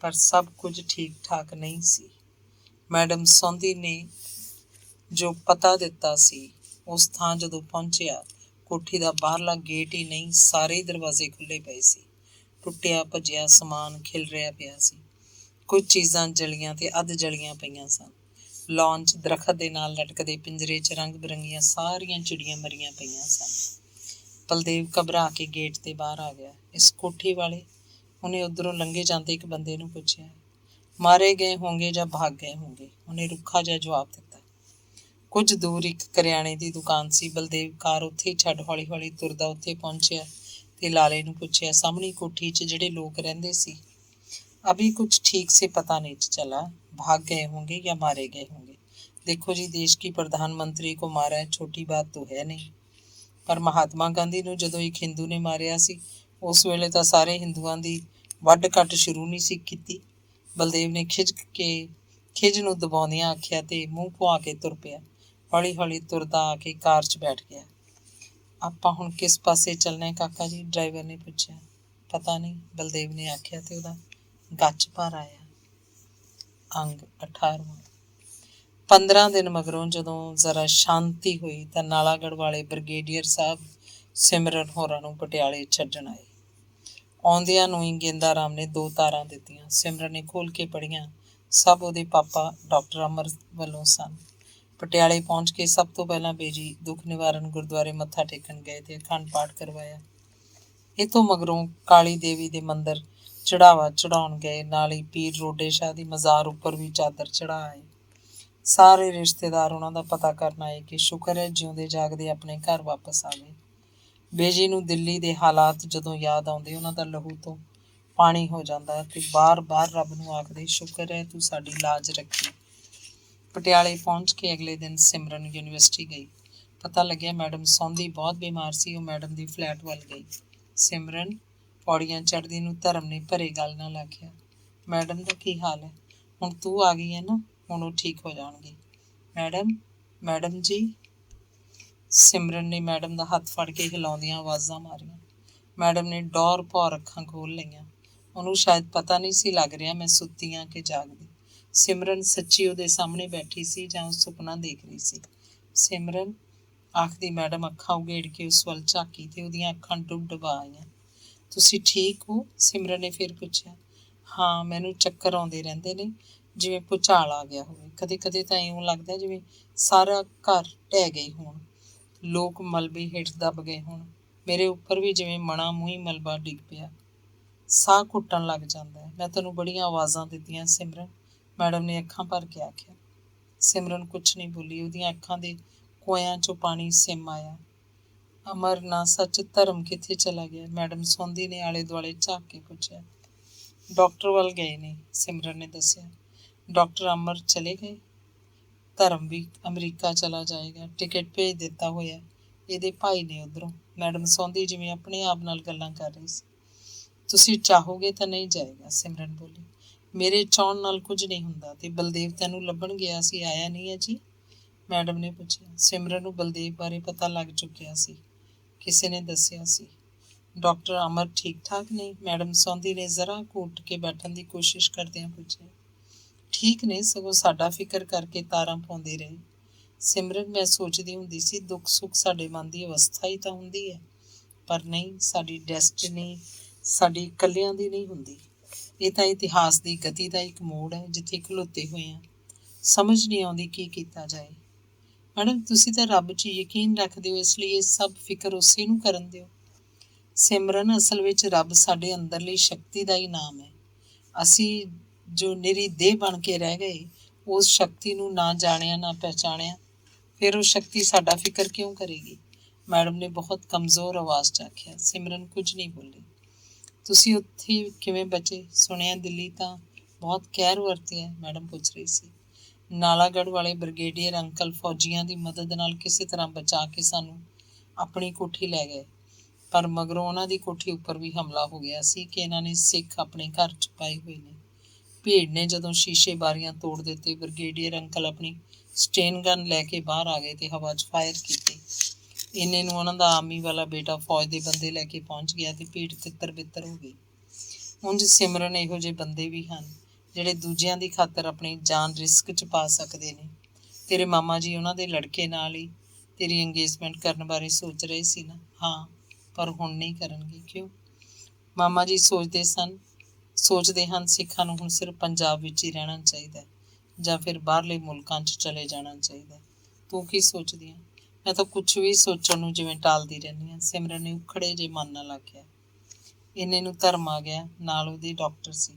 ਪਰ ਸਭ ਕੁਝ ਠੀਕ ਠਾਕ ਨਹੀਂ ਸੀ। ਮੈਡਮ ਸੌਂਦੀ ਨੇ ਜੋ ਪਤਾ ਦਿੱਤਾ ਸੀ, ਉਸ ਥਾਂ ਜਦੋਂ ਪਹੁੰਚਿਆ, ਕੋਠੀ ਦਾ ਬਾਹਰਲਾ ਗੇਟ ਹੀ ਨਹੀਂ, ਸਾਰੇ ਹੀ ਦਰਵਾਜ਼ੇ ਖੁੱਲ੍ਹੇ ਪਏ ਸੀ। ਟੁੱਟਿਆ ਭੱਜਿਆ ਸਮਾਨ ਖਿਲ ਰਿਹਾ ਪਿਆ ਸੀ। ਕੁਝ ਚੀਜ਼ਾਂ ਜਲੀਆਂ ਤੇ ਅੱਧ ਜਲੀਆਂ ਪਈਆਂ ਸਨ। ਲਾਅਨ 'ਚ ਦਰਖਤ ਦੇ ਨਾਲ ਲਟਕਦੇ ਪਿੰਜਰੇ 'ਚ ਰੰਗ ਬਿਰੰਗੀਆਂ ਸਾਰੀਆਂ ਚਿੜੀਆਂ ਮਰੀਆਂ ਪਈਆਂ ਸਨ। ਬਲਦੇਵ ਘਬਰਾ ਕੇ ਗੇਟ 'ਤੇ ਬਾਹਰ ਆ ਗਿਆ। ਇਸ ਕੋਠੀ ਵਾਲੇ? ਉਹਨੇ ਉੱਧਰੋਂ ਲੰਘੇ ਜਾਂਦੇ ਇੱਕ ਬੰਦੇ ਨੂੰ ਪੁੱਛਿਆ। ਮਾਰੇ ਗਏ ਹੋਣਗੇ ਜਾਂ ਭਾਗ ਗਏ ਹੋਣਗੇ, ਉਹਨੇ ਰੁੱਖਾ ਜਿਹਾ ਜਵਾਬ ਦਿੱਤਾ। ਕੁਝ ਦੂਰ ਇੱਕ ਕਰਿਆਨੇ ਦੀ ਦੁਕਾਨ ਸੀ। ਬਲਦੇਵ ਕਾਰ ਉੱਥੇ ਹੀ ਛੱਡ ਹੌਲੀ ਹੌਲੀ ਤੁਰਦਾ ਉੱਥੇ ਪਹੁੰਚਿਆ ਤੇ ਲਾਲੇ ਨੂੰ ਪੁੱਛਿਆ, ਸਾਹਮਣੀ ਕੋਠੀ 'ਚ ਜਿਹੜੇ ਲੋਕ ਰਹਿੰਦੇ ਸੀ? अभी कुछ ठीक से पता नहीं चला, भाग गए होंगे या मारे गए होंगे। देखो जी, देश की प्रधानमंत्री को मारा है, छोटी बात तो है नहीं। पर महात्मा गांधी ਨੂੰ ਜਦੋਂ ਇੱਕ ਹਿੰਦੂ ਨੇ ਮਾਰਿਆ ਸੀ, ਉਸ ਵੇਲੇ ਤਾਂ ਸਾਰੇ ਹਿੰਦੂਆਂ ਦੀ ਵੱਢ ਕੱਟ ਸ਼ੁਰੂ ਨਹੀਂ ਸੀ ਕੀਤੀ। ਬਲਦੇਵ ਨੇ ਖਿਝ ਨੂੰ ਦਬਾਉਂਦਿਆਂ ਆਖਿਆ ਤੇ ਮੂੰਹ ਪੁਆ ਕੇ ਤੁਰ ਪਿਆ। ਹੌਲੀ ਹੌਲੀ ਤੁਰਦਾ ਆ ਕੇ ਕਾਰ 'ਚ ਬੈਠ ਗਿਆ। ਆਪਾਂ ਹੁਣ ਕਿਸ ਪਾਸੇ ਚੱਲਣਾ ਹੈ ਕਾਕਾ ਜੀ? ਡਰਾਈਵਰ ਨੇ ਪੁੱਛਿਆ। ਪਤਾ ਨਹੀਂ, ਬਲਦੇਵ ਨੇ ਆਖਿਆ ਤੇ ਉਹਦਾ ਗੱਚ ਭਰ ਆਇਆ। ਅੰਗ 18ਵਾਂ। 15 ਦਿਨ ਮਗਰੋਂ ਜਦੋਂ ਜ਼ਰਾ ਸ਼ਾਂਤੀ ਹੋਈ ਤਾਂ ਨਾਲਾਗੜ੍ਹ ਵਾਲੇ ਬ੍ਰਿਗੇਡੀਅਰ ਸਾਹਿਬ ਸਿਮਰਨ ਹੋਰਾਂ ਨੂੰ ਪਟਿਆਲੇ ਛੱਡਣ ਆਏ। ਆਉਂਦਿਆਂ ਨੂੰ ਹੀ ਗੇਂਦਾ ਰਾਮ ਨੇ 2 ਤਾਰਾਂ ਦਿੱਤੀਆਂ। ਸਿਮਰਨ ਨੇ ਖੋਲ੍ਹ ਕੇ ਪੜ੍ਹੀਆਂ। ਸਭ ਉਹਦੇ ਪਾਪਾ ਡਾਕਟਰ ਅਮਰ ਵੱਲੋਂ ਸਨ। ਪਟਿਆਲੇ ਪਹੁੰਚ ਕੇ ਸਭ ਤੋਂ ਪਹਿਲਾਂ ਬੇਜੀ ਦੁੱਖ ਨਿਵਾਰਨ ਗੁਰਦੁਆਰੇ ਮੱਥਾ ਟੇਕਣ ਗਏ ਤੇ ਅਖੰਡ ਪਾਠ ਕਰਵਾਇਆ। ਇਹ ਤੋਂ ਮਗਰੋਂ ਕਾਲੀ ਦੇਵੀ ਦੇ ਮੰਦਰ ਚੜਾਵਾ ਚੜਾਉਣ ਗਏ। ਨਾਲ ਹੀ ਪੀਰ ਰੋਡੇ ਸ਼ਾਹ ਦੀ ਮਜ਼ਾਰ ਉੱਪਰ ਵੀ ਚਾਦਰ ਚੜਾ ਆਏ। ਸਾਰੇ ਰਿਸ਼ਤੇਦਾਰ ਉਹਨਾਂ ਦਾ ਪਤਾ ਕਰਨ ਆਏ ਕਿ ਸ਼ੁਕਰ ਹੈ ਜਿਉਂਦੇ ਜਾਗਦੇ ਆਪਣੇ ਘਰ ਵਾਪਸ ਆ ਗਏ। ਬੇਜੀ ਨੂੰ ਦਿੱਲੀ ਦੇ ਹਾਲਾਤ ਜਦੋਂ ਯਾਦ ਆਉਂਦੇ ਉਹਨਾਂ ਦਾ ਲਹੂ ਤੋਂ ਪਾਣੀ ਹੋ ਜਾਂਦਾ ਤੇ ਬਾਰ-ਬਾਰ ਰੱਬ ਨੂੰ ਆਖਦੇ, ਸ਼ੁਕਰ ਹੈ ਤੂੰ ਸਾਡੀ ਲਾਜ ਰੱਖੀ। ਪਟਿਆਲੇ ਪਹੁੰਚ ਕੇ ਅਗਲੇ ਦਿਨ ਸਿਮਰਨ ਯੂਨੀਵਰਸਿਟੀ ਗਈ। ਪਤਾ ਲੱਗਿਆ ਮੈਡਮ ਸੌਂਦੀ ਬਹੁਤ ਬਿਮਾਰ ਸੀ। ਉਹ ਮੈਡਮ ਦੀ ਫਲੈਟ ਵੱਲ ਗਈ। ਸਿਮਰਨ ਪੌੜੀਆਂ ਚੜ੍ਹਦੀ ਨੂੰ ਧਰਮ ਨੇ ਭਰੇ ਗੱਲ ਨਾਲ ਆਖਿਆ, ਮੈਡਮ ਦਾ ਕੀ ਹਾਲ ਹੈ? ਹੁਣ ਤੂੰ ਆ ਗਈ ਹੈ ਨਾ, ਹੁਣ ਉਹ ਠੀਕ ਹੋ ਜਾਣਗੇ। ਮੈਡਮ ਜੀ। ਸਿਮਰਨ ਨੇ ਮੈਡਮ ਦਾ ਹੱਥ ਫੜ ਕੇ ਹਿਲਾਉਂਦੀਆਂ ਆਵਾਜ਼ਾਂ ਮਾਰੀਆਂ। ਮੈਡਮ ਨੇ ਡੌਰ ਭੌਰ ਅੱਖਾਂ ਖੋਲ੍ਹ ਲਈਆਂ। ਉਹਨੂੰ ਸ਼ਾਇਦ ਪਤਾ ਨਹੀਂ ਸੀ ਲੱਗ ਰਿਹਾ ਮੈਂ ਸੁੱਤੀ ਹਾਂ ਕਿ ਜਾਗਦੀ। ਸਿਮਰਨ ਸੱਚੀ ਉਹਦੇ ਸਾਹਮਣੇ ਬੈਠੀ ਸੀ ਜਾਂ ਉਹ ਸੁਪਨਾ ਦੇਖ ਰਹੀ ਸੀ। ਸਿਮਰਨ ਆਖਦੀ ਮੈਡਮ ਅੱਖਾਂ ਉਘੇੜ ਕੇ ਉਸ ਵੱਲ ਝਾਕੀ ਤੇ ਉਹਦੀਆਂ ਅੱਖਾਂ ਡੁੱਬ ਆਈਆਂ। ਤੁਸੀਂ ਠੀਕ ਹੋ? ਸਿਮਰਨ ਨੇ ਫਿਰ ਪੁੱਛਿਆ। ਹਾਂ, ਮੈਨੂੰ ਚੱਕਰ ਆਉਂਦੇ ਰਹਿੰਦੇ ਨੇ, ਜਿਵੇਂ ਭੁਚਾਲ ਆ ਗਿਆ ਹੋਵੇ। ਕਦੇ ਕਦੇ ਤਾਂ ਇਉਂ ਲੱਗਦਾ ਜਿਵੇਂ ਸਾਰਾ ਘਰ ਢਹਿ ਗਈ ਹੋਣ, ਲੋਕ ਮਲਬੇ ਹੇਠ ਦੱਬ ਗਏ ਹੋਣ। ਮੇਰੇ ਉੱਪਰ ਵੀ ਜਿਵੇਂ ਮਣਾ ਮੂੰਹੀ ਮਲਬਾ ਡਿੱਗ ਪਿਆ। ਸਾਹ ਘੁੱਟਣ ਲੱਗ ਜਾਂਦਾ ਹੈ। ਮੈਂ ਤੈਨੂੰ ਬੜੀਆਂ ਆਵਾਜ਼ਾਂ ਦਿੱਤੀਆਂ ਸਿਮਰਨ, ਮੈਡਮ ਨੇ ਅੱਖਾਂ ਭਰ ਕੇ ਆਖਿਆ। ਸਿਮਰਨ ਕੁਛ ਨਹੀਂ ਬੋਲੀ। ਉਹਦੀਆਂ ਅੱਖਾਂ ਦੇ ਕੋਇਆਂ 'ਚੋਂ ਪਾਣੀ ਸਿਮ ਆਇਆ। ਅਮਰ ਨਾ ਸੱਚ, ਧਰਮ ਕਿੱਥੇ ਚਲਾ ਗਿਆ? ਮੈਡਮ ਸੌਂਦੀ ਨੇ ਆਲੇ ਦੁਆਲੇ ਝਾਕ ਕੇ ਪੁੱਛਿਆ। ਡਾਕਟਰ ਵੱਲ ਗਏ ਨੇ, ਸਿਮਰਨ ਨੇ ਦੱਸਿਆ। ਡਾਕਟਰ ਅਮਰ ਚਲੇ ਗਏ? ਧਰਮ ਵੀ ਅਮਰੀਕਾ ਚਲਾ ਜਾਏਗਾ, ਟਿਕਟ ਭੇਜ ਦਿੱਤਾ ਹੋਇਆ। ਇਹਦੇ ਭਾਈ ਨੇ ਉੱਧਰੋਂ। ਮੈਡਮ ਸੌਂਦੀ ਜਿਵੇਂ ਆਪਣੇ ਆਪ ਨਾਲ ਗੱਲਾਂ ਕਰ ਰਹੀ ਸੀ। ਤੁਸੀਂ ਚਾਹੋਗੇ ਤਾਂ ਨਹੀਂ ਜਾਏਗਾ, ਸਿਮਰਨ ਬੋਲੀ। ਮੇਰੇ ਚਾਹੁਣ ਨਾਲ ਕੁਝ ਨਹੀਂ ਹੁੰਦਾ। ਤੇ ਬਲਦੇਵ ਤੈਨੂੰ ਲੱਭਣ ਗਿਆ ਸੀ, ਆਇਆ ਨਹੀਂ ਹੈ ਜੀ? ਮੈਡਮ ਨੇ ਪੁੱਛਿਆ। ਸਿਮਰਨ ਨੂੰ ਬਲਦੇਵ ਬਾਰੇ ਪਤਾ ਲੱਗ ਚੁੱਕਿਆ ਸੀ, ਕਿਸੇ ਨੇ ਦੱਸਿਆ ਸੀ। ਡਾਕਟਰ ਅਮਰ ਠੀਕ ਠਾਕ ਨਹੀਂ? ਮੈਡਮ ਸੌਂਦੀ ਨੇ ਜ਼ਰਾ ਘੁੱਟ ਕੇ ਬੈਠਣ ਦੀ ਕੋਸ਼ਿਸ਼ ਕਰਦਿਆਂ ਪੁੱਛਿਆ। ਠੀਕ ਨੇ, ਸਗੋਂ ਸਾਡਾ ਫਿਕਰ ਕਰਕੇ ਤਾਰਾਂ ਪਾਉਂਦੇ ਰਹੇ। ਸਿਮਰਨ ਮੈਂ ਸੋਚਦੀ ਹੁੰਦੀ ਸੀ ਦੁੱਖ ਸੁੱਖ ਸਾਡੇ ਮਨ ਦੀ ਅਵਸਥਾ ਹੀ ਤਾਂ ਹੁੰਦੀ ਹੈ, ਪਰ ਨਹੀਂ, ਸਾਡੀ ਡੈਸਟਨੀ ਸਾਡੀ ਇਕੱਲਿਆਂ ਦੀ ਨਹੀਂ ਹੁੰਦੀ। ਇਹ ਤਾਂ ਇਤਿਹਾਸ ਦੀ ਗਤੀ ਦਾ ਇੱਕ ਮੋੜ ਹੈ ਜਿੱਥੇ ਖਲੋਤੇ ਹੋਏ ਹਾਂ। ਸਮਝ ਨਹੀਂ ਆਉਂਦੀ ਕੀ ਕੀਤਾ ਜਾਏ। ਮੈਡਮ ਤੁਸੀਂ ਤਾਂ ਰੱਬ 'ਚ ਯਕੀਨ ਰੱਖਦੇ ਹੋ, ਇਸ ਲਈ ਇਹ ਸਭ ਫਿਕਰ ਉਸੇ ਨੂੰ ਕਰਨ ਦਿਓ। ਸਿਮਰਨ ਅਸਲ ਵਿੱਚ ਰੱਬ ਸਾਡੇ ਅੰਦਰਲੀ ਸ਼ਕਤੀ ਦਾ ਹੀ ਨਾਮ ਹੈ। ਅਸੀਂ ਜੋ ਨਿਰੀ ਦੇਹ ਬਣ ਕੇ ਰਹਿ ਗਏ, ਉਸ ਸ਼ਕਤੀ ਨੂੰ ਨਾ ਜਾਣਿਆ ਨਾ ਪਹਿਚਾਣਿਆ, ਫਿਰ ਉਹ ਸ਼ਕਤੀ ਸਾਡਾ ਫਿਕਰ ਕਿਉਂ ਕਰੇਗੀ? ਮੈਡਮ ਨੇ ਬਹੁਤ ਕਮਜ਼ੋਰ ਆਵਾਜ਼ 'ਚ ਆਖਿਆ। ਸਿਮਰਨ ਕੁਝ ਨਹੀਂ ਬੋਲੀ। ਤੁਸੀਂ ਉੱਥੇ ਕਿਵੇਂ ਬਚੇ? ਸੁਣਿਆ ਦਿੱਲੀ ਤਾਂ ਬਹੁਤ ਕਹਿਰ ਵਰਤਿਆ, ਮੈਡਮ ਪੁੱਛ ਰਹੀ ਸੀ। ਨਾਲਾਗੜ੍ਹ ਵਾਲੇ ਬ੍ਰਿਗੇਡੀਅਰ ਅੰਕਲ ਫੌਜੀਆਂ ਦੀ ਮਦਦ ਨਾਲ ਕਿਸੇ ਤਰ੍ਹਾਂ ਬਚਾ ਕੇ ਸਾਨੂੰ ਆਪਣੀ ਕੋਠੀ ਲੈ ਗਏ, ਪਰ ਮਗਰੋਂ ਉਹਨਾਂ ਦੀ ਕੋਠੀ ਉੱਪਰ ਵੀ ਹਮਲਾ ਹੋ ਗਿਆ ਸੀ ਕਿ ਇਹਨਾਂ ਨੇ ਸਿੱਖ ਆਪਣੇ ਘਰ 'ਚ ਪਾਏ ਹੋਏ ਨੇ। ਭੀੜ ਨੇ ਜਦੋਂ ਸ਼ੀਸ਼ੇ ਬਾਰੀਆਂ ਤੋੜ ਦਿੱਤੇ, ਬ੍ਰਿਗੇਡੀਅਰ ਅੰਕਲ ਆਪਣੀ ਸਟੇਨ ਗਨ ਲੈ ਕੇ ਬਾਹਰ ਆ ਗਏ ਤੇ ਹਵਾ 'ਚ ਫਾਇਰ ਕੀਤੇ। ਇੰਨੇ ਨੂੰ ਉਹਨਾਂ ਦਾ ਆਰਮੀ ਵਾਲਾ ਬੇਟਾ ਫੌਜ ਦੇ ਬੰਦੇ ਲੈ ਕੇ ਪਹੁੰਚ ਗਿਆ ਤੇ ਭੀੜ ਤਿੱਤਰ ਬਿੱਤਰ ਹੋ ਗਈ। ਉਂਝ ਸਿਮਰਨ ਇਹੋ ਜਿਹੇ ਬੰਦੇ ਵੀ ਹਨ ਜਿਹੜੇ ਦੂਜਿਆਂ ਦੀ ਖਾਤਰ ਆਪਣੀ ਜਾਨ ਰਿਸਕ 'ਚ ਪਾ ਸਕਦੇ ਨੇ। ਤੇਰੇ ਮਾਮਾ ਜੀ ਉਹਨਾਂ ਦੇ ਲੜਕੇ ਨਾਲ ਹੀ ਤੇਰੀ ਇੰਗੇਜਮੈਂਟ ਕਰਨ ਬਾਰੇ ਸੋਚ ਰਹੇ ਸੀ ਨਾ? ਹਾਂ, ਪਰ ਹੁਣ ਨਹੀਂ ਕਰਨਗੇ। ਕਿਉਂ? ਮਾਮਾ ਜੀ ਸੋਚਦੇ ਹਨ ਸਿੱਖਾਂ ਨੂੰ ਹੁਣ ਸਿਰਫ ਪੰਜਾਬ ਵਿੱਚ ਹੀ ਰਹਿਣਾ ਚਾਹੀਦਾ ਜਾਂ ਫਿਰ ਬਾਹਰਲੇ ਮੁਲਕਾਂ 'ਚ ਚਲੇ ਜਾਣਾ ਚਾਹੀਦਾ। ਤੂੰ ਕੀ ਸੋਚਦੀ ਹੈ? ਮੈਂ ਤਾਂ ਕੁਛ ਵੀ ਸੋਚਣ ਨੂੰ ਜਿਵੇਂ ਟਾਲਦੀ ਰਹਿੰਦੀ ਹਾਂ, ਸਿਮਰਨ ਨੇ ਉਖੜੇ ਜਿਹੇ ਮਨ ਨਾਲ ਆਖਿਆ। ਇੰਨੇ ਨੂੰ ਧਰਮ ਆ ਗਿਆ, ਨਾਲ ਉਹਦੀ ਡਾਕਟਰ ਸੀ।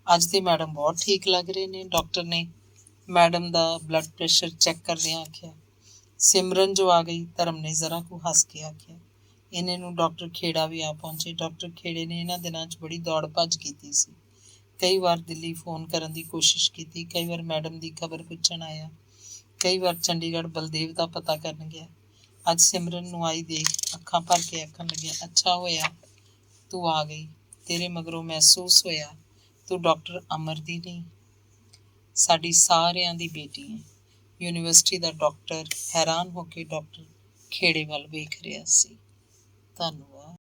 ਅੱਜ ਤੇ ਮੈਡਮ ਬਹੁਤ ਠੀਕ ਲੱਗ ਰਹੇ ਨੇ, ਡਾਕਟਰ ਨੇ ਮੈਡਮ ਦਾ ਬਲੱਡ ਪ੍ਰੈਸ਼ਰ ਚੈੱਕ ਕਰਦਿਆਂ ਆਖਿਆ। ਸਿਮਰਨ ਜੋ ਆ ਗਈ, ਧਰਮ ਨੇ ਜ਼ਰਾ ਕੁ ਹੱਸ ਕੇ ਆਖਿਆ। ਇੰਨੇ ਨੂੰ ਡਾਕਟਰ ਖੇੜਾ ਵੀ ਆ ਪਹੁੰਚੇ। ਡਾਕਟਰ ਖੇੜੇ ਨੇ ਇਹਨਾਂ ਦਿਨਾਂ 'ਚ ਬੜੀ ਦੌੜ ਭੱਜ ਕੀਤੀ ਸੀ। ਕਈ ਵਾਰ ਦਿੱਲੀ ਫੋਨ ਕਰਨ ਦੀ ਕੋਸ਼ਿਸ਼ ਕੀਤੀ, ਕਈ ਵਾਰ ਮੈਡਮ ਦੀ ਖਬਰ ਪੁੱਛਣ ਆਇਆ, ਕਈ ਵਾਰ ਚੰਡੀਗੜ੍ਹ ਬਲਦੇਵ ਦਾ ਪਤਾ ਕਰਨ ਗਿਆ। ਅੱਜ ਸਿਮਰਨ ਨੂੰ ਆਈ ਦੇਖ ਅੱਖਾਂ ਭਰ ਕੇ ਆਖਣ ਲੱਗਿਆ, ਅੱਛਾ ਹੋਇਆ ਤੂੰ ਆ ਗਈ। ਤੇਰੇ ਮਗਰੋਂ ਮਹਿਸੂਸ ਹੋਇਆ ਤੂੰ ਡਾਕਟਰ ਅਮਰ ਦੀ ਨਹੀਂ, ਸਾਡੀ ਸਾਰਿਆਂ ਦੀ ਬੇਟੀ ਹੈ। ਯੂਨੀਵਰਸਿਟੀ ਦਾ ਡਾਕਟਰ ਹੈਰਾਨ ਹੋ ਕੇ ਡਾਕਟਰ ਖੇੜੇ ਵੱਲ ਵੇਖ ਰਿਹਾ ਸੀ। ਧੰਨਵਾਦ।